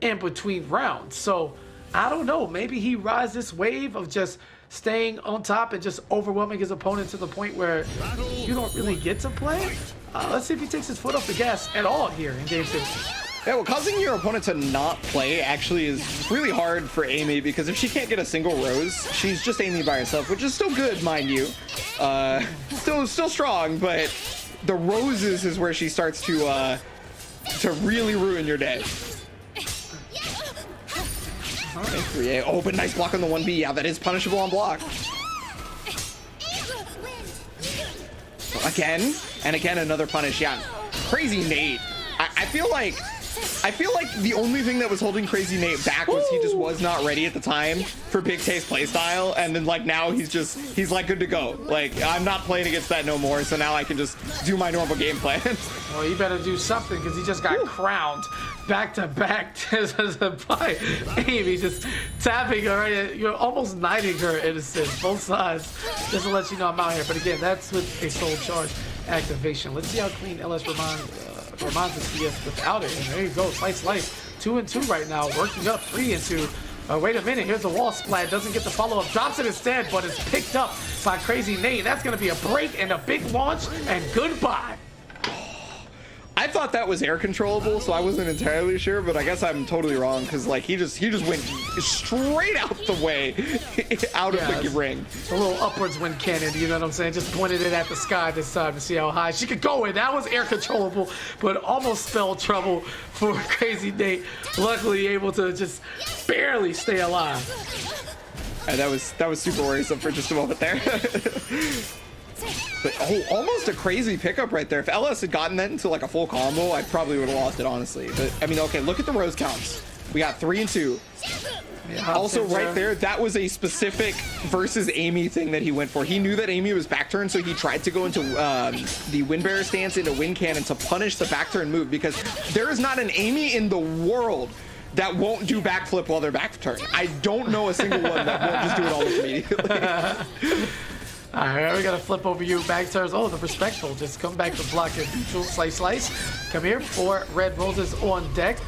in between rounds. So I don't know, maybe he rides this wave of just staying on top and just overwhelming his opponent to the point where you don't really get to play. Let's see if he takes his foot off the gas at all here in game 2. Yeah, well, causing your opponent to not play actually is really hard for Amy because if she can't get a single rose, she's just aiming by herself, which is still good, mind you. Still strong, but the roses is where she starts to really ruin your day. Oh, but nice block on the 1B. Yeah, that is punishable on block. Again, and again, another punish. Yeah, Crazy Nate. I feel like the only thing that was holding Crazy Nate back was he just was not ready at the time for Big Tay's playstyle, and then like now he's like good to go. Like I'm not playing against that no more, so now I can just do my normal game plan. Well, you better do something because he just got crowned back to back by Amy, just tapping her. Right, you're almost knighting her in a sense, both sides, just to let you know I'm out here. But again, that's with a soul charge activation. Let's see how clean LS reminds the CS without it. And there you go, slice. 2-2 right now, working up 3-2. Wait a minute, here's the wall splat, doesn't get the follow-up, drops it instead, but it's picked up by Crazy Nate. That's gonna be a break and a big launch, and goodbye. I thought that was air controllable, so I wasn't entirely sure, but I guess I'm totally wrong because like he just went straight out the way out of the ring. A little upwards wind cannon, you know what I'm saying? Just pointed it at the sky this time to see how high she could go in. That was air controllable, but almost spelled trouble for Crazy Nate. Luckily able to just barely stay alive. And that was super worrisome for just a moment there. But almost a crazy pickup right there. If LS had gotten that into like a full combo, I probably would have lost it, honestly. But I mean, okay, look at the rose counts. We got 3 and 2. Yeah, also, right there, that was a specific versus Amy thing that he went for. He knew that Amy was back turn, so he tried to go into the wind bearer stance into wind cannon to punish the back turn move, because there is not an Amy in the world that won't do backflip while they're back turn. I don't know a single one that won't just do it almost immediately. All right, we gotta flip over you. Back turns. Oh, the respectful. Just come back to block it. Neutral. Slice, slice. Come here. 4 red roses on deck.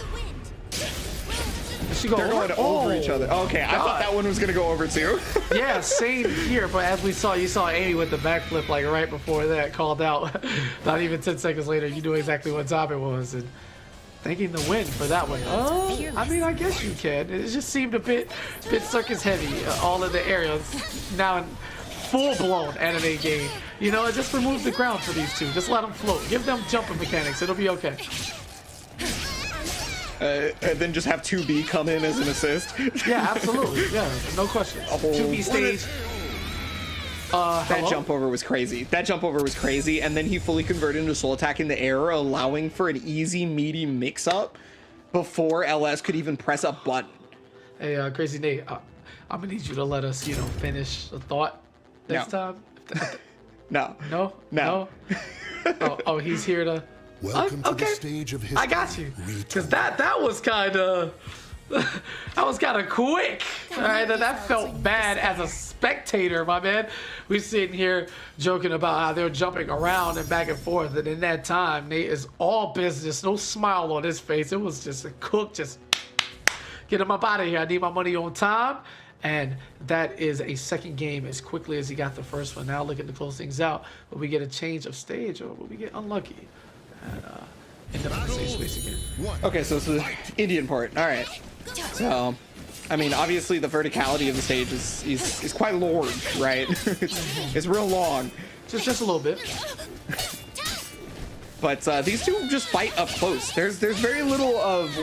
Does she go They're going over each other. Okay, God. I thought that one was gonna go over too. Yeah, same here. But as we saw, you saw Amy with the backflip like right before that, called out. Not even 10 seconds later, you knew exactly what time it was. And thanking the win for that one. I mean, I guess you can. It just seemed a bit circus heavy. All in the areas now. In full-blown anime game. You know, just remove the ground for these two. Just let them float. Give them jumping mechanics. It'll be okay. And then just have 2B come in as an assist. Yeah, absolutely. Yeah, no question. 2B stage. That jump over was crazy. That jump over was crazy. And then he fully converted into soul attack in the air, allowing for an easy, meaty mix-up before LS could even press a button. Hey, Crazy Nate, I'm gonna need you to let us, finish the thought next time. No. No? Oh, he's here to... Welcome to the stage of history. I got you. Because that was kind of... that was kind of quick. All right, and that felt bad as a spectator, my man. We sitting here joking about how they're jumping around and back and forth, and in that time, Nate is all business, no smile on his face. It was just a cook, just get him up out of here. I need my money on time. And that is a second game as quickly as he got the first one. Now looking to close things out. Will we get a change of stage, or will we get unlucky and end up in the same space again? Okay, so it's the Indian part. All right. So, I mean, obviously the verticality of the stage is quite large, right? it's real long. Just a little bit. But these two just fight up close. There's very little of...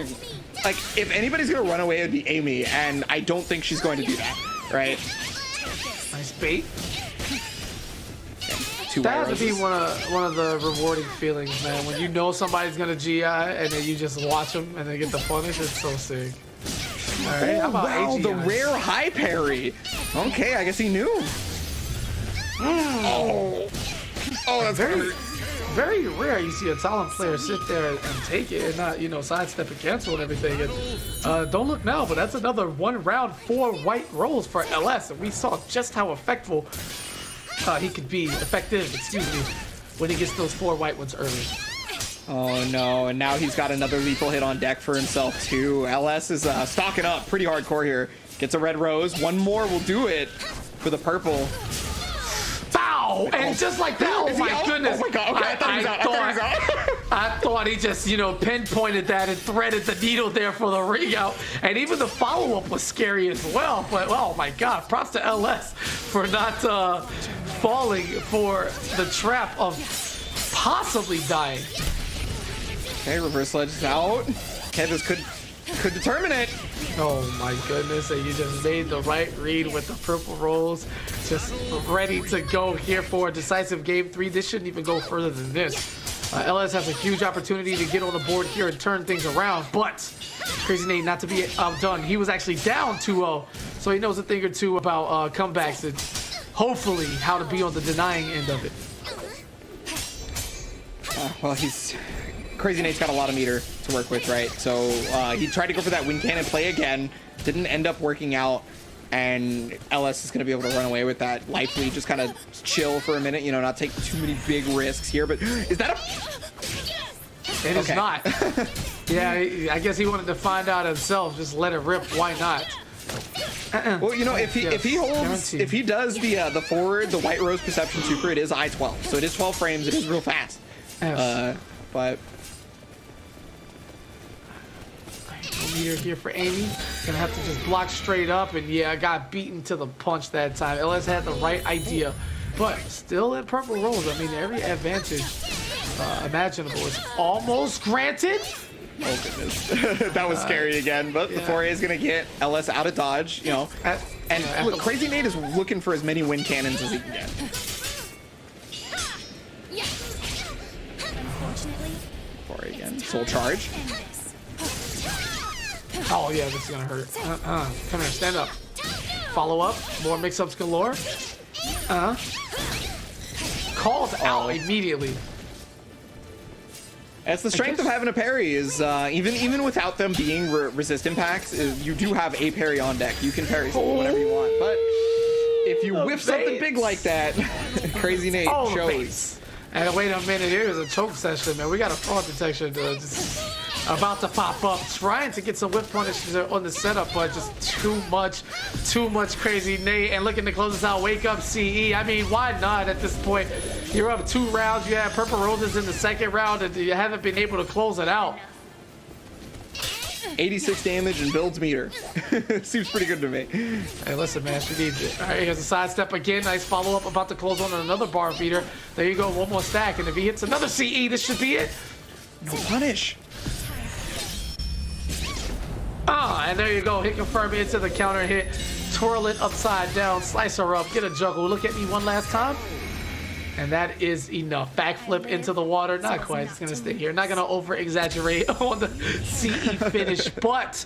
Like, if anybody's gonna run away, it'd be Amy, and I don't think she's going to do that, right? Nice bait. Two that has to be one of the rewarding feelings, man. When you know somebody's gonna GI and then you just watch them and they get the punish, it's so sick. All right, how about wow, AGI? the rare high parry. Okay, I guess he knew. Oh, that's very rare you see a Talon player sit there and take it and not, sidestep and cancel and everything. And don't look now, but that's another 1 round 4 white rolls for LS. And we saw just how effective he could be, when he gets those 4 white ones early. Oh no, and now he's got another lethal hit on deck for himself too. LS is stocking up pretty hardcore here. Gets a red rose. One more will do it for the purple. Bow! And just like that, oh my goodness. Oh my god, okay, I thought he was out. I thought he just, pinpointed that and threaded the needle there for the ring out. And even the follow-up was scary as well. But, oh my god, props to LS for not falling for the trap of possibly dying. Okay, reverse ledge is out. Canvas could determine it. Oh my goodness, and you just made the right read with the purple rolls. Just ready to go here for a decisive game 3. This shouldn't even go further than this. LS has a huge opportunity to get on the board here and turn things around, but Crazy Nate not to be outdone. He was actually down 2-0, so he knows a thing or two about comebacks and hopefully how to be on the denying end of it. Well, Crazy Nate's got a lot of meter to work with, right? So he tried to go for that wind cannon play again. Didn't end up working out. And LS is going to be able to run away with that. Likely just kind of chill for a minute, not take too many big risks here. But is that a... It is not. Yeah, I guess he wanted to find out himself. Just let it rip. Why not? Well, if he holds, guaranteed. If he does the forward, the White Rose Perception Super, it is I-12. So it is 12 frames. It is real fast. Yes. But meter here for Amy. Gonna have to just block straight up, and yeah, I got beaten to the punch that time. LS had the right idea, but still in purple rolls. I mean, every advantage imaginable is almost granted. Oh goodness, that was scary again. But the foray is gonna get LS out of dodge, you know. And look, Crazy Nate is looking for as many wind cannons as he can get. Foray again, soul charge. Oh yeah, this is gonna hurt. Come here, stand up. Follow up. More mix-ups galore. Called out immediately. That's the strength of having a parry is even without them being resist impacts, you do have a parry on deck. You can parry whenever you want, but if you whiff something big like that, Crazy Nate shows. And wait a minute, here's a choke session, man. We got a fraud detection about to pop up, trying to get some whiff punishes on the setup, but just too much Crazy Nate. And looking to close this out, wake up CE. I mean, why not at this point? You're up 2 rounds. You have purple roses in the second round, and you haven't been able to close it out. 86 damage and builds meter. Seems pretty good to me. Hey, listen, man, she needs it. All right, here's a sidestep again. Nice follow-up, about to close on another bar beater. There you go, one more stack, and if he hits another CE, this should be it. No punish. And there you go, hit confirm into the counter hit. Twirl it upside down, slice her up, get a juggle. Look at me one last time. And that is enough. Backflip into the water. Not quite. It's going to stay here. Not going to over-exaggerate on the CE finish, but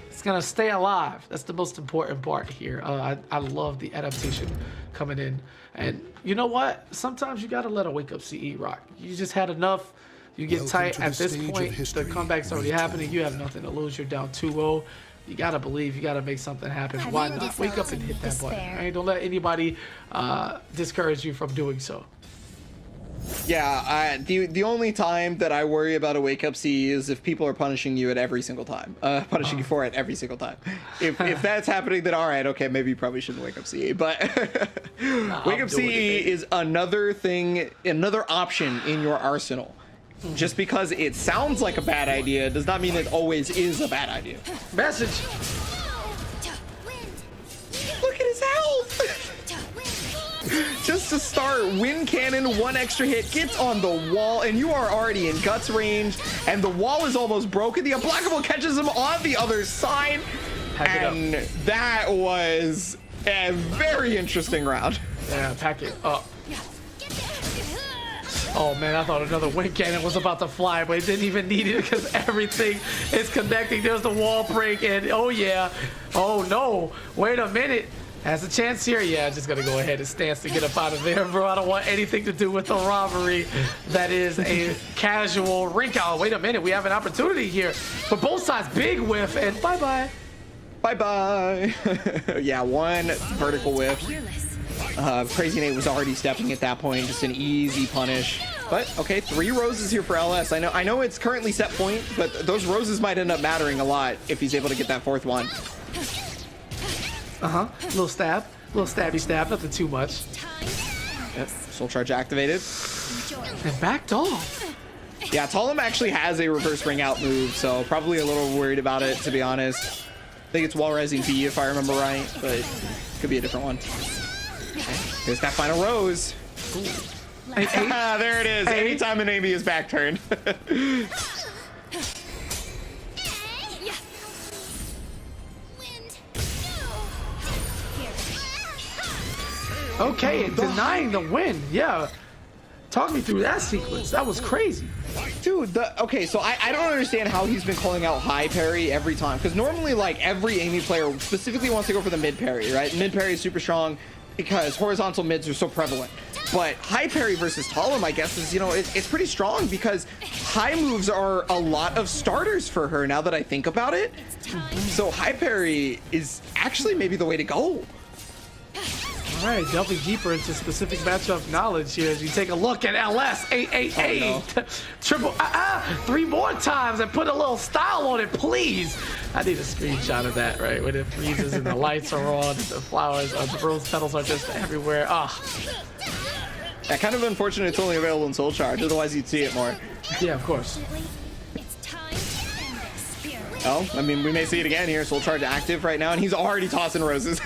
it's going to stay alive. That's the most important part here. I love the adaptation coming in. And you know what? Sometimes you got to let a wake-up CE rock. You just had enough. You get tight at this point. The comeback's already happening. You have nothing to lose. You're down 2-0. You gotta believe. You gotta make something happen. Why not? Wake up and hit that button. Right? Don't let anybody discourage you from doing so. Yeah, the only time that I worry about a wake up CE is if people are punishing you at every single time, punishing you for it every single time. If that's happening, then all right, okay, maybe you probably shouldn't wake up CE. But wake up CE is another thing, another option in your arsenal. Just because it sounds like a bad idea does not mean it always is a bad idea. Message. Look at his health. Just to start, wind cannon, 1 extra hit, gets on the wall, and you are already in guts range, and the wall is almost broken. The unblockable catches him on the other side, and that was a very interesting round. Yeah, pack it up. Oh man, I thought another wind cannon was about to fly, but it didn't even need it because everything is connecting. There's the wall break, and oh yeah. Oh no, wait a minute. Has a chance here? Yeah, just gonna go ahead and stance to get up out of there, bro. I don't want anything to do with the robbery. That is a casual rink out. Wait a minute, we have an opportunity here for both sides. Big whiff, and bye-bye. Bye-bye. Yeah, 1 vertical whiff. Crazy Nate was already stepping at that point, just an easy punish. But okay, 3 roses here for LS. I know it's currently set point, but those roses might end up mattering a lot if he's able to get that 4th one. Little stab, little stabby stab, nothing too much. Yep, soul charge activated. And backed off. Yeah, Talum actually has a reverse ring out move, so probably a little worried about it, to be honest. I think it's wall rising B if I remember right, but it could be a different one. Okay, here's that final rose. There it is. Anytime an Amy is back turned. Okay, denying the win. Yeah. Talk me through that sequence. That was crazy. Dude, okay, so I don't understand how he's been calling out high parry every time. Because normally, like, every Amy player specifically wants to go for the mid parry, right? Mid parry is super strong because horizontal mids are so prevalent. But high parry versus Talum, I guess, is, you know, it's pretty strong because high moves are a lot of starters for her now that I think about it. So high parry is actually maybe the way to go. All right, delving deeper into specific matchup knowledge here as you take a look at LS 888. Oh, no. Triple 3 more times and put a little style on it, please. I need a screenshot of that, right? When it freezes and the lights are on, and the flowers, the rose petals are just everywhere. Yeah, kind of unfortunate it's only available in Soul Charge, otherwise you'd see it more. Yeah, of course. Oh, I mean, we may see it again here. Soul Charge active right now, and he's already tossing roses.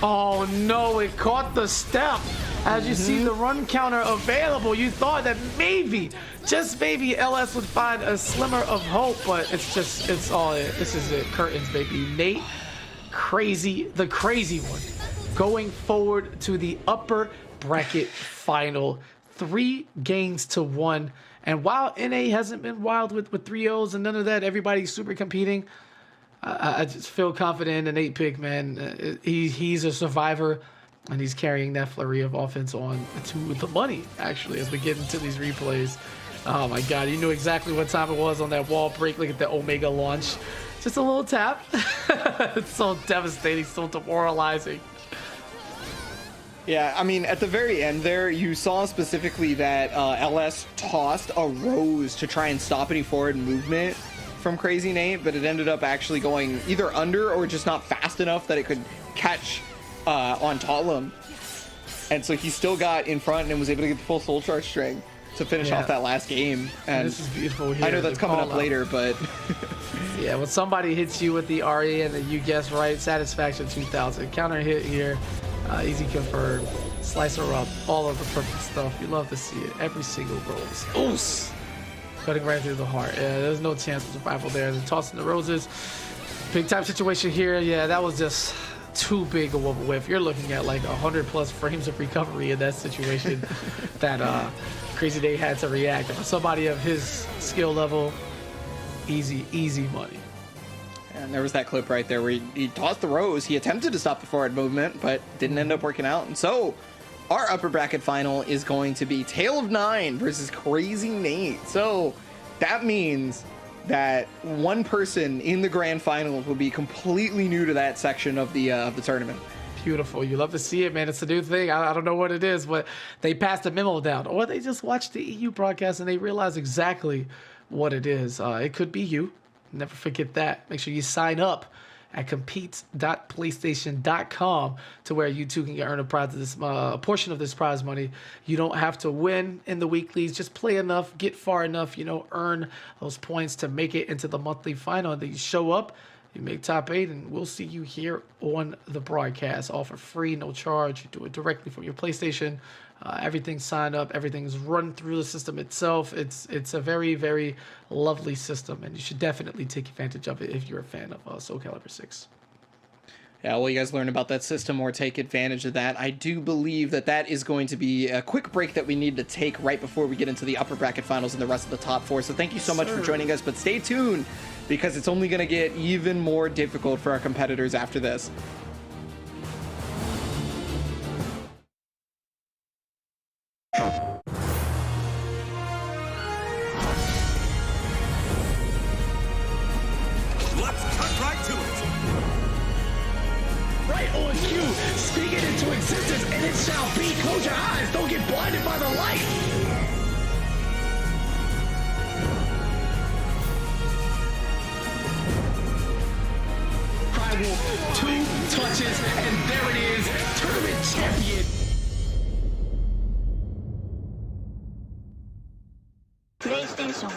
Oh no, it caught the step. As you see the run counter available, you thought that maybe, just maybe, LS would find a slimmer of hope, but it's all it. This is it. Curtains, baby. Nate, the crazy one, going forward to the upper bracket final. 3 games to 1. And while NA hasn't been wild with 3-0s and none of that, everybody's super competing. I just feel confident in Nate pick, man. He's a survivor. And he's carrying that flurry of offense on to the money, actually, as we get into these replays. Oh, my God. You knew exactly what time it was on that wall break. Look at the Omega launch. Just a little tap. It's so devastating, so demoralizing. Yeah, I mean, at the very end there, you saw specifically that LS tossed a rose to try and stop any forward movement from Crazy Nate, but it ended up actually going either under or just not fast enough that it could catch on Totlum, and so he still got in front and was able to get the full Soul Charge string to finish off that last game. And this is beautiful here. I know that's coming up later, but yeah, when somebody hits you with the RE and then you guess right, Satisfaction 2000 counter hit here, easy confirm, slice her up, all of the perfect stuff. You love to see it. Every single rose. Oos! Cutting right through the heart. Yeah, there's no chance of survival there. And tossing the roses. Big time situation here. Yeah, that was just too big of a whiff. You're looking at like 100+ frames of recovery in that situation that Crazy Day had to react. And for somebody of his skill level, easy money. And there was that clip right there where he tossed the rose. He attempted to stop the forward movement, but didn't end up working out. And so our upper bracket final is going to be Tale of 9 versus Crazy Nate. So that means that one person in the grand finals will be completely new to that section of the tournament. Beautiful. You love to see it, man. It's a new thing. I don't know what it is, but they passed a memo down, or they just watched the EU broadcast and they realize exactly what it is. It could be you. Never forget that. Make sure you sign up at compete.playstation.com to where you too can earn a portion of this prize money. You don't have to win in the weeklies. Just play enough, get far enough, earn those points to make it into the monthly final. Then you show up, you make top 8, and we'll see you here on the broadcast. All for free, no charge. You do it directly from your PlayStation. Everything's signed up. Everything's run through the system itself. It's a very, very lovely system, and you should definitely take advantage of it if you're a fan of Soulcalibur 6. Yeah, well, you guys learn about that system or take advantage of that. I do believe that is going to be a quick break that we need to take right before we get into the upper bracket finals and the rest of the top 4. So thank you so much for joining us, but stay tuned because it's only going to get even more difficult for our competitors after this. Let's cut right to it. Right on cue. Speak it into existence and it shall be. Close your eyes. Don't get blinded by the light. Cry Wolf, 2 touches, and there it is. Tournament champion. PlayStation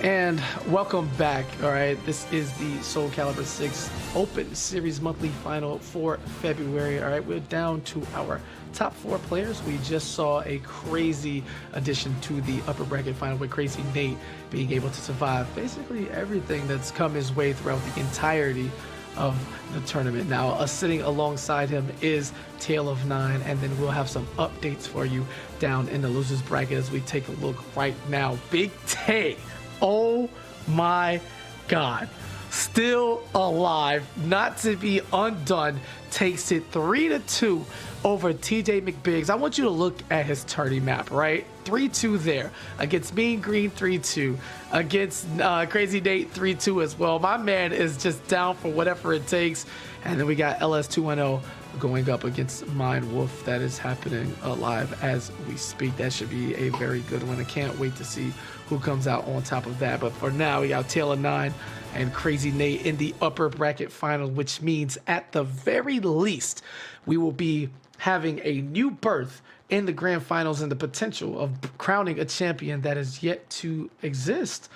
And welcome back. All right, this is the Soulcalibur 6 Open Series monthly final for February. All right, we're down to our top 4 players. We just saw a crazy addition to the upper bracket final with Crazy Nate being able to survive basically everything that's come his way throughout the entirety of the tournament. Now, us sitting alongside him is Tale of 9, and then we'll have some updates for you down in the losers bracket as we take a look right now. Big Tay. Oh my God, still alive, not to be undone, takes it 3-2 over TJ McBiggs. I want you to look at his tourney map, right? 3-2 there against Mean Green, 3-2 against Crazy Nate, 3-2 as well. My man is just down for whatever it takes. And then we got LS210 going up against Mind Wolf. That is happening live as we speak. That should be a very good one. I can't wait to see who comes out on top of that. But for now, we got Taylor 9 and Crazy Nate in the upper bracket final, which means at the very least, we will be having a new berth in the grand finals and the potential of crowning a champion that is yet to exist.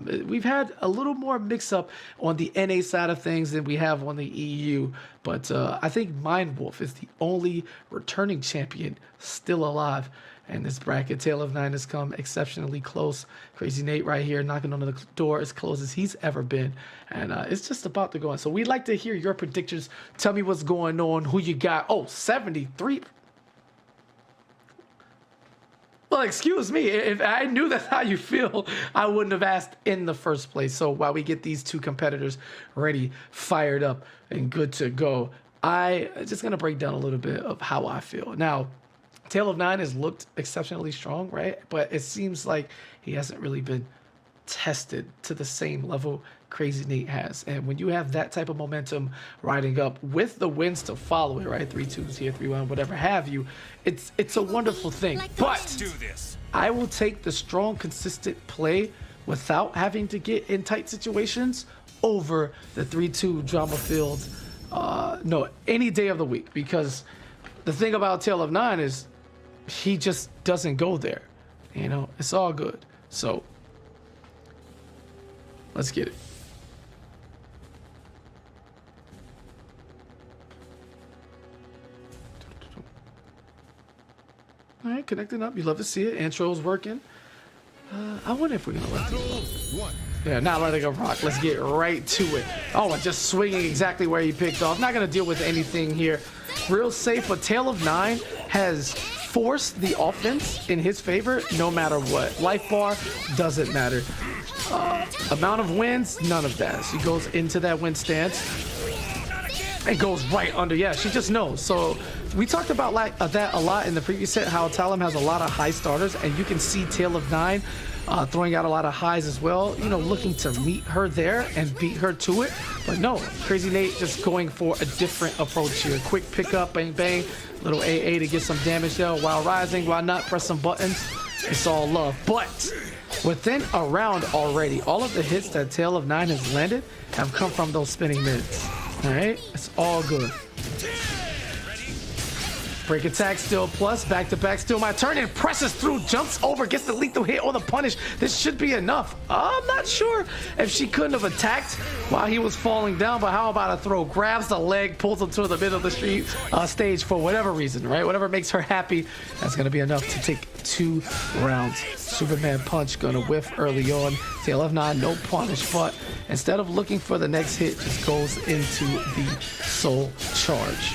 We've had a little more mix-up on the NA side of things than we have on the EU, but I think Mind Wolf is the only returning champion still alive in this bracket. Tale of 9 has come exceptionally close. Crazy Nate right here knocking on the door as close as he's ever been, and it's just about to go on. So we'd like to hear your predictions. Tell me what's going on, who you got. Oh, 73. Well, excuse me, if I knew that's how you feel, I wouldn't have asked in the first place. So while we get these two competitors ready, fired up, and good to go, I'm just going to break down a little bit of how I feel. Now, Tale of 9 has looked exceptionally strong, right? But it seems like he hasn't really been tested to the same level Crazy Nate has. And when you have that type of momentum riding up with the wins to follow it, right? 3-2s here, 3-1, whatever have you, it's a wonderful thing. But I will take the strong, consistent play without having to get in tight situations over the 3-2 drama-filled, no, any day of the week. Because the thing about Tale of 9 is he just doesn't go there. You know, it's all good. So let's get it. All right, connecting up. You love to see it. Intro's working. I wonder if we're gonna let it. Yeah, not letting it rock. Let's get right to it. Oh, and just swinging exactly where he picked off. Not gonna deal with anything here. Real safe, but Tale of 9 has forced the offense in his favor no matter what. Life bar doesn't matter. Amount of wins, none of that. She goes into that win stance. It goes right under. Yeah, she just knows. So we talked about that a lot in the previous set, how Talon has a lot of high starters, and you can see Tale of 9 throwing out a lot of highs as well, you know, looking to meet her there and beat her to it. But no, Crazy Nate just going for a different approach here. Quick pickup, bang, bang, little AA to get some damage there while rising, while not press some buttons. It's all love. But within a round already, all of the hits that Tale of 9 has landed have come from those spinning mids. All right, it's all good. Break attack still plus, back to back still my turn, and presses through, jumps over, gets the lethal hit or the punish. This should be enough. I'm not sure if she couldn't have attacked while he was falling down, but how about a throw? Grabs the leg, pulls him to the middle of the stage for whatever reason, right? Whatever makes her happy, that's gonna be enough to take 2 rounds. Superman punch gonna whiff early on. Tale of 9, no punish, but instead of looking for the next hit, just goes into the soul charge.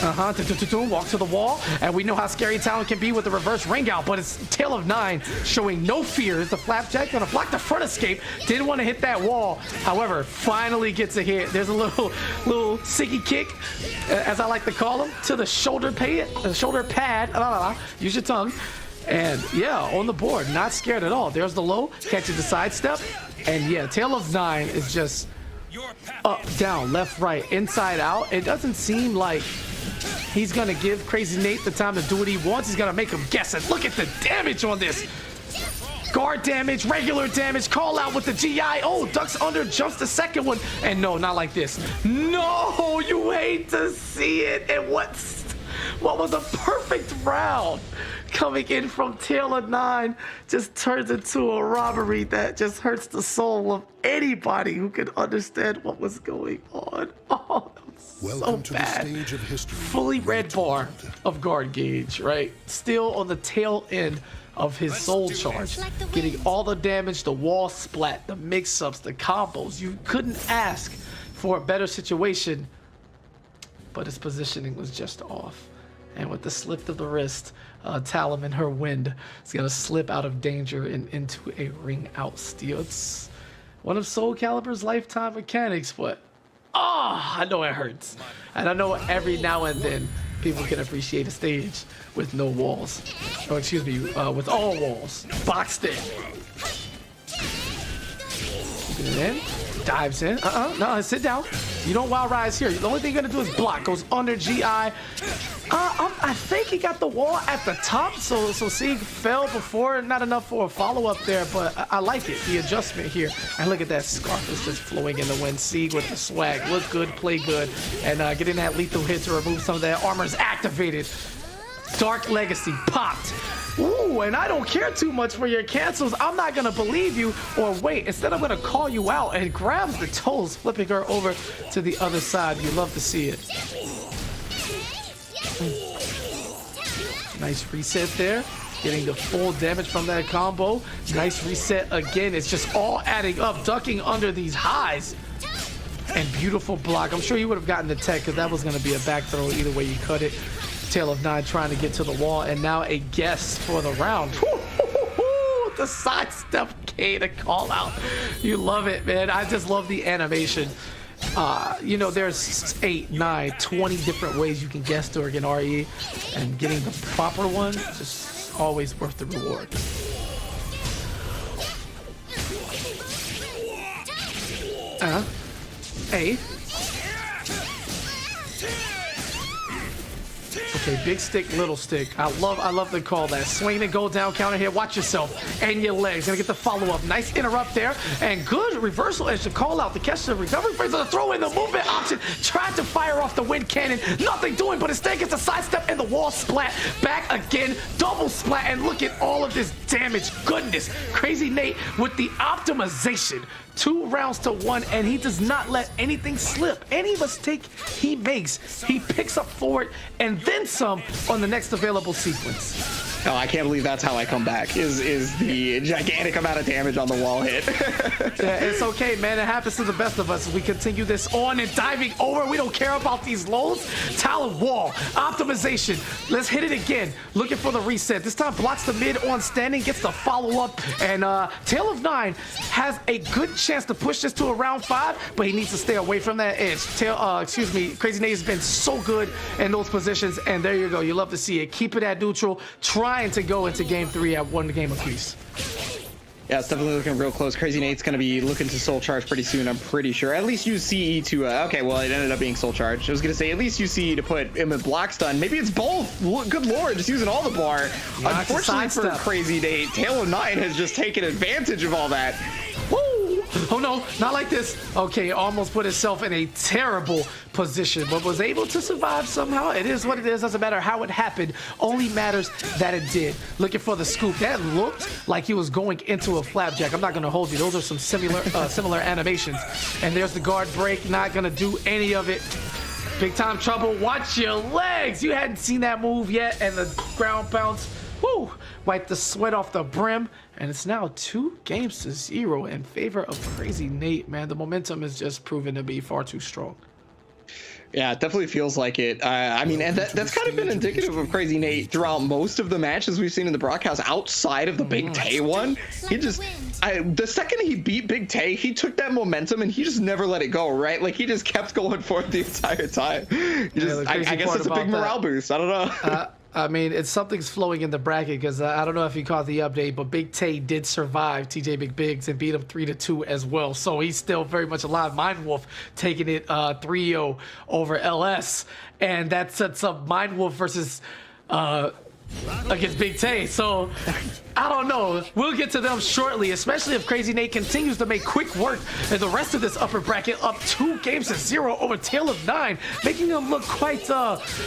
Walk to the wall, and we know how scary Talon can be with the reverse ring out, but it's Tale of 9 showing no fear. Is the flapjack gonna block the front escape? Didn't want to hit that wall, however, finally gets a hit. There's a little sicky kick, as I like to call them, to the shoulder pad. Use your tongue. And yeah, on the board, not scared at all. There's the low, catches the sidestep, and yeah, Tale of 9 is just up, down, left, right, inside out. It doesn't seem like he's gonna give Crazy Nate the time to do what he wants. He's gonna make him guess it. Look at the damage on this. Guard damage, regular damage, call out with the GI. Oh, ducks under, jumps the second one. And no, not like this. No, you hate to see it. And what was a perfect round coming in from Tail of 9 just turns into a robbery that just hurts the soul of anybody who could understand what was going on. Oh, that was Welcome so to bad. the stage of history. Fully red bar of guard gauge, right? Still on the tail end of his soul charge, getting all the damage, the wall splat, the mix-ups, the combos. You couldn't ask for a better situation, but his positioning was just off. And with the slip of the wrist, Talon and her wind is gonna slip out of danger and into a ring out steal. It's one of Soulcalibur's lifetime mechanics, but I know it hurts. And I know every now and then people can appreciate a stage with no walls. Or excuse me, with all walls. Boxed in. Keeping it in. Dives in. No, sit down. You don't wild rise here. The only thing you're gonna do is block. Goes under GI. I think he got the wall at the top, so Sieg fell before. Not enough for a follow-up there, but I like it. The adjustment here. And look at that scarf is just flowing in the wind. Sieg with the swag. Look good, play good. And getting that lethal hit to remove some of that armor is activated. Dark Legacy popped. Ooh, and I don't care too much for your cancels. I'm not gonna believe you, or wait, instead I'm gonna call you out, and grabs the toes, flipping her over to the other side. You love to see it. Nice reset there. Getting the full damage from that combo. Nice reset again. It's just all adding up, ducking under these highs. And beautiful block. I'm sure you would have gotten the tech because that was going to be a back throw either way you cut it. Tail of 9 trying to get to the wall, and now a guess for the round. The sidestep K to call out. You love it, man. I just love the animation. You know, there's 8, 9, 20 different ways you can guess during an RE, and getting the proper one just always worth the reward. A. Okay, big stick, little stick. I love the call that. Swing and go down counter here. Watch yourself and your legs. Gonna get the follow-up. Nice interrupt there. And good reversal as you call out. The catch the recovery phase of the throw in the movement option. Tried to fire off the wind cannon. Nothing doing, but instead gets a sidestep and the wall splat. Back again. Double splat. And look at all of this damage. Goodness. Crazy Nate with the optimization. 2 rounds to 1, and he does not let anything slip. Any mistake he makes, he picks up forward and then some on the next available sequence. Oh, I can't believe that's how I come back, is the gigantic amount of damage on the wall hit. Yeah, it's okay, man. It happens to the best of us. We continue this on and diving over. We don't care about these lows. Talon wall, optimization. Let's hit it again. Looking for the reset. This time blocks the mid on standing, gets the follow-up, and Tail of 9 has a good chance to push this to a round 5, but he needs to stay away from that edge. Crazy Nate has been so good in those positions, and there you go. You love to see it. Keep it at neutral. Trying to go into game 3 at 1 game apiece. Yeah, it's definitely looking real close. Crazy Nate's going to be looking to soul charge pretty soon, I'm pretty sure. At least use CE to, okay, well, it ended up being soul charge. I was going to say, at least use CE to put him in block stun. Maybe it's both. Good lord, just using all the bar. Unfortunately for Crazy Nate, Tail of 9 has just taken advantage of all that. Woo! Oh no, not like this. Okay, almost put itself in a terrible position, but was able to survive somehow. It is what it is. Doesn't matter how it happened. Only matters that it did. Looking for the scoop. That looked like he was going into a flapjack. I'm not going to hold you. Those are some similar animations. And there's the guard break. Not going to do any of it. Big time trouble. Watch your legs. You hadn't seen that move yet. And the ground bounce. Woo! Wipe the sweat off the brim, and it's now 2-0 in favor of Crazy Nate, man. The momentum is just proven to be far too strong. Yeah, it definitely feels like it. I mean, and that's kind of been indicative of Crazy Nate throughout most of the matches we've seen in the broadcast outside of the Big Tay one. He just, the second he beat Big Tay, he took that momentum and he just never let it go, right? Like, he just kept going for it the entire time. I guess it's a big morale boost. I don't know. I mean, something's flowing in the bracket because I don't know if you caught the update, but Big Tay did survive TJ Big Bigs and beat him 3-2 as well. So he's still very much alive. Mindwolf taking it 3-0 over LS. And that sets up Mindwolf versus against Big Tay. So I don't know. We'll get to them shortly, especially if Crazy Nate continues to make quick work in the rest of this upper bracket, up 2 games to 0 over Tale of 9, making them look quite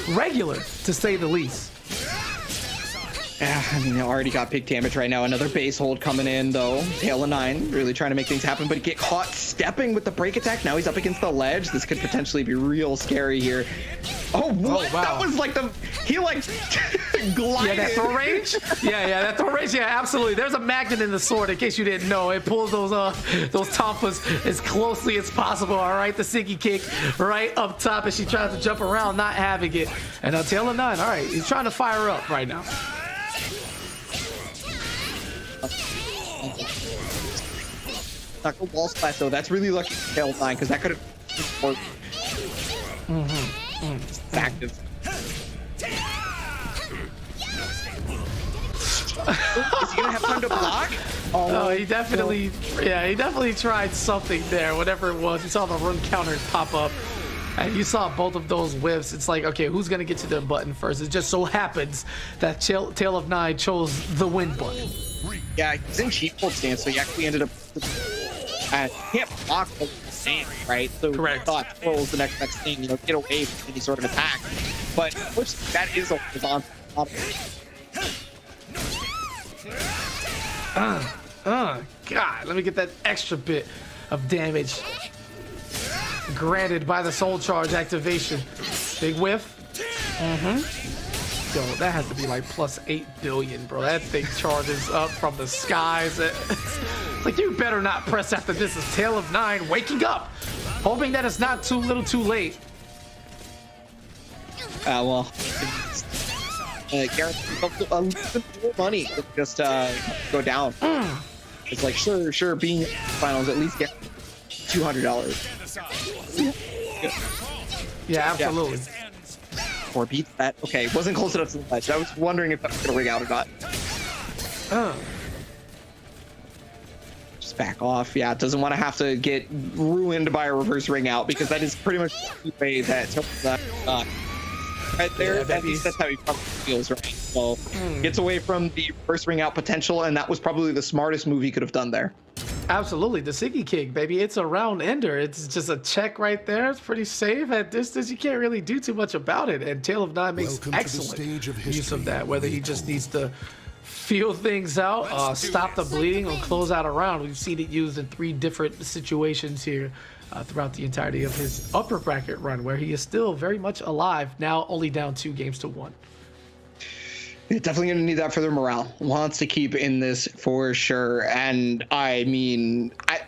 regular, to say the least. I mean, already got big damage right now. Another base hold coming in, though. Tail of 9 really trying to make things happen, but get caught stepping with the break attack. Now he's up against the ledge. This could potentially be real scary here. Oh, what? Wow. That was like he like glided. Yeah, that throw range? Yeah, that throw range. Yeah, absolutely. There's a magnet in the sword, in case you didn't know. It pulls those Tompas as closely as possible. All right, the Siggy kick right up top as she tries to jump around, not having it. And Tail of 9, all right, he's trying to fire up right now. Not go wall splash though. That's really lucky for Tail of 9 because that could have active. Is he gonna have time to block? Oh, he definitely tried something there, whatever it was. You saw the run counter pop up, and you saw both of those whiffs. It's like, okay, who's gonna get to their button first? It just so happens that Tail of 9 chose the win button. Yeah, he's in cheap hold stance, so he actually ended up. Can't block the stance, right? So correct. I thought was the next thing, get away from any sort of attack. But that is a horizontal. God, let me get that extra bit of damage granted by the soul charge activation. Big whiff. Yo, that has to be like plus 8 billion, bro. That thing charges up from the skies. It's like, you better not press after this. Is Tail of 9 waking up, hoping that it's not too little too late. Well, guaranteed a little bit more money to just go down. It's like, sure, being finals, at least get $200. Yeah, absolutely. Or beats that. Okay, wasn't close enough to the ledge. I was wondering if that was gonna ring out or not. Just back off. Yeah, doesn't want to have to get ruined by a reverse ring out, because that is pretty much the way that right there. Yeah, at least that's how he probably feels, right? So gets away from the reverse ring out potential, and that was probably the smartest move he could have done there. Absolutely, the Siggy kick, baby. It's a round ender. It's just a check right there. It's pretty safe at distance. You can't really do too much about it. And Tail of 9 makes excellent use of that. Whether he just needs to feel things out, stop the bleeding, or close out a round. We've seen it used in 3 different situations here throughout the entirety of his upper bracket run, where he is still very much alive. Now only down 2 games to 1. You're definitely going to need that for their morale. Wants to keep in this for sure. And I mean, I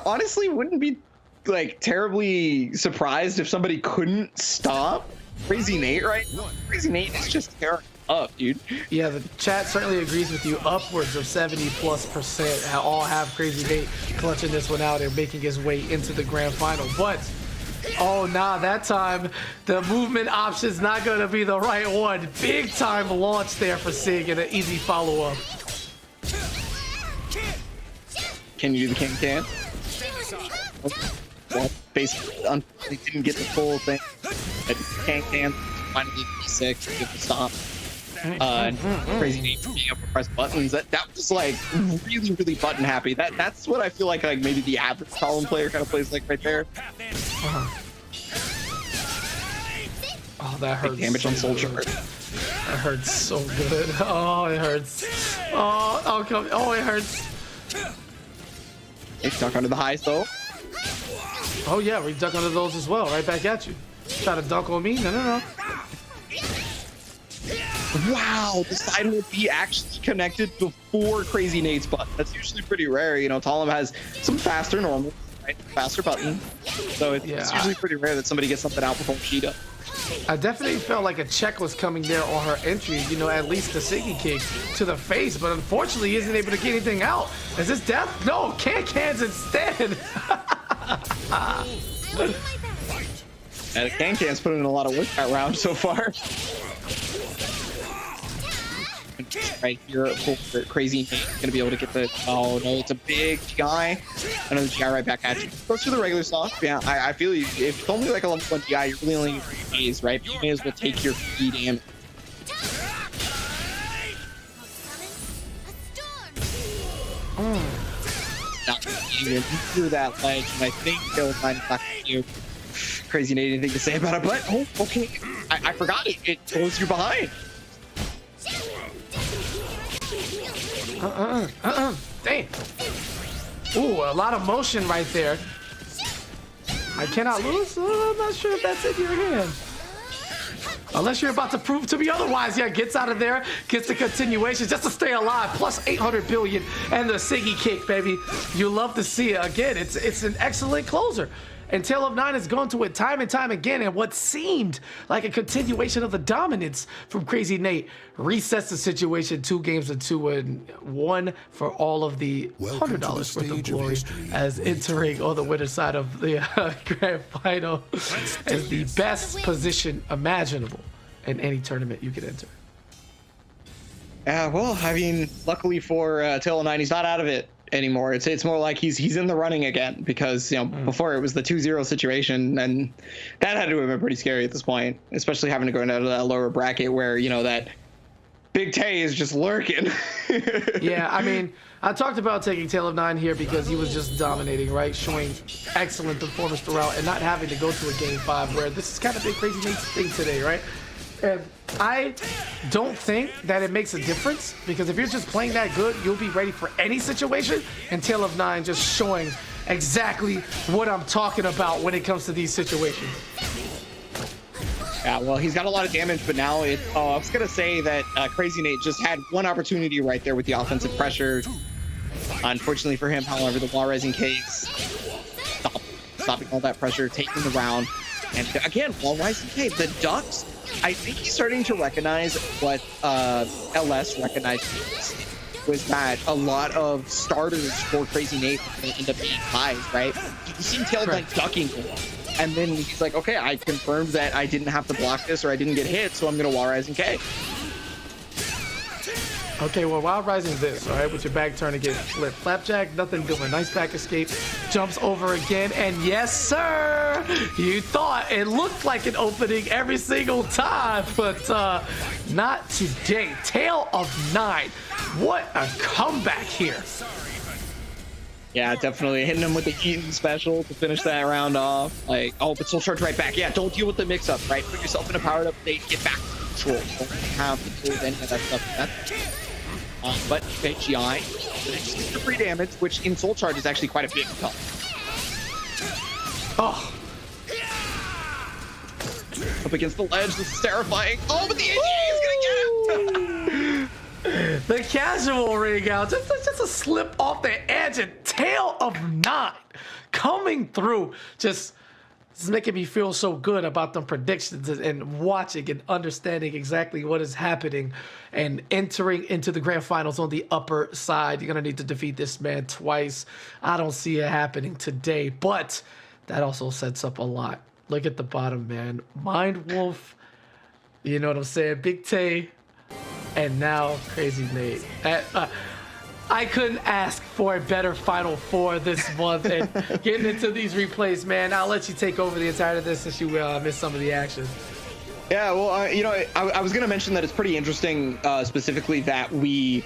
honestly wouldn't be like terribly surprised if somebody couldn't stop Crazy Nate, right? Crazy Nate is just tearing up, dude. Yeah, the chat certainly agrees with you. Upwards of 70+% all have Crazy Nate clutching this one out and making his way into the grand final. But oh, nah, that time the movement option's not going to be the right one. Big time launch there for Sig and an easy follow-up. Can you do the can? Well, basically, they didn't get the full thing. Can finally P6 give the stop. Crazy Nate being able to press buttons. That was like really button happy. That's what I feel like maybe the average column player kind of plays like right there. Oh, that hurts. Big damage so on Soul good. Charge. That hurts so good. Oh, it hurts. Oh, it hurts. Hey, duck under the highs though. Oh yeah, we duck under those as well. Right back at you. Try to dunk on me? No. Wow, the side will be actually connected before Crazy Nate's button. That's usually pretty rare. You know, Talon has some faster normal, right? Faster button. So it's usually pretty rare that somebody gets something out before she does. I definitely felt like a check was coming there on her entry, you know, at least the Siggy kick to the face, but unfortunately he isn't able to get anything out. Is this death? No, cans instead. And Can's put in a lot of work that round so far. Right here, Crazy Nate gonna be able to get the. Oh no, it's a big GI. Another GI right back at you. Goes through the regular stuff. Yeah, I feel you. If it's only like a level 1 GI, you're really only using phase, right? But you may as well take your free damage. Not even through that ledge, and I think they'll find you. Crazy Nate, anything to say about it, but oh, okay. I forgot it. It throws you behind. Damn. Ooh, a lot of motion right there. I cannot lose. I'm not sure if that's in your hand. Unless you're about to prove to me otherwise. Yeah, gets out of there, gets the continuation just to stay alive. Plus 800 billion and the Siggy kick, baby. You love to see it. Again, it's an excellent closer. And Tale of Nine has gone to it time and time again, and what seemed like a continuation of the dominance from Crazy Nate resets the situation 2 games to 2-1 for all of the $100 worth of glory as entering on the winner's side of the grand final as the best position imaginable in any tournament you could enter. Well, I mean, luckily for Tale of Nine, he's not out of it anymore. It's more like he's in the running again, because before it was the 2-0 situation, and that had to have been pretty scary at this point, especially having to go into that lower bracket where that Big Tay is just lurking. Yeah, I mean, I talked about taking Tale of Nine here because he was just dominating, right? Showing excellent performance throughout and not having to go to a game 5 where this is kind of big Crazy Nate's thing today, right? And I don't think that it makes a difference, because if you're just playing that good, you'll be ready for any situation. And Tale of Nine just showing exactly what I'm talking about when it comes to these situations. Yeah, well, he's got a lot of damage, but now I was going to say that Crazy Nate just had one opportunity right there with the offensive pressure. Unfortunately for him, however, the wall rising case stopping all that pressure, taking the round. And again, wall rising case, the Ducks, I think he's starting to recognize what LS recognized was that a lot of starters for Crazy Nate end up being highs, right? You see Tail like ducking, and then he's like, okay, I confirmed that I didn't have to block this or I didn't get hit, so I'm gonna wall rising K. Okay, well, Wild Rising this, all right, with your back turn again. Flip. Flapjack, nothing doing. Nice back escape. Jumps over again, and yes, sir! You thought it looked like an opening every single time, but not today. Tale of Nine. What a comeback here. Yeah, definitely hitting him with the Eaton special to finish that round off. Like, oh, but Soul Charge right back. Yeah, don't deal with the mix-up, right? Put yourself in a powered up state, get back to control. Don't have to deal with any of that stuff. But GI, it's the free damage, which in Soul Charge is actually quite a big help. Oh. Up against the ledge, this is terrifying. Oh, but the AGA is gonna get him! The casual ring out, just a slip off the edge, and Tale of Nine coming through, just making me feel so good about the predictions and watching and understanding exactly what is happening and entering into the grand finals on the upper side. You're going to need to defeat this man twice. I don't see it happening today, but that also sets up a lot. Look at the bottom, man. Mind Wolf, you know what I'm saying? Big Tay, and now Crazy Nate. I couldn't ask for a better Final Four this month. And getting into these replays, man, I'll let you take over the entirety of this since you missed some of the action. Yeah, well, I was going to mention that it's pretty interesting, specifically that we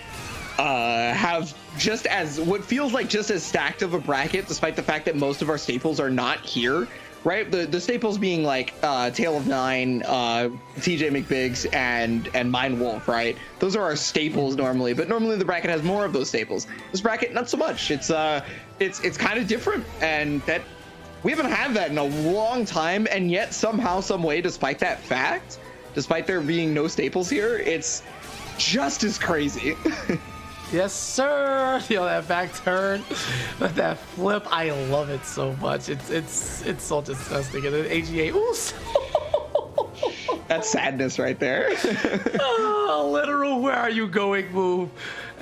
have just as what feels like just as stacked of a bracket, despite the fact that most of our staples are not here. Right, the staples being like Tale of Nine, TJ McBiggs, and Mind Wolf. Right, those are our staples normally. But normally the bracket has more of those staples. This bracket, not so much. It's kind of different, and that we haven't had that in a long time. And yet somehow, some way, despite that fact, despite there being no staples here, it's just as crazy. Yes, sir. You know, that back turn, that flip. I love it so much. It's so disgusting. And then AGA, ooh. That's sadness right there. Literal, where are you going move.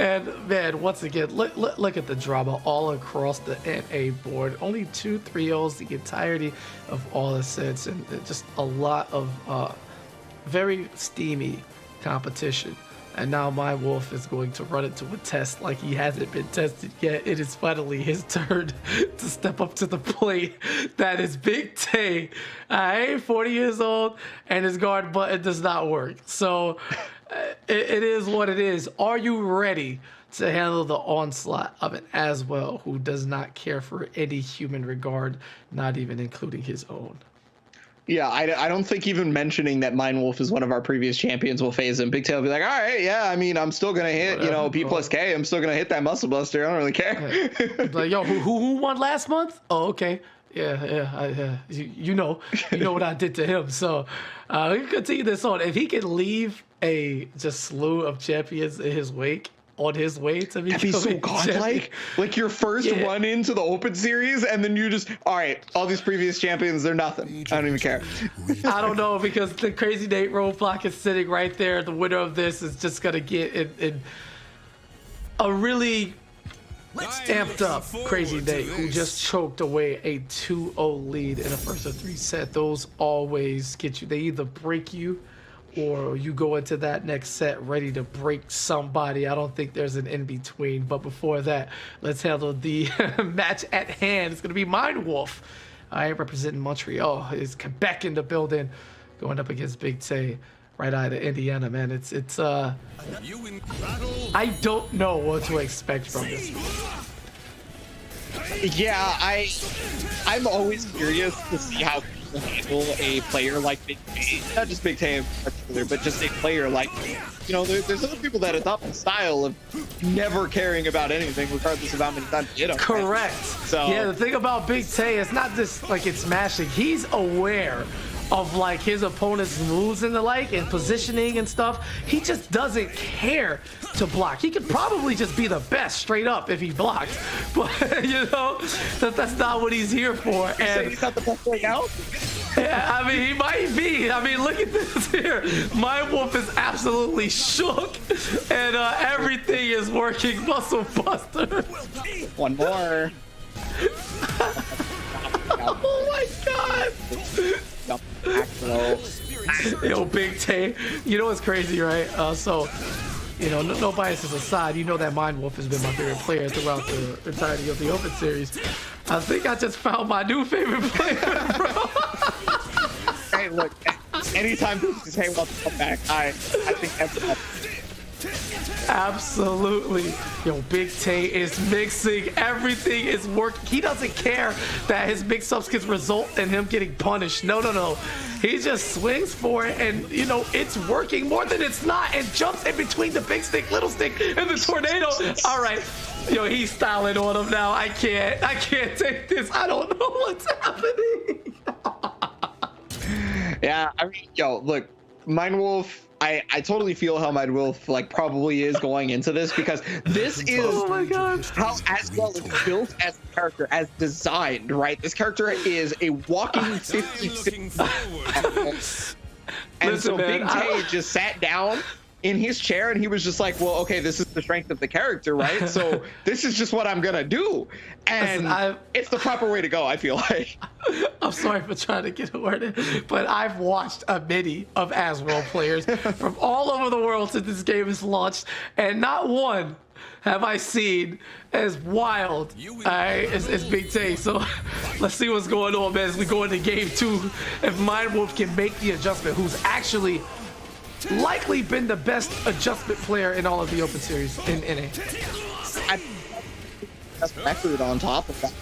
And man, once again, look at the drama all across the NA board. Only 2 3-0s, the entirety of all the sets, and just a lot of very steamy competition. And now my Wolf is going to run into a test like he hasn't been tested yet. It is finally his turn to step up to the plate. That is Big Tay. 40 years old, and his guard button does not work. So it is what it is. Are you ready to handle the onslaught of an Aswell who does not care for any human regard, not even including his own. Yeah, I don't think even mentioning that Mind Wolf is one of our previous champions will phase him. Big Tail will be like, all right, yeah, I mean, I'm still going to hit, you know, P plus K. I'm still going to hit that Muscle Buster. I don't really care. Like, yo, who won last month? Oh, okay. Yeah. You know what I did to him. So we can continue this on. If he can leave a just slew of champions in his wake, on his way to be so godlike. Like your first run into the Open Series, and then you just, all right, all these previous champions, they're nothing. I don't even care. I don't know, because the Crazy Nate roadblock is sitting right there. The winner of this is just gonna get in a really amped up Crazy Nate, who just choked away a 2-0 lead in a first of 3 set. Those always get you. They either break you, or you go into that next set ready to break somebody. I don't think there's an in-between. But before that, let's handle the match at hand. It's going to be Mind Wolf. I am representing Montreal. Is Quebec in the building, going up against Big Tay, right out of Indiana, man. It's I don't know what to expect from this. Yeah, I'm always curious to see how people handle a player like Big Tay. Not just Big Tay in particular, but just a player like, you know, there's other people that adopt the style of never caring about anything, regardless of how many times you hit them. Correct. So yeah, the thing about Big Tay, it's not just like it's smashing. He's aware of like his opponent's moves and the like, and positioning and stuff. He just doesn't care to block. He could probably just be the best straight up if he blocked, but you know, that's not what he's here for. And he's not the best way out. Yeah, I mean, he might be. I mean, look at this here. Mind Wolf is absolutely shook, and everything is working. Muscle Buster. One more. Oh my god. Yo, Big Tay. You know what's crazy, right? So, you know, no biases aside, you know that Mind Wolf has been my favorite player throughout the entirety of the Open Series. I think I just found my new favorite player, bro. Hey, look, anytime this Tay wants to come back, I think that's absolutely. Yo, Big Tay is mixing. Everything is working. He doesn't care that his mix-ups can result in him getting punished. No. He just swings for it, and, you know, it's working more than it's not, and jumps in between the big stick, little stick, and the tornado. All right. Yo, he's styling on him now. I can't take this. I don't know what's happening. Yeah, I mean, yo, look, Mind Wolf, I totally feel how Mind Wolf like probably is going into this, because this is how Aswell is built as a character, as designed, right? This character is a walking 50-50. And listen, so man, Big Tay just sat down in his chair and he was just like, well, okay, this is the strength of the character, right? So this is just what I'm gonna do. And listen, it's the proper way to go, I feel like. I'm sorry for trying to get a word in, but I've watched a many of Aswell players from all over the world since this game is launched, and not one have I seen as wild as Big Tay. So let's see what's going on, man, as we go into game 2. If Mind Wolf can make the adjustment, who's actually likely been the best adjustment player in all of the Open Series in NA. That's record on top of that.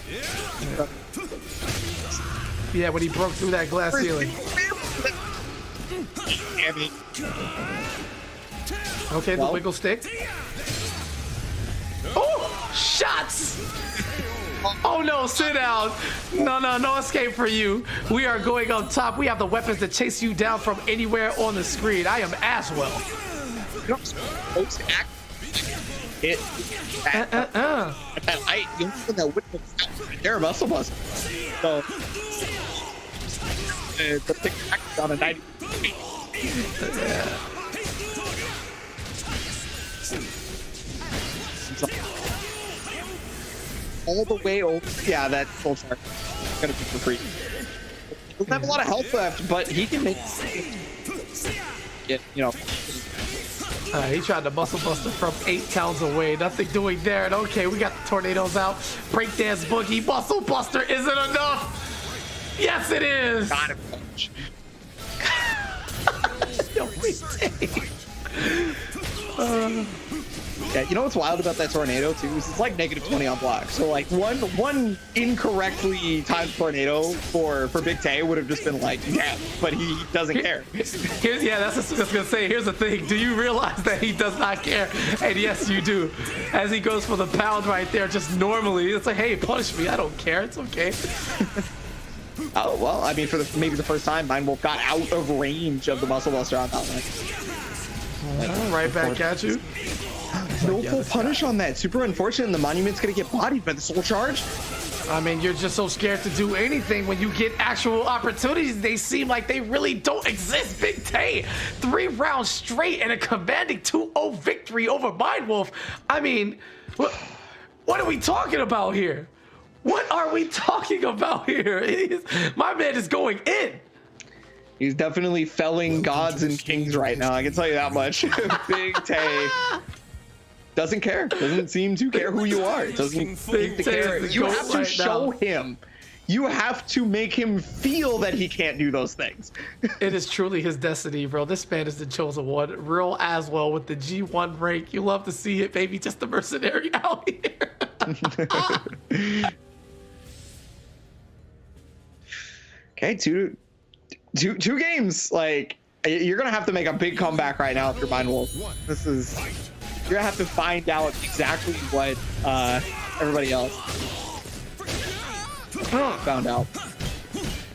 Yeah, when he broke through that glass ceiling. Okay, the wiggle stick. Oh, shots! Oh no, sit down. No escape for you. We are going up top. We have the weapons to chase you down from anywhere on the screen. I am Aswell. That light, you know, that witness, they're muscle bust. So the pick on a 90. All the way over. Yeah, that's full chart. Gonna be for free. He doesn't have a lot of health left, but he can make it, you know. He tried to muscle buster from 8 towns away. Nothing doing there. And okay, we got the tornadoes out. Breakdance boogie. Muscle buster isn't enough. Yes, it is. Got him, coach. Yeah, you know what's wild about that tornado too is it's like -20 on block. So like one incorrectly timed tornado for Big Tay would have just been like, yeah, but he doesn't care. Yeah, that's what I was gonna say. Here's the thing: do you realize that he does not care? And yes, you do. As he goes for the pound right there, just normally, it's like, hey, punish me. I don't care. It's okay. Oh well, I mean, for maybe the first time, Mindwolf got out of range of the Muscle Buster on that one. Right back at you. No full punish on that. Super unfortunate. And the Monument's gonna get bodied by the Soul Charge. I mean, you're just so scared to do anything when you get actual opportunities. They seem like they really don't exist. Big Tay, 3 rounds straight and a commanding 2-0 victory over Mindwolf. I mean, what are we talking about here? What are we talking about here? My man is going in. He's definitely felling gods and kings right now. I can tell you that much. Big Tay doesn't care. Doesn't seem to care who you are. Doesn't seem to care. You have to show him. You have to make him feel that he can't do those things. It is truly his destiny, bro. This man is the chosen one. Real as well with the G1 rank. You love to see it, baby. Just a mercenary out here. Okay, two games. Like, you're gonna have to make a big comeback right now if you're Mindwolf. You're gonna have to find out exactly what everybody else found out.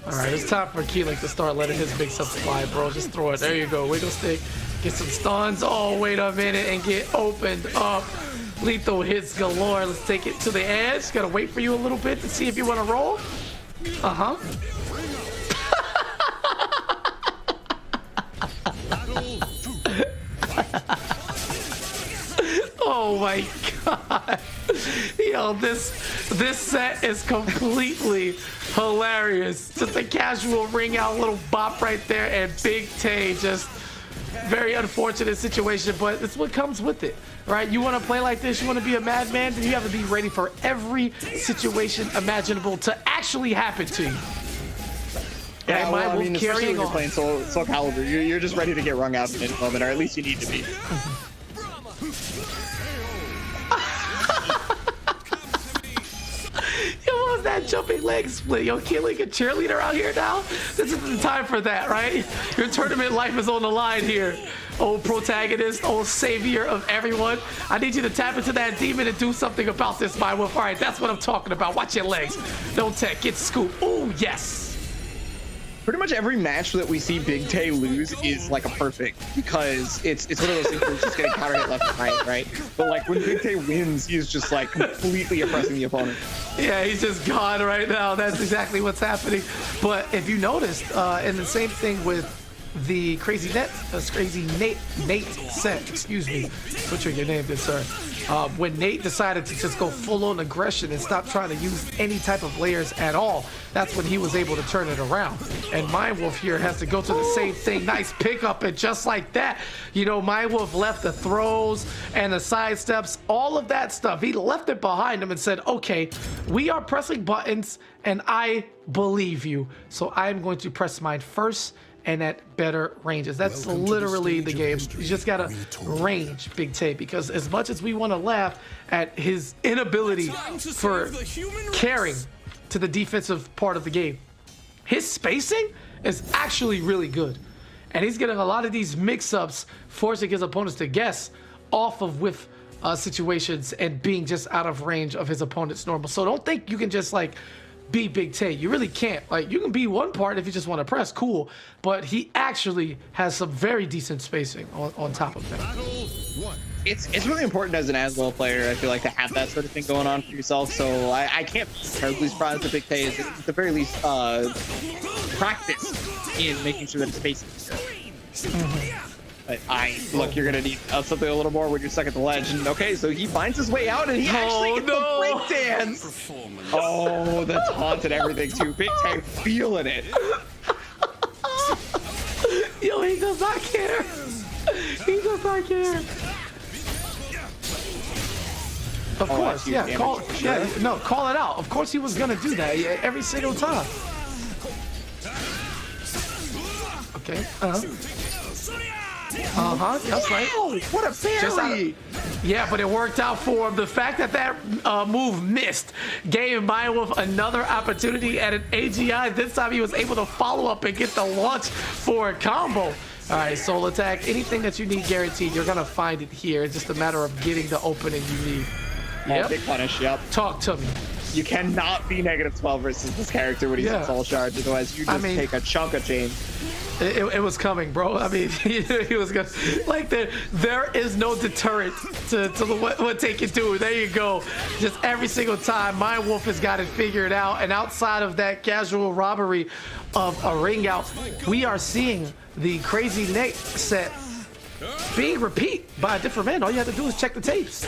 All right, it's time for Keelik to start letting his big stuff fly, bro. Just throw it. There you go. Wiggle stick. Get some stuns. Oh, wait a minute and get opened up. Lethal hits galore. Let's take it to the edge. Gotta wait for you a little bit to see if you want to roll. Uh-huh. Oh my god. Yo, this set is completely hilarious. Just a casual ring out, little bop right there, and Big Tay just very unfortunate situation, but it's what comes with it, right? You want to play like this, you want to be a madman, then you have to be ready for every situation imaginable to actually happen to you. Yeah, well, I mean, especially when you're playing Soulcalibur, you're just ready to get wrung out in any moment, or at least you need to be. Yo, what was that jumping leg split? Yo, Keelik a cheerleader out here now? This is the time for that, right? Your tournament life is on the line here. Old protagonist, old savior of everyone. I need you to tap into that demon and do something about this, Mindwolf. All right, that's what I'm talking about. Watch your legs. No tech, get scooped. Oh, yes. Pretty much every match that we see Big Tay lose is like a perfect, because it's one of those things where he's just getting counter hit left and right? But like when Big Tay wins, he's just like completely oppressing the opponent. Yeah, he's just gone right now. That's exactly what's happening. But if you noticed, and the same thing with the Crazy Nate set, excuse me, butchering your name, good sir. When Nate decided to just go full-on aggression and stop trying to use any type of layers at all, that's when he was able to turn it around. And Mindwolf here has to go to the same thing. Nice pickup, and just like that, you know, Mindwolf left the throws and the side steps, all of that stuff. He left it behind him and said, okay, we are pressing buttons, and I believe you. So I'm going to press mine first and at better ranges. That's literally the game. You just gotta range Big Tay, because as much as we want to laugh at his inability for caring to the defensive part of the game, his spacing is actually really good. And he's getting a lot of these mix-ups, forcing his opponents to guess off of whiff situations and being just out of range of his opponent's normal. So don't think you can just like be Big Tay. You really can't. Like, you can be one part if you just want to press, cool, but he actually has some very decent spacing on top of that. It's really important as an Aswell player, I feel like, to have that sort of thing going on for yourself. So I can't be terribly surprised that Big Tay is at the very least practice in making sure that his spacing is good. But look, you're gonna need something a little more when you're stuck at the ledge. And okay, so he finds his way out, and he actually gets the break dance. Oh, the taunt and everything too. Big Tay feeling it. Yo, he does not care. He does not care. Of course, yeah. Call it out. Of course, he was gonna do that every single time. Okay. That's right. What a parry! Yeah, but it worked out for him. The fact that that move missed gave Mindwolf another opportunity at an AGI. This time he was able to follow up and get the launch for a combo. All right, Soul Attack, anything that you need guaranteed, you're going to find it here. It's just a matter of getting the opening you need. Yep. Big punish, yep. Talk to me. You cannot be -12 versus this character when he's in Soul Charge, otherwise you just take a chunk of change. It was coming, bro. I mean, he was gonna, like, there is no deterrent to what they can do. There you go. Just every single time, Mindwolf has got it figured out. And outside of that casual robbery of a ring out, we are seeing the Crazy Nate set being repeat by a different man. All you have to do is check the tapes.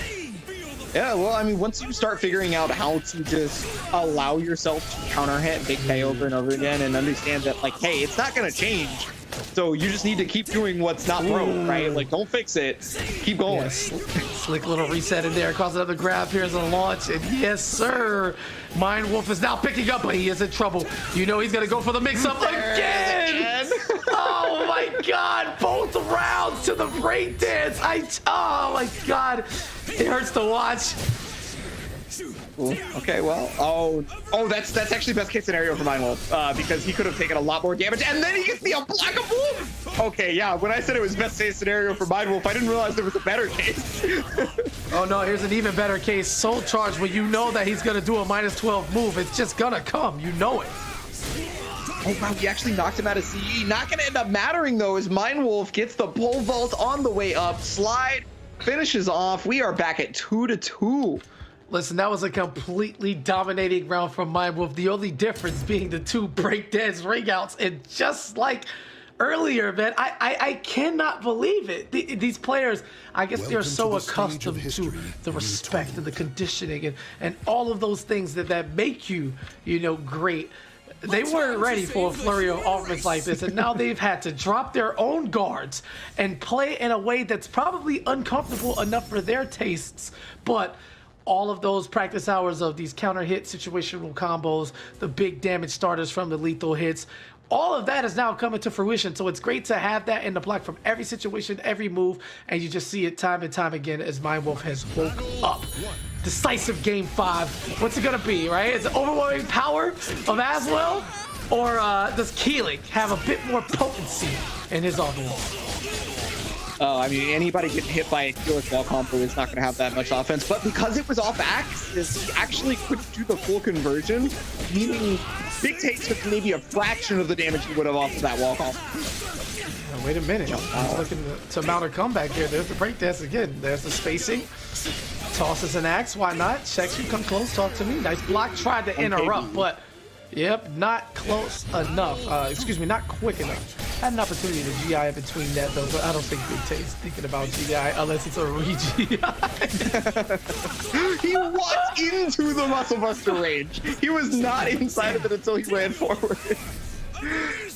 Yeah, well, I mean, once you start figuring out how to just allow yourself to counter hit Big K over and over again and understand that, like, hey, it's not going to change. So you just need to keep doing what's not broke, right? Like, don't fix it. Keep going. Yes. Slick little reset in there. Cause another grab. Here's a launch. And yes, sir. Mindwolf is now picking up, but he is in trouble. You know he's going to go for the mix-up again. Oh, my God. Both rounds to the breakdance. Oh, my God. It hurts to watch. Ooh, okay, well, oh, that's actually best case scenario for Mindwolf, because he could have taken a lot more damage, and then he gets the unblockable. Okay, yeah, when I said it was best case scenario for Mindwolf, I didn't realize there was a better case. Oh no, here's an even better case. Soul Charge, when you know that he's gonna do a -12 move, it's just gonna come. You know it. Oh wow, he actually knocked him out of CE. Not gonna end up mattering though, as Mindwolf gets the pole vault on the way up. Slide finishes off. We are back at 2-2. Listen, that was a completely dominating round from Mindwolf. The only difference being the two breakdance ringouts. And just like earlier, man, I cannot believe it. These players, I guess they're so accustomed to the respect and the conditioning and all of those things that make you, great. They weren't ready for a flurry of offense like this, and now they've had to drop their own guards and play in a way that's probably uncomfortable enough for their tastes, but all of those practice hours of these counter hit situational combos, the big damage starters from the lethal hits, all of that is now coming to fruition. So it's great to have that in the block from every situation, every move, and you just see it time and time again as Mindwolf has woke up. Decisive game 5. What's it gonna be, right? Is it overwhelming power of Aswell, or does Keeling have a bit more potency in his offense? I mean, anybody getting hit by a Keeler's wall combo is not going to have that much offense, but because it was off axis, he actually couldn't do the full conversion, meaning Big Tate took maybe a fraction of the damage he would have off of that wall combo. Wait a minute. He's looking to mount a comeback here. There's the breakdance again. There's the spacing. Tosses an axe. Why not? Checks you. Come close. Talk to me. Nice block. Tried to interrupt, but yep, not close enough. Excuse me, not quick enough. Had an opportunity to GI in between that though, but I don't think Big Tate's thinking about GI unless it's a re-GI. He walked into the Muscle Buster range. He was not inside of it until he ran forward.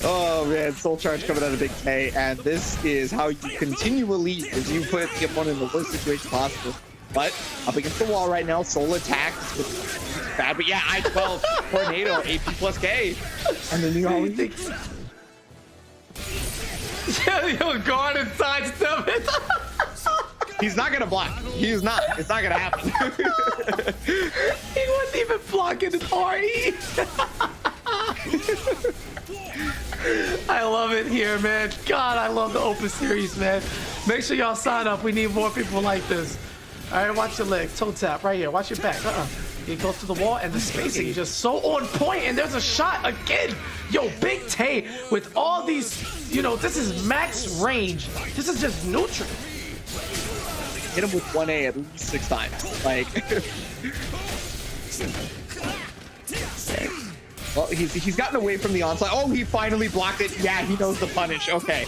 Oh man, Soul Charge coming out of Big K, and this is how you continue a lead as you put the opponent in the worst situation possible. But up against the wall right now, Soul Attack is bad, but yeah, I-12, Tornado, AP plus K. And then Yo, guard and sidestep it. He's not gonna block. He is not. It's not gonna happen. He wasn't even blocking his RE. I love it here, man. God, I love the open series, man. Make sure y'all sign up. We need more people like this. All right, watch your legs. Toe tap right here. Watch your back. He goes to the wall, and the spacing is just so on point, and there's a shot again. Yo, Big Tay with all these, this is max range. This is just neutral. Hit him with 1A at least 6 times. Like, okay. Well, he's gotten away from the onslaught. Oh, he finally blocked it. Yeah, he knows the punish. Okay.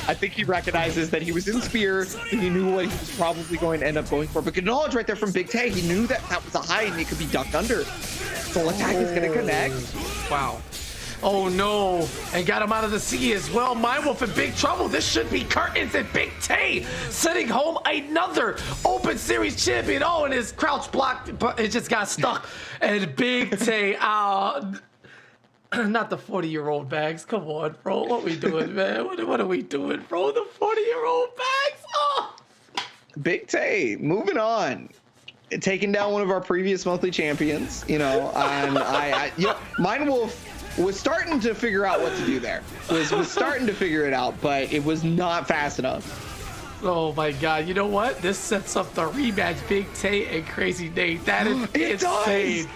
I think he recognizes that he was in Spear, and he knew what he was probably going to end up going for. But good knowledge right there from Big Tay. He knew that was a high, and it could be ducked under. Soul Attack is going to connect. Wow. Oh, no. And got him out of the sea as well. Mindwolf in big trouble. This should be curtains, and Big Tay sending home another Open Series champion. Oh, and his crouch blocked, but it just got stuck. And Big Tay out. Not the 40-year-old bags. Come on, bro. What we doing, man? What are we doing, bro? The 40-year-old bags. Oh. Big Tay, moving on. Taking down one of our previous monthly champions, you know, and Mind Wolf was starting to figure out what to do there. Was starting to figure it out, but it was not fast enough. Oh my God! You know what? This sets up the rematch: Big Tay and Crazy Nate. That is insane.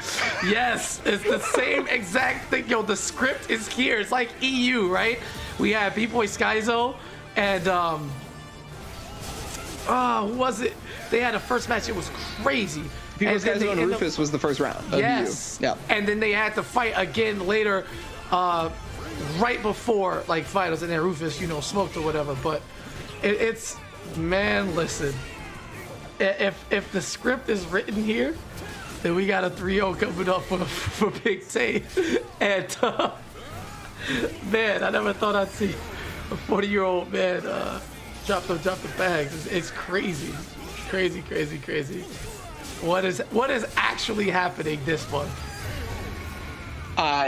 Yes, it's the same exact thing. Yo, the script is here. It's like EU, right? We had B-Boy Skyzo and who was it? They had a first match. It was crazy. B-Boy Skyzo and Rufus was the first round. Yes. Yeah. And then they had to fight again later, right before like finals, and then Rufus, you know, smoked or whatever. But it's. Man, listen. If the script is written here, then we got a 3-0 coming up for Big Tay. And man, I never thought I'd see a 40-year-old man drop the bags. It's crazy, crazy. What is actually happening this month?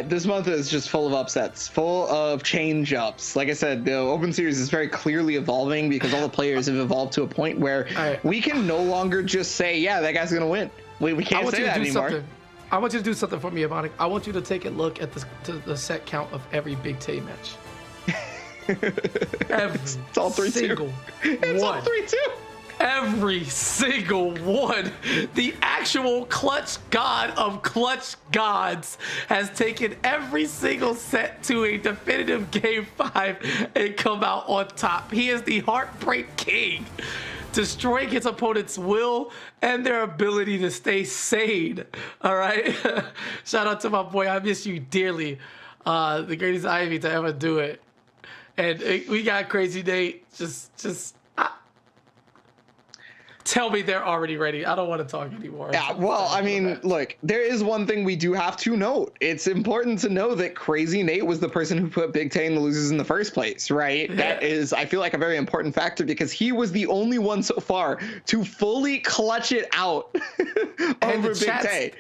This month is just full of upsets, full of change-ups. Like I said, the Open Series is very clearly evolving because all the players have evolved to a point where we can no longer just say, yeah, that guy's going to win. We can't say that anymore. I want you to do something for me, Ebonic. I want you to take a look at the set count of every Big Tay match. It's all 3-2. It's all 3-2. Every single one. The actual clutch god of clutch gods has taken every single set to a definitive game 5 and come out on top. He is the Heartbreak King, destroying his opponent's will and their ability to stay sane. All right. Shout out to my boy. I miss you dearly. The greatest Ivy to ever do it. And we got Crazy Nate. Just tell me they're already ready. I don't want to talk anymore. Yeah, well, I mean, look, there is one thing we do have to note. It's important to know that Crazy Nate was the person who put Big Tay in the losers in the first place, right? Yeah. That is, I feel like, a very important factor because he was the only one so far to fully clutch it out over Big Tay.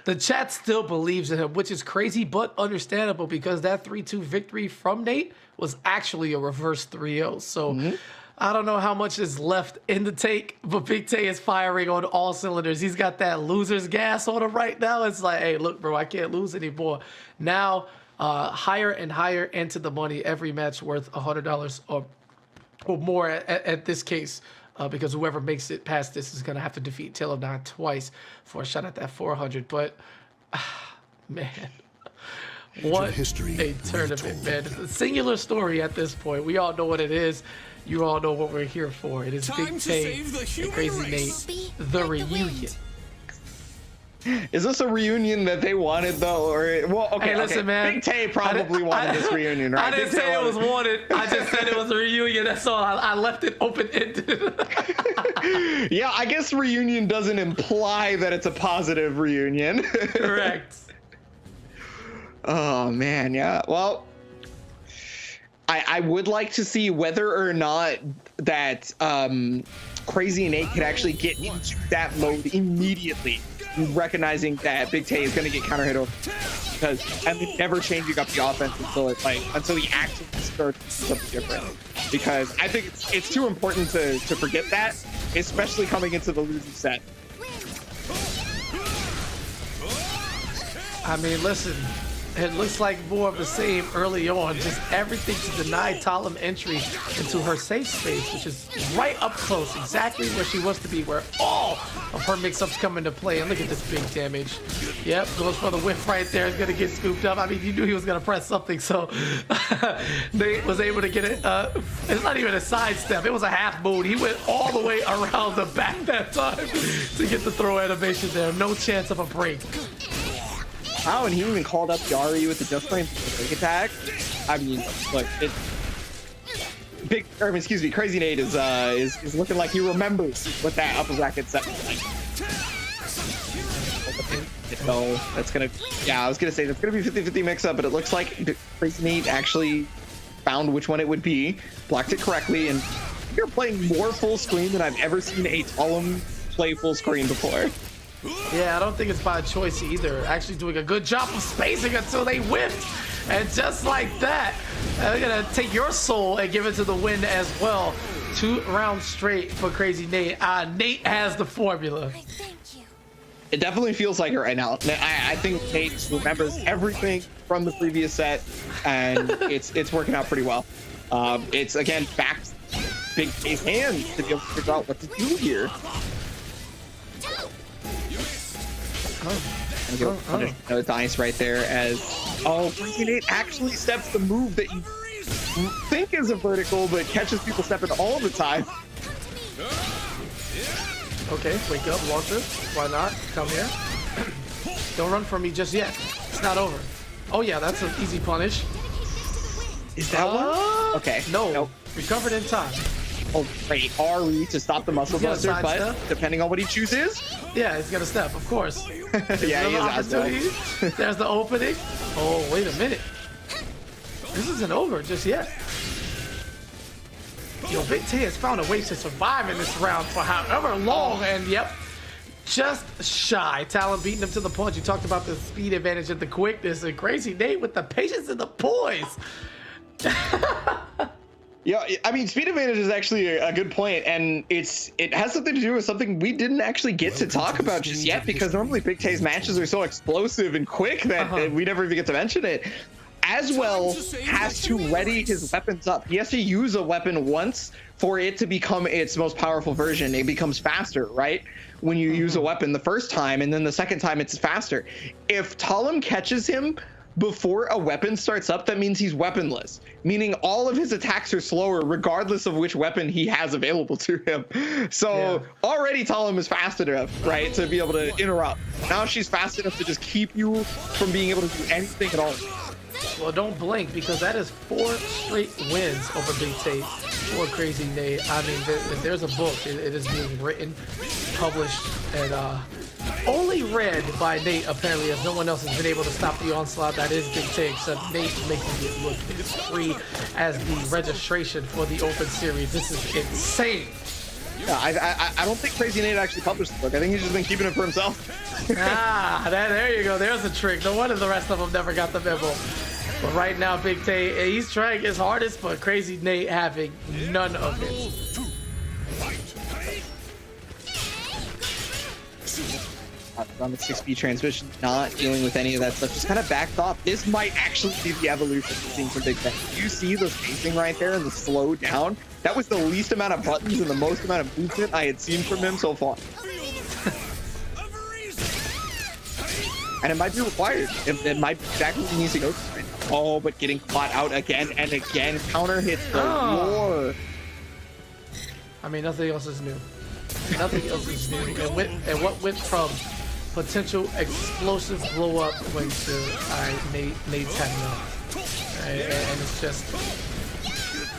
The chat still believes in him, which is crazy but understandable because that 3-2 victory from Nate was actually a reverse 3-0. So I don't know how much is left in the tank, but Big Tay is firing on all cylinders. He's got that loser's gas on him right now. It's like, hey, look, bro, I can't lose anymore. Now, higher and higher into the money, every match worth $100 or more at this case, because whoever makes it past this is going to have to defeat Tail of Nine twice for a shot at that 400. But, man, what a tournament, man. It's a singular story at this point. We all know what it is. You all know what we're here for. It is Big Tay and Crazy Nate, the reunion. Is this a reunion that they wanted, though? Or well, okay, hey, listen, man. Big Tay probably wanted this reunion, right? I didn't say it was wanted. I just said it was a reunion. That's all. I left it open-ended. Yeah, I guess reunion doesn't imply that it's a positive reunion. Correct. Oh, man, yeah. Well, I would like to see whether or not that Crazy Nate could actually get into that mode immediately, recognizing that Big Tay is going to get counter hit over, and then never changing up the offense until he actually starts something different. Because I think it's too important to forget that, especially coming into the losing set. I mean, listen. It looks like more of the same early on. Just everything to deny Talim entry into her safe space, which is right up close, exactly where she wants to be, where all of her mix-ups come into play. And look at this big damage. Yep, goes for the whiff right there. It's going to get scooped up. I mean, you knew he was going to press something, so Nate was able to get it. It's not even a sidestep. It was a half moon. He went all the way around the back that time to get the throw animation there. No chance of a break. Oh, and he even called up Yari with the just frame break attack. I mean, look, Crazy Nate is looking like he remembers what that upper bracket set was like. So that's gonna, I was gonna say that's gonna be 50-50 mix up, but it looks like Crazy Nate actually found which one it would be, blocked it correctly, and you're playing more full screen than I've ever seen a Talim play full screen before. Yeah, I don't think it's by choice either. Actually doing a good job of spacing until they whiffed. And just like that, they're going to take your soul and give it to the wind as well. 2 rounds straight for Crazy Nate. Nate has the formula. It definitely feels like it right now. I think Nate remembers everything from the previous set, and it's working out pretty well. It's again back to Big K's hands to be able to figure out what to do here. No dice right there as Crazy Nate actually steps the move that you think is a vertical, but catches people stepping all the time. Okay, wake up, Walter. Why not? Come here. Don't run from me just yet. It's not over. Oh yeah, that's an easy punish. Is that one? Okay. No. Nope. Recovered in time. Oh, great. RE to stop the muscle buster, but depending on what he chooses. Yeah, he's gonna step, of course. Yeah, he is opportunity. There's the opening. Oh, wait a minute. This isn't over just yet. Yo, Big T has found a way to survive in this round for however long, and yep, just shy. Talon beating him to the punch. You talked about the speed advantage and the quickness, and Crazy Nate with the patience and the poise. Yeah, I mean, speed advantage is actually a good point, and it has something to do with something we didn't actually get to talk about just yet, because normally Big T's matches are so explosive and quick that we never even get to mention it. As well has to ready his weapons up. He has to use a weapon once for it to become its most powerful version. It becomes faster, right? When you use a weapon the first time, and then the second time it's faster. If Talon catches him before a weapon starts up, that means he's weaponless, meaning all of his attacks are slower regardless of which weapon he has available to him. So already Talon is fast enough, right, to be able to interrupt. Now she's fast enough to just keep you from being able to do anything at all. Well, don't blink, because that is 4 straight wins over Big Tate for Crazy Nate. I mean, if there's a book, it is being written, published, and only read by Nate, apparently, as no one else has been able to stop the onslaught that is Big Tate, except Nate making it look free as the registration for the Open Series. This is insane. Yeah, I don't think Crazy Nate actually published the book. I think he's just been keeping it for himself. There you go. There's a trick. No wonder the rest of them never got the memo. But right now, Big Tay, he's trying his hardest, but Crazy Nate having none of it. On the 6-speed transmission, not dealing with any of that stuff, just kind of backed off. This might actually be the evolution we're seeing from Big Tay. You see the spacing right there and the slow down? That was the least amount of buttons and the most amount of movement I had seen from him so far. And it might be required. It might be exactly what he needs to go through right now. Oh, but getting caught out again and again. Counter hits the floor. I mean, nothing else is new. Nothing else is new. And what went from potential explosive blow up went to Nate's had none. And it's just,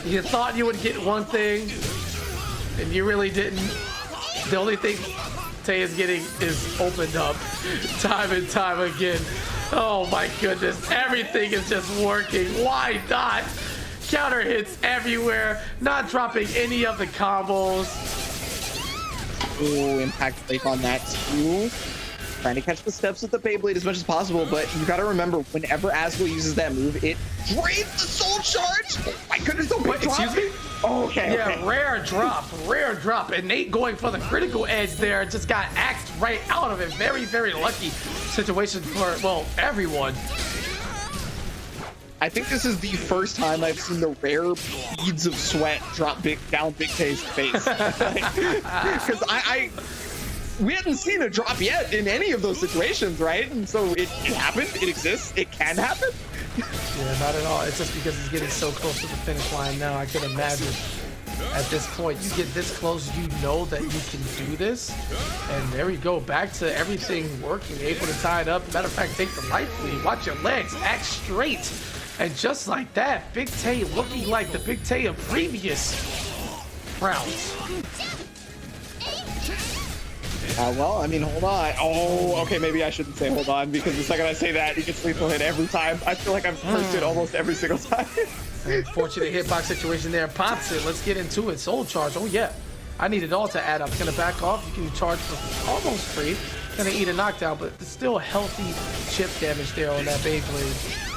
you thought you would get one thing, and you really didn't. The only thing Tay is getting is opened up time and time again. Oh my goodness, everything is just working. Why not? Counter hits everywhere, not dropping any of the combos. Ooh, impact break on that too. Trying to catch the steps with the Beyblade as much as possible, but you gotta remember, whenever Aswell uses that move, it drains the soul charge! Oh my goodness, don't wait, excuse me? Oh, okay, yeah, okay. Rare drop, and Nate going for the critical edge there, just got axed right out of it. Very, very lucky situation for, well, everyone. I think this is the first time I've seen the rare beads of sweat drop down Big K's face. Because we hadn't seen a drop yet in any of those situations, right? And so it happened, it exists, it can happen. Yeah, not at all. It's just because he's getting so close to the finish line now. I can imagine at this point, you get this close, you know that you can do this. And there we go, back to everything working, able to tie it up. Matter of fact, take the life lead, watch your legs, act straight. And just like that, Big Tay looking like the Big Tay of previous rounds. Well, I mean, hold on. Oh, okay, maybe I shouldn't say hold on, because the second I say that, he gets lethal hit every time. I feel like I've cursed it almost every single time. Unfortunate hitbox situation there. Pops it. Let's get into it. Soul charge. Oh, yeah. I need it all to add up. It's going to back off. You can charge for almost free. Going to eat a knockdown, but it's still healthy chip damage there on that Beyblade.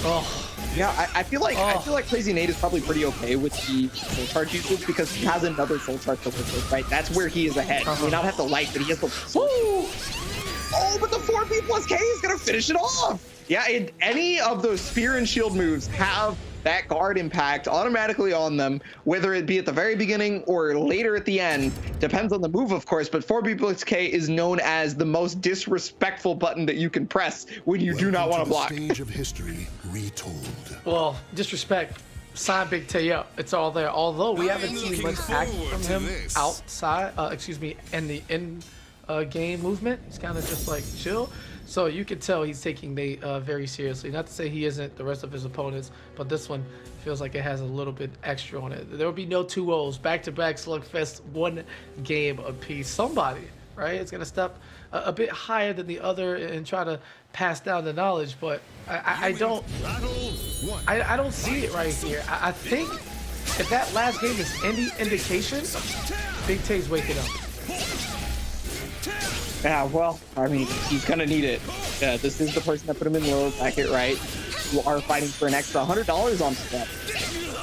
Oh, Yeah, I feel like Crazy Nate is probably pretty okay with the soul charge usage because he has another soul charge to work with, right? That's where he is ahead. He may not have the light, but he has the soul. Oh, but the 4B plus K is gonna finish it off. Yeah, any of those spear and shield moves have that guard impact automatically on them, whether it be at the very beginning or later at the end. Depends on the move, of course, but 4B plus K is known as the most disrespectful button that you can press when you do not want to block. Stage of history retold. well, disrespect. Sign Big Tay up. It's all there. Although we haven't seen much act from him outside, in the game movement. He's kind of just like chill. So you can tell he's taking Nate very seriously. Not to say he isn't the rest of his opponents, but this one feels like it has a little bit extra on it. There will be no 2-0s. Back-to-back slugfest, one game apiece. Somebody, right, is going to step a bit higher than the other and try to pass down the knowledge, but I don't see it right here. I think if that last game is any indication, Big Tay's waking up. Yeah, well, I mean, he's gonna need it. This is the person that put him in low bracket, right? You are fighting for an extra $100 on step.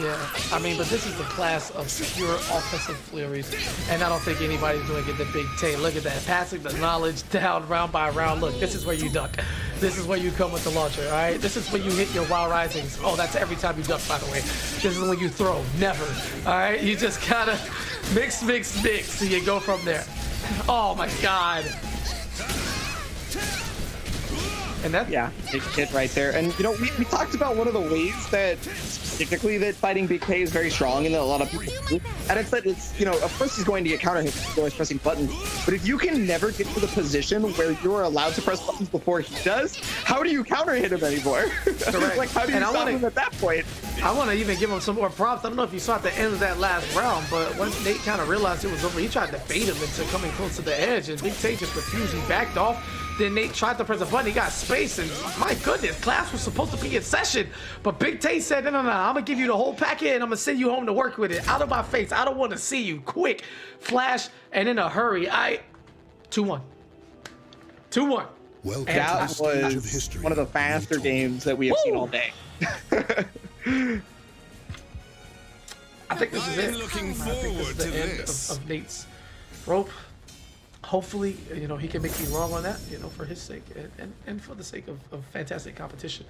Yeah, I mean, but this is the class of pure offensive flurries, and I don't think anybody's doing it the Big Tay. Look at that, passing the knowledge down round by round. Look, this is where you duck. This is where you come with the launcher, all right? This is when you hit your wild risings. Oh, that's every time you duck, by the way. This is when you throw, never, all right? You just gotta mix, so you go from there. Oh my God. And that, yeah, big hit right there. And you know, we talked about one of the ways that specifically that fighting Big Tay is very strong and that a lot of people do. And it's that it's, you know, of course he's going to get counter hits if he's pressing buttons, but if you can never get to the position where you're allowed to press buttons before he does, how do you counter hit him anymore? Like, how do you stop him at that point? I want to even give him some more props. I don't know if you saw at the end of that last round, but once Nate kind of realized it was over, he tried to bait him into coming close to the edge, and Big Tay just refused. He backed off. Then Nate tried to press a button. He got space, and my goodness, class was supposed to be in session. But Big Tay said, no, I'm going to give you the whole packet, and I'm going to send you home to work with it. Out of my face. I don't want to see you. Quick, flash, and in a hurry. 2-1. 2-1. Welcome That to the stage of was history one of the faster retold. games that we have seen all day. I think this is it. Looking I think this is the end of Nate's rope. Hopefully, you know, he can make me wrong on that, you know, for his sake and for the sake of fantastic competition.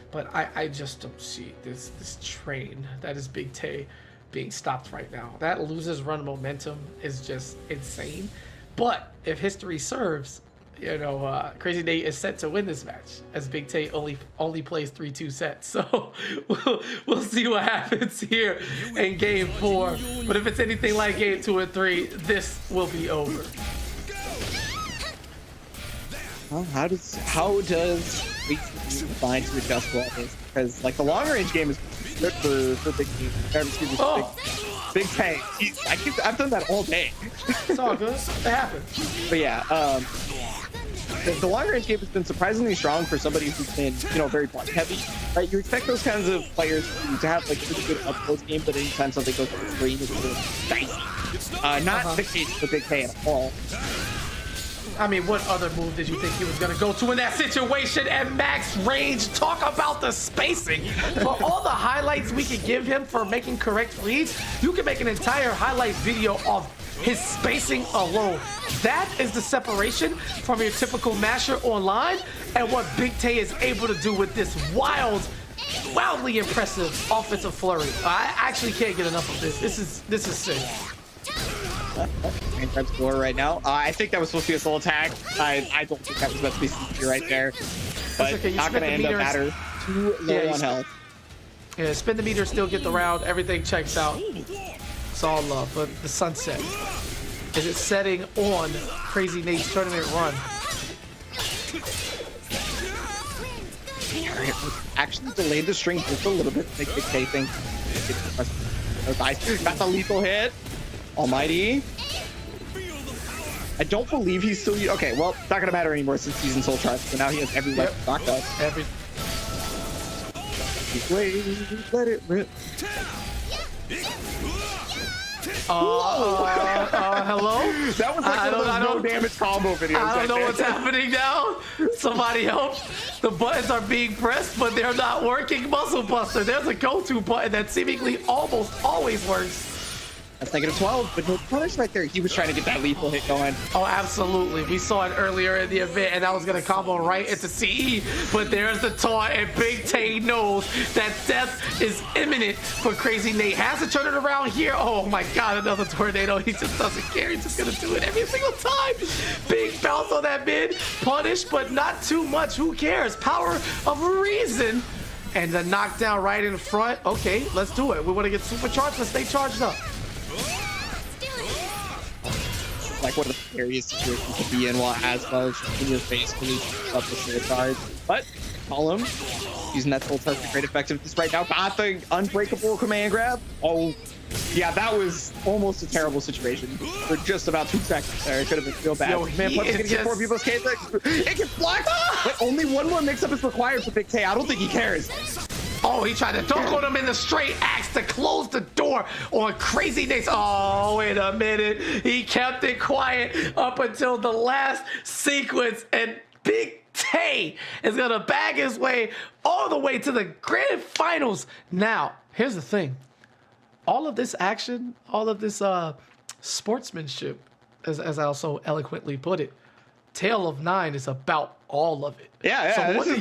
But I just don't see this train that is Big Tay being stopped right now. That loses run momentum is just insane. But if history serves, you know, Crazy Nate is set to win this match as Big Tay only plays 3-2 sets. So we'll see what happens here in game 4. But if it's anything like game 2 or 3, this will be over. Well, how does find to adjust to all this? Because like the long range game is good for Big Tay. Big Tay. I've done that all day. It's all good. It happens. But yeah, the long range game has been surprisingly strong for somebody who's been, you know, very block heavy. Right? You expect those kinds of players to have like pretty good up close game, but anytime something goes to the screen, it's really dicey. Not the case for Big Tay at all. I mean, what other move did you think he was going to go to in that situation at max range? Talk about the spacing. For all the highlights we could give him for making correct reads, you can make an entire highlight video of his spacing alone. That is the separation from your typical masher online and what Big Tay is able to do with this wildly impressive offensive flurry. I actually can't get enough of this. This is sick. Grab score right now. I think that was supposed to be a soul attack. I don't think that was supposed to be CP right there. But okay, not going to end up matter. Too low on health. Yeah, spin the meter, still get the round. Everything checks out. It's all love. But the sunset, is it setting on Crazy Nate's tournament run? Actually delayed the string just a little bit. Make Big Tay think. Got the lethal hit. Almighty. I don't believe he's still... Okay, well, it's not going to matter anymore since he's in Soul Charge. So now he has every weapon knocked up. Wait, let it rip. Hello? That was like one of those no damage combo videos. I don't know what's happening now. Somebody help. The buttons are being pressed, but they're not working. Muscle Buster. There's a go-to button that seemingly almost always works. That's -12, but no punish right there. He was trying to get that lethal hit going. Oh, absolutely. We saw it earlier in the event, and I was going to combo right into CE, but there's the taunt, and Big Tay knows that death is imminent for Crazy Nate. Has to turn it around here. Oh my God, another tornado. He just doesn't care. He's just going to do it every single time. Big bounce on that mid. Punish, but not too much. Who cares? Power of reason. And the knockdown right in front. Okay, let's do it. We want to get supercharged. Let's stay charged up. Like one of the scariest situations to be in while Asmo is in your face when he's up with the charge. But call him. Using that full touch to great effectiveness right now. Got the unbreakable command grab. Oh, yeah, that was almost a terrible situation for just about 2 seconds there. It could have been real bad. Yo, Man, Punch is gonna get 4 people's K. It gets blocked. But only one more mix-up is required for Big K. I don't think he cares. Oh, he tried to dunk on him in the straight axe to close the door on Crazy Nate's. Oh, wait a minute. He kept it quiet up until the last sequence, and Big Tay is going to bag his way all the way to the grand finals. Now, here's the thing. All of this action, all of this sportsmanship, as I also eloquently put it, Tale of Nine is about all of it. Yeah. So what do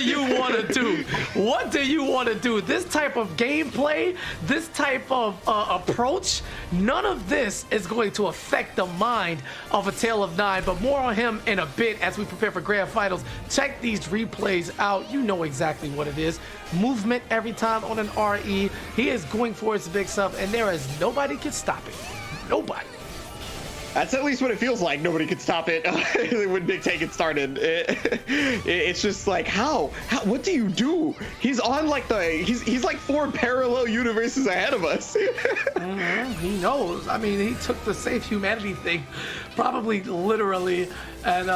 you want to do? What do you want to do? This type of gameplay, this type of approach, none of this is going to affect the mind of a Tale of Nine, but more on him in a bit as we prepare for grand finals. Check these replays out. You know exactly what it is. Movement every time on an RE. He is going for his big sub, and there is nobody can stop it. Nobody. That's at least what it feels like. Nobody could stop it when Big Tay gets started. It's just like, how? What do you do? He's on like he's like 4 parallel universes ahead of us. He knows. I mean, he took the save humanity thing, probably literally, and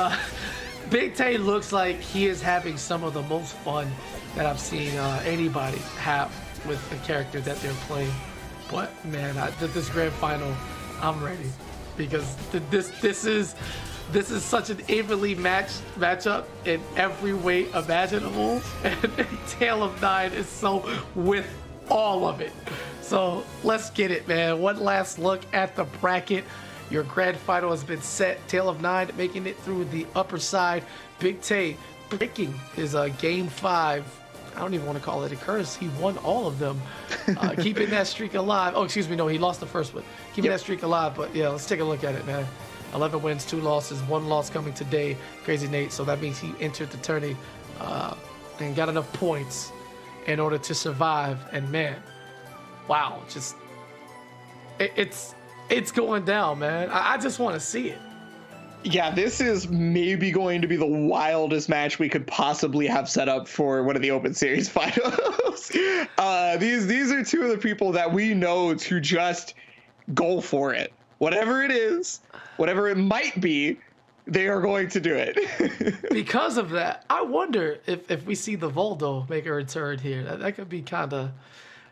Big Tay looks like he is having some of the most fun that I've seen anybody have with the character that they're playing. But man, this grand final, I'm ready. Because this is such an evenly matchup in every way imaginable, and Tale of Nine is so with all of it. So let's get it, man. One last look at the bracket. Your grand final has been set. Tale of Nine making it through the upper side. Big Tay breaking his game 5. I don't even want to call it a curse. He won all of them, keeping that streak alive. Oh, excuse me. No, he lost the first one. Keeping that streak alive. But yeah, let's take a look at it, man. 11 wins, 2 losses, 1 loss coming today. Crazy Nate. So that means he entered the tourney and got enough points in order to survive. And man, wow, just it's going down, man. I just want to see it. Yeah, this is maybe going to be the wildest match we could possibly have set up for one of the Open Series finals. These are 2 of the people that we know to just go for it. Whatever it is, whatever it might be, they are going to do it. Because of that, I wonder if we see the Voldo make a return here. That could be kind of,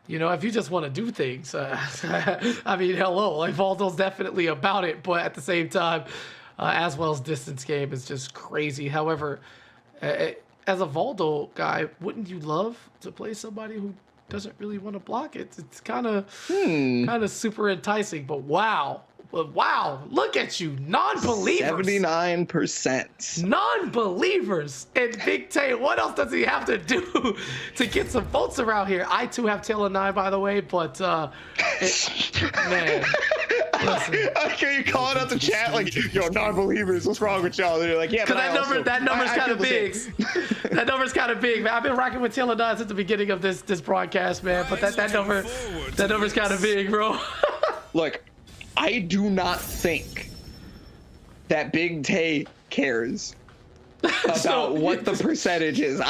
if you just want to do things. I mean, hello, like Voldo's definitely about it, but at the same time, Aswell's distance game is just crazy. However, as a Voldo guy, wouldn't you love to play somebody who doesn't really want to block it? It's kind of super enticing. But wow, look at you, non-believers. 79%. Non-believers. And Big Tay, what else does he have to do to get some votes around here? I too have Tale of Nine, by the way, but man. Listen. Okay, you calling out the chat like, yo, non-believers, what's wrong with y'all? They're like, yeah, but that number's kind of big. That number's kind of big, man. I've been rocking with Tale of Nine since the beginning of this broadcast, man. But that number's kind of big, bro. Look, I do not think that Big Tay cares about what the percentage is.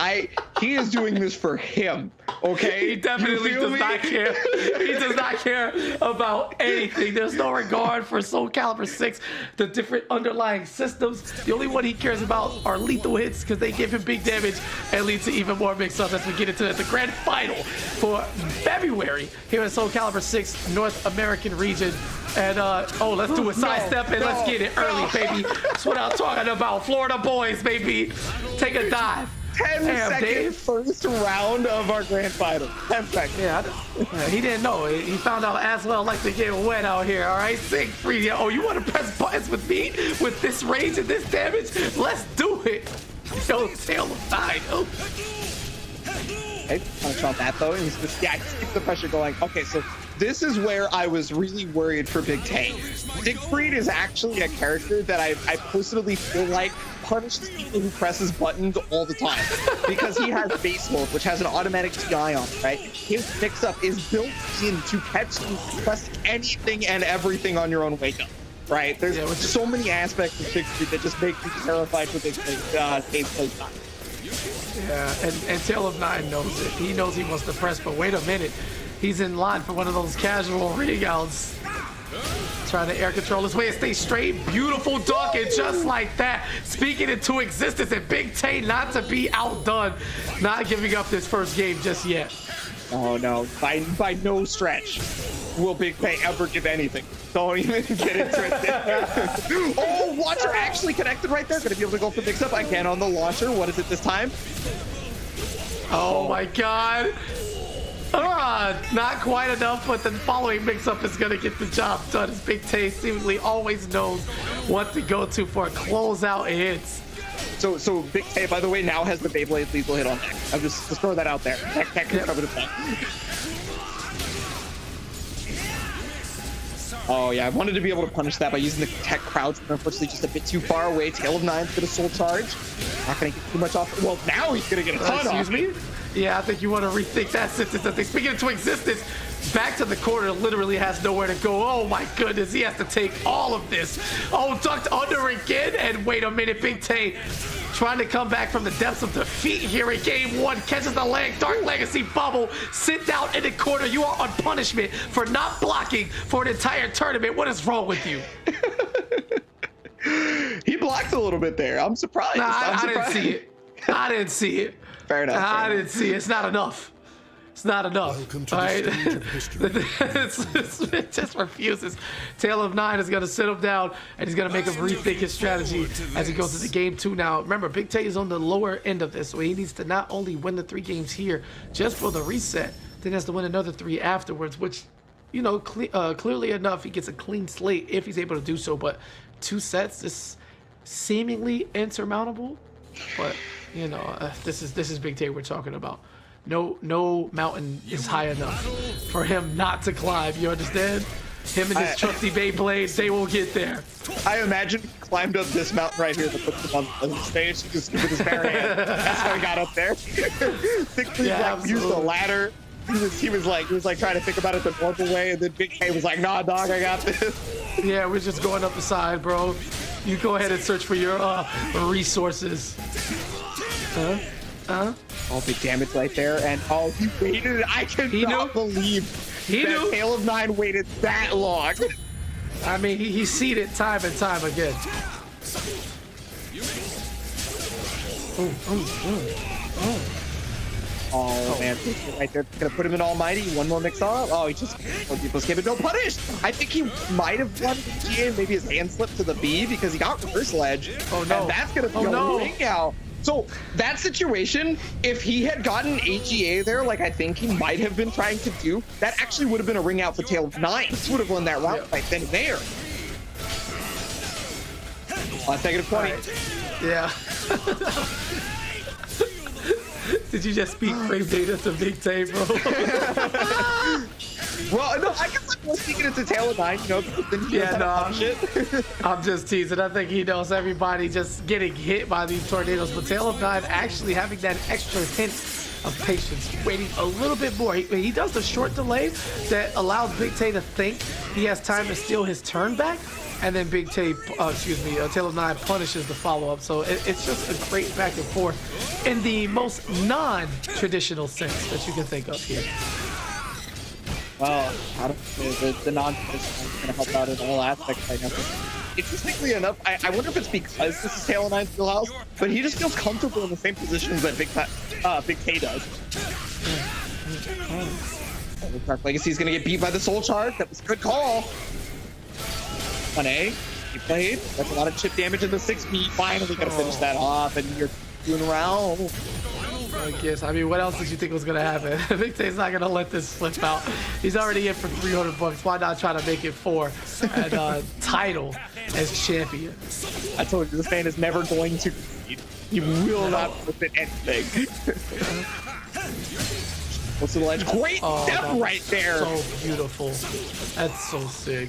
He is doing this for him. Okay, he definitely does not care. He does not care about anything. There's no regard for Soulcalibur 6, the different underlying systems. The only one he cares about are lethal hits because they give him big damage and lead to even more mix-ups as we get into the grand final for February here in Soulcalibur 6 North American region. And let's do a sidestep and let's get it early, baby. That's what I'm talking about. Florida boys, baby. Take a dive. 10-second first round of our grand final. 10 seconds. Yeah, he didn't know. He found out as well like to get wet out here. All right, Siegfried. Oh, you want to press buttons with me with this range and this damage? Let's do it. Yo, Tail of 9. Oh. Okay, punch on that though. He's just keep the pressure going. Okay, so this is where I was really worried for Big Tay. Siegfried is actually a character that I personally feel like punishes people who presses buttons all the time because he has base hold, which has an automatic TI on it, right? His mix-up is built in to catch you pressing anything and everything on your own wake-up, right? There's so many aspects of Siegfried that just make me terrified for Big Tay gameplay time. Yeah, and Tail of 9 knows it. He knows he wants to press, but wait a minute. He's in line for one of those casual ring outs. Trying to air control his way and stay straight. Beautiful dunk, and just like that, speaking into existence, and Big Tay not to be outdone, not giving up this first game just yet. Oh no, by no stretch will Big Tay ever give anything. Don't even get into it. Oh, launcher actually connected right there. Gonna be able to go for mix-up again on the launcher. What is it this time? Oh my god. Not quite enough, but the following mix-up is going to get the job done as Big Tay seemingly always knows what to go to for a closeout hits. So Big Tay, by the way, now has the Beyblade lethal hit on deck. I'm just throw that out there. That can cover the thing. Oh yeah, I wanted to be able to punish that by using the tech crouch, but unfortunately just a bit too far away. Tail of 9's gonna soul charge. Not gonna get too much off. Well, now he's gonna get a ton off. Excuse me? Yeah, I think you want to rethink that sentence. I think speaking into existence, back to the corner, literally has nowhere to go. Oh my goodness, he has to take all of this. Oh, ducked under again, and wait a minute, Big Tay trying to come back from the depths of defeat here in game 1. Catches the leg, Dark Legacy bubble, sit down in the corner. You are on punishment for not blocking for an entire tournament. What is wrong with you? He blocked a little bit there. I'm surprised. Nah, I didn't see it. I didn't see it. Fair enough. I didn't see it. It's not enough. It's not enough. Welcome to all the right? stage of history. It just refuses. Tail of 9 is going to sit him down, and he's going to make him rethink his strategy as he goes into game 2 now. Remember, Big Tay is on the lower end of this, so he needs to not only win the 3 games here just for the reset, then has to win another 3 afterwards, which, you know, clearly enough, he gets a clean slate if he's able to do so. But 2 sets is seemingly insurmountable, but you know, this is Big Tay we're talking about. No mountain is high enough for him not to climb. You understand? Him and his trusty Beyblade, they will get there. I imagine he climbed up this mountain right here that puts him on the stage just with his bare hand. That's how he got up there. Used the ladder. He was like trying to think about it the normal way, and then Big Tay was like, "Nah, dog, I got this." Yeah, we're just going up the side, bro. You go ahead and search for your resources. Oh, big damage right there, and oh, he waited. I cannot believe that Tail of 9 waited that long. I mean, he's seen it time and time again. Oh man, right there, gonna put him in Almighty. One more mix up. Oh, he just escaped it. No punish. I think he might have won the GA. Maybe his hand slipped to the B because he got reversal edge. Oh no, and that's gonna be a ring out. So that situation, if he had gotten AGA there, like I think he might have been trying to do, that actually would have been a ring out for Tail of 9. He would have won that round right then and there. Negative 20. Right. Yeah. Did you just speak frame data to Big Tay, bro? Well, no, I guess I was speaking into Tail of 9, you know, because then he shit. I'm just teasing. I think he knows everybody just getting hit by these tornadoes, but Tail of 9 actually having that extra hint of patience, waiting a little bit more. He does the short delay that allows Big Tay to think he has time to steal his turn back, and then Tale of 9 punishes the follow-up. So it's just a great back and forth in the most non-traditional sense that you can think of here. Well, the non-traditional is going to help out in all aspects right now. Interestingly enough, I wonder if it's because this is Tale of 9's wheelhouse, but he just feels comfortable in the same positions that Big K does. Dark Legacy's gonna get beat by the Soul Charge. That was a good call. 1A, he played. That's a lot of chip damage in the 6B. Finally gonna finish that off, and you're doing around. I guess. I mean, what else did you think was gonna happen? Big K's not gonna let this slip out. He's already in for $300. Why not try to make it 4 and title as champion? I told you, this man is never going to compete. He will not forfeit anything. What's the ledge? Great step right there. So beautiful. That's so sick.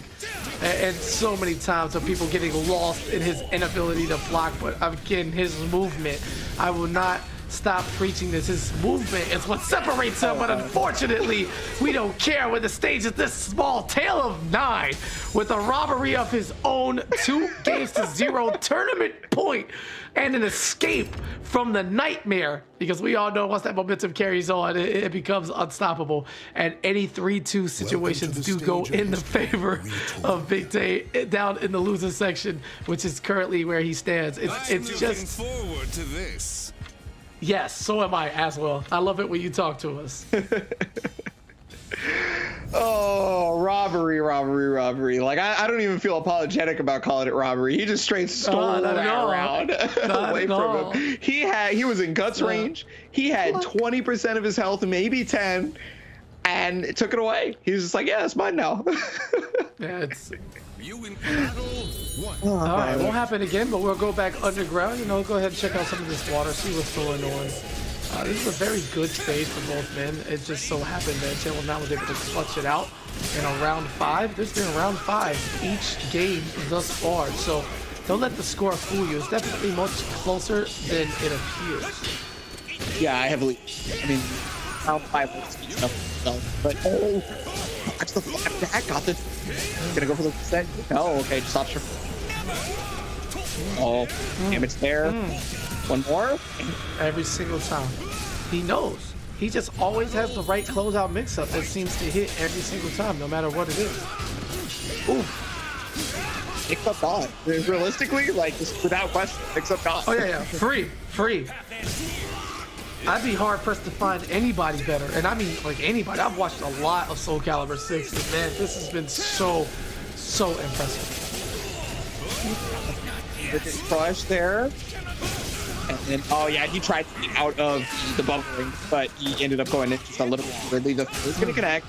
And so many times of people getting lost in his inability to block, but again, his movement. I will not stop preaching this. His movement is what separates him, but unfortunately, we don't care when the stage is this small. Tale of 9 with a robbery of his own 2 games to 0 tournament point and an escape from the nightmare, because we all know once that momentum carries on, it becomes unstoppable, and any 3-2 situations do go in the favor of Big Tay down in the loser section, which is currently where he stands. It's just looking forward to this. Yes, so am I as well. I love it when you talk to us. Oh, robbery. Like, I don't even feel apologetic about calling it robbery. He just straight stole that round away from him. He was in guts range. He had 20% of his health, maybe 10, and it took it away. He was just like, yeah, it's mine now. Yeah, it's... You in battle one. All right, it won't happen again, but we'll go back underground. You know, go ahead and check out some of this water, see what's going on. This is a very good stage for both men. It just so happened that Tale of 9 was able to clutch it out in a round 5. There's been a round 5 each game thus far, so don't let the score fool you. It's definitely much closer than it appears. Yeah, I mean, round 5 was speed up itself, but watch the flapjack. Got this. Gonna go for the set. No, okay, just stop your. Oh, damage there. One more. Every single time. He knows. He just always has the right closeout mix-up that seems to hit every single time, no matter what it is. Ooh. Mix-up God. Realistically, like, just without question, mix-up God. Oh, yeah. Free. I'd be hard-pressed to find anybody better. And I mean, like, anybody. I've watched a lot of Soulcalibur 6, and man, this has been so impressive. With his crush there. And then, oh yeah, he tried to get out of the bubbling, but he ended up going in just a little weirdly. The first gonna connect,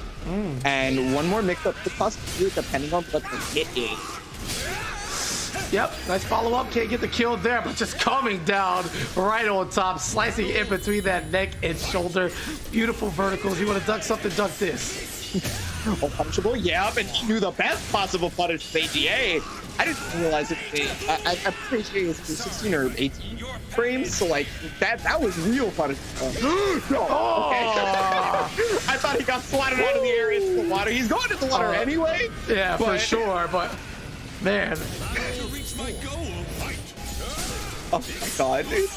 and one more mix-up could possibly do, depending on what the hit is. Yep, nice follow-up. Can't get the kill there, but just coming down right on top, slicing in between that neck and shoulder. Beautiful verticals. You want to duck something, duck this. Oh, punishable? Yeah, but he knew the best possible punish with AGA. I didn't realize it. I'm pretty sure it was 16 or 18 frames, so like that was real punishment. No, okay. I thought he got splattered out of the air into the water. He's going to the water anyway. Yeah, for sure, but man. Oh my god, dude.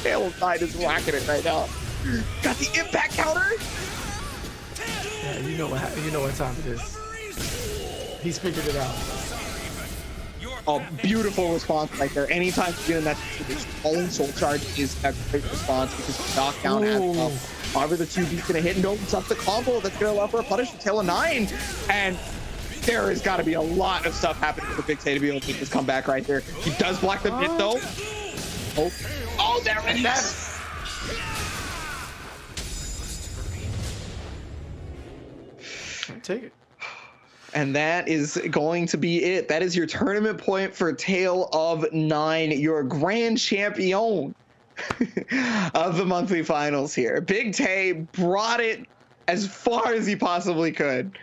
Tale of 9 is whacking it right now. Got the impact counter. Yeah, you know what time it is. He's figured it out. Oh, beautiful response right there. Anytime you get in that situation, calling Soul Charge is a great response because the knockdown adds up. However, the 2B's gonna hit and opens up the combo that's gonna allow for a punish for Tale of 9. And there has got to be a lot of stuff happening for Big Tay to be able to make this comeback right there. He does block the hit though. Oh, there it is. Take it. And that is going to be it. That is your tournament point for Tale of 9, your grand champion of the monthly finals here. Big Tay brought it as far as he possibly could.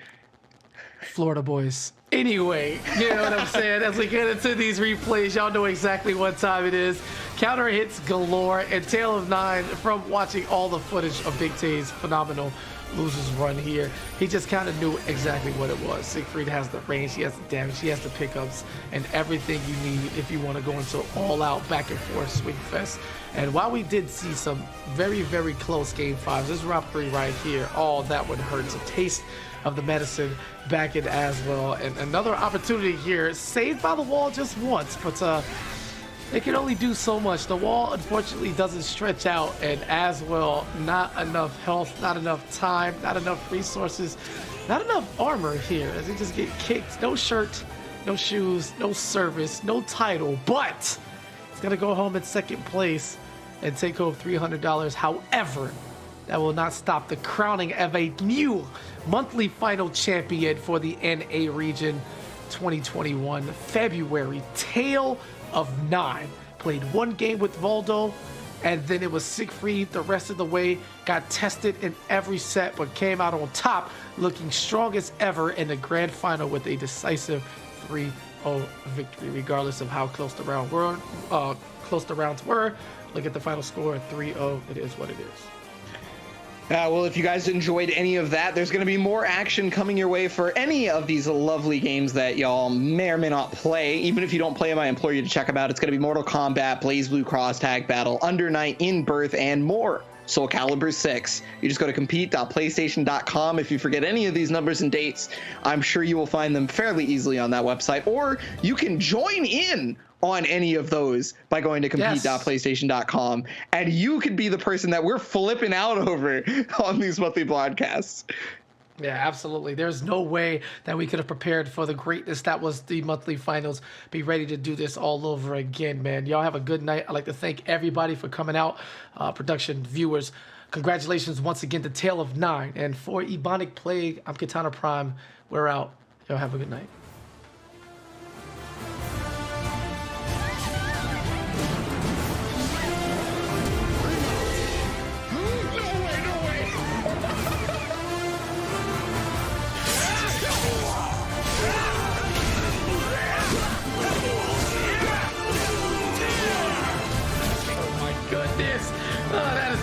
Florida boys, Anyway, you know what I'm saying? As we get into these replays, y'all know exactly what time it is. Counter hits galore, and Tale of Nine, from watching all the footage of Big T's phenomenal losers run here, he just kind of knew exactly what it was. Siegfried has the range, he has the damage, he has the pickups, and everything you need if you want to go into all-out back-and-forth swing fest. And while we did see some very, very close game fives, this round 3 right here, all that would hurt. It's a taste of the medicine back in as well. And another opportunity here, saved by the wall just once, but they can only do so much. The wall, unfortunately, doesn't stretch out, and as well, not enough health, not enough time, not enough resources, not enough armor here, as they just get kicked. No shirt, no shoes, no service, no title, but he's gonna go home in second place and take home $300. However, that will not stop the crowning of a new monthly final champion for the NA region 2021 February. Tale of Nine played one game with Voldo, and then it was Siegfried the rest of the way. Got tested in every set, but came out on top, looking strong as ever in the grand final with a decisive 3-0 victory, regardless of how close the rounds were. Look at the final score, 3-0. It is what it is. Well, if you guys enjoyed any of that, there's going to be more action coming your way for any of these lovely games that y'all may or may not play. Even if you don't play them, I implore you to check them out. It's going to be Mortal Kombat, BlazBlue Cross Tag Battle, Under Night, In Birth, and more. Soulcalibur 6. You just go to compete.playstation.com. If you forget any of these numbers and dates, I'm sure you will find them fairly easily on that website. Or you can join in on any of those by going to compete.playstation.com, and you could be the person that we're flipping out over on these monthly broadcasts. Yeah, absolutely. There's no way that we could have prepared for the greatness that was the monthly finals. Be ready to do this all over again, man. Y'all have a good night. I'd like to thank everybody for coming out, production, viewers. Congratulations once again to Tale of Nine. And for Ebonic Plague, I'm Katana Prime. We're out. Y'all have a good night.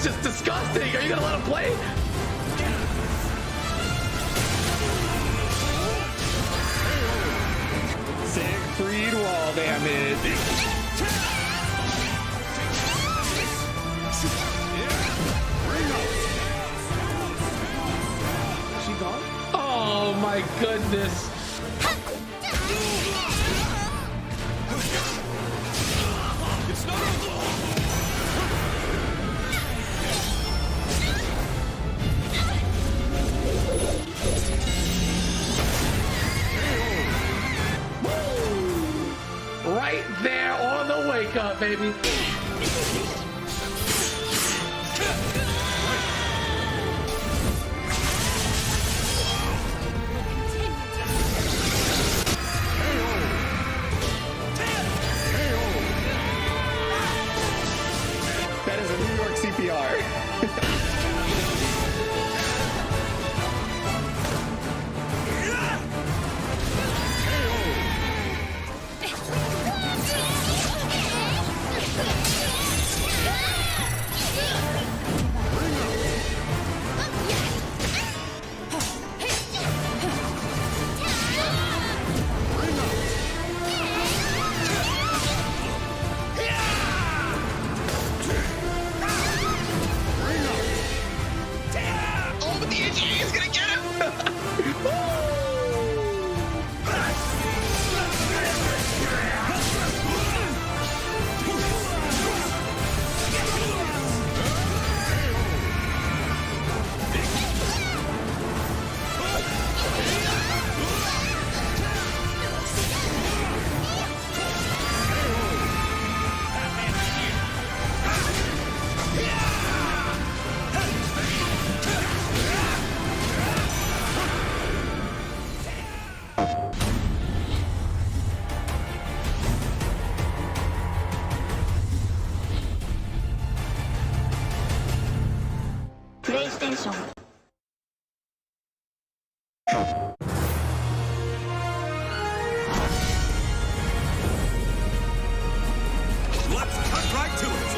Just disgusting. Are you gonna let him play? Siegfried wall damage. Is she gone? Oh my goodness. It's not Right there on the wake up, baby. That is a New York CPR. to it.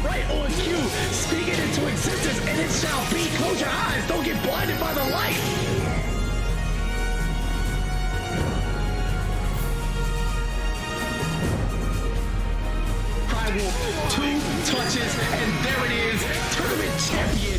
Right on cue. Speak it into existence, and it shall be. Close your eyes. Don't get blinded by the light. Primal, 2 touches, and there it is. Tournament champion.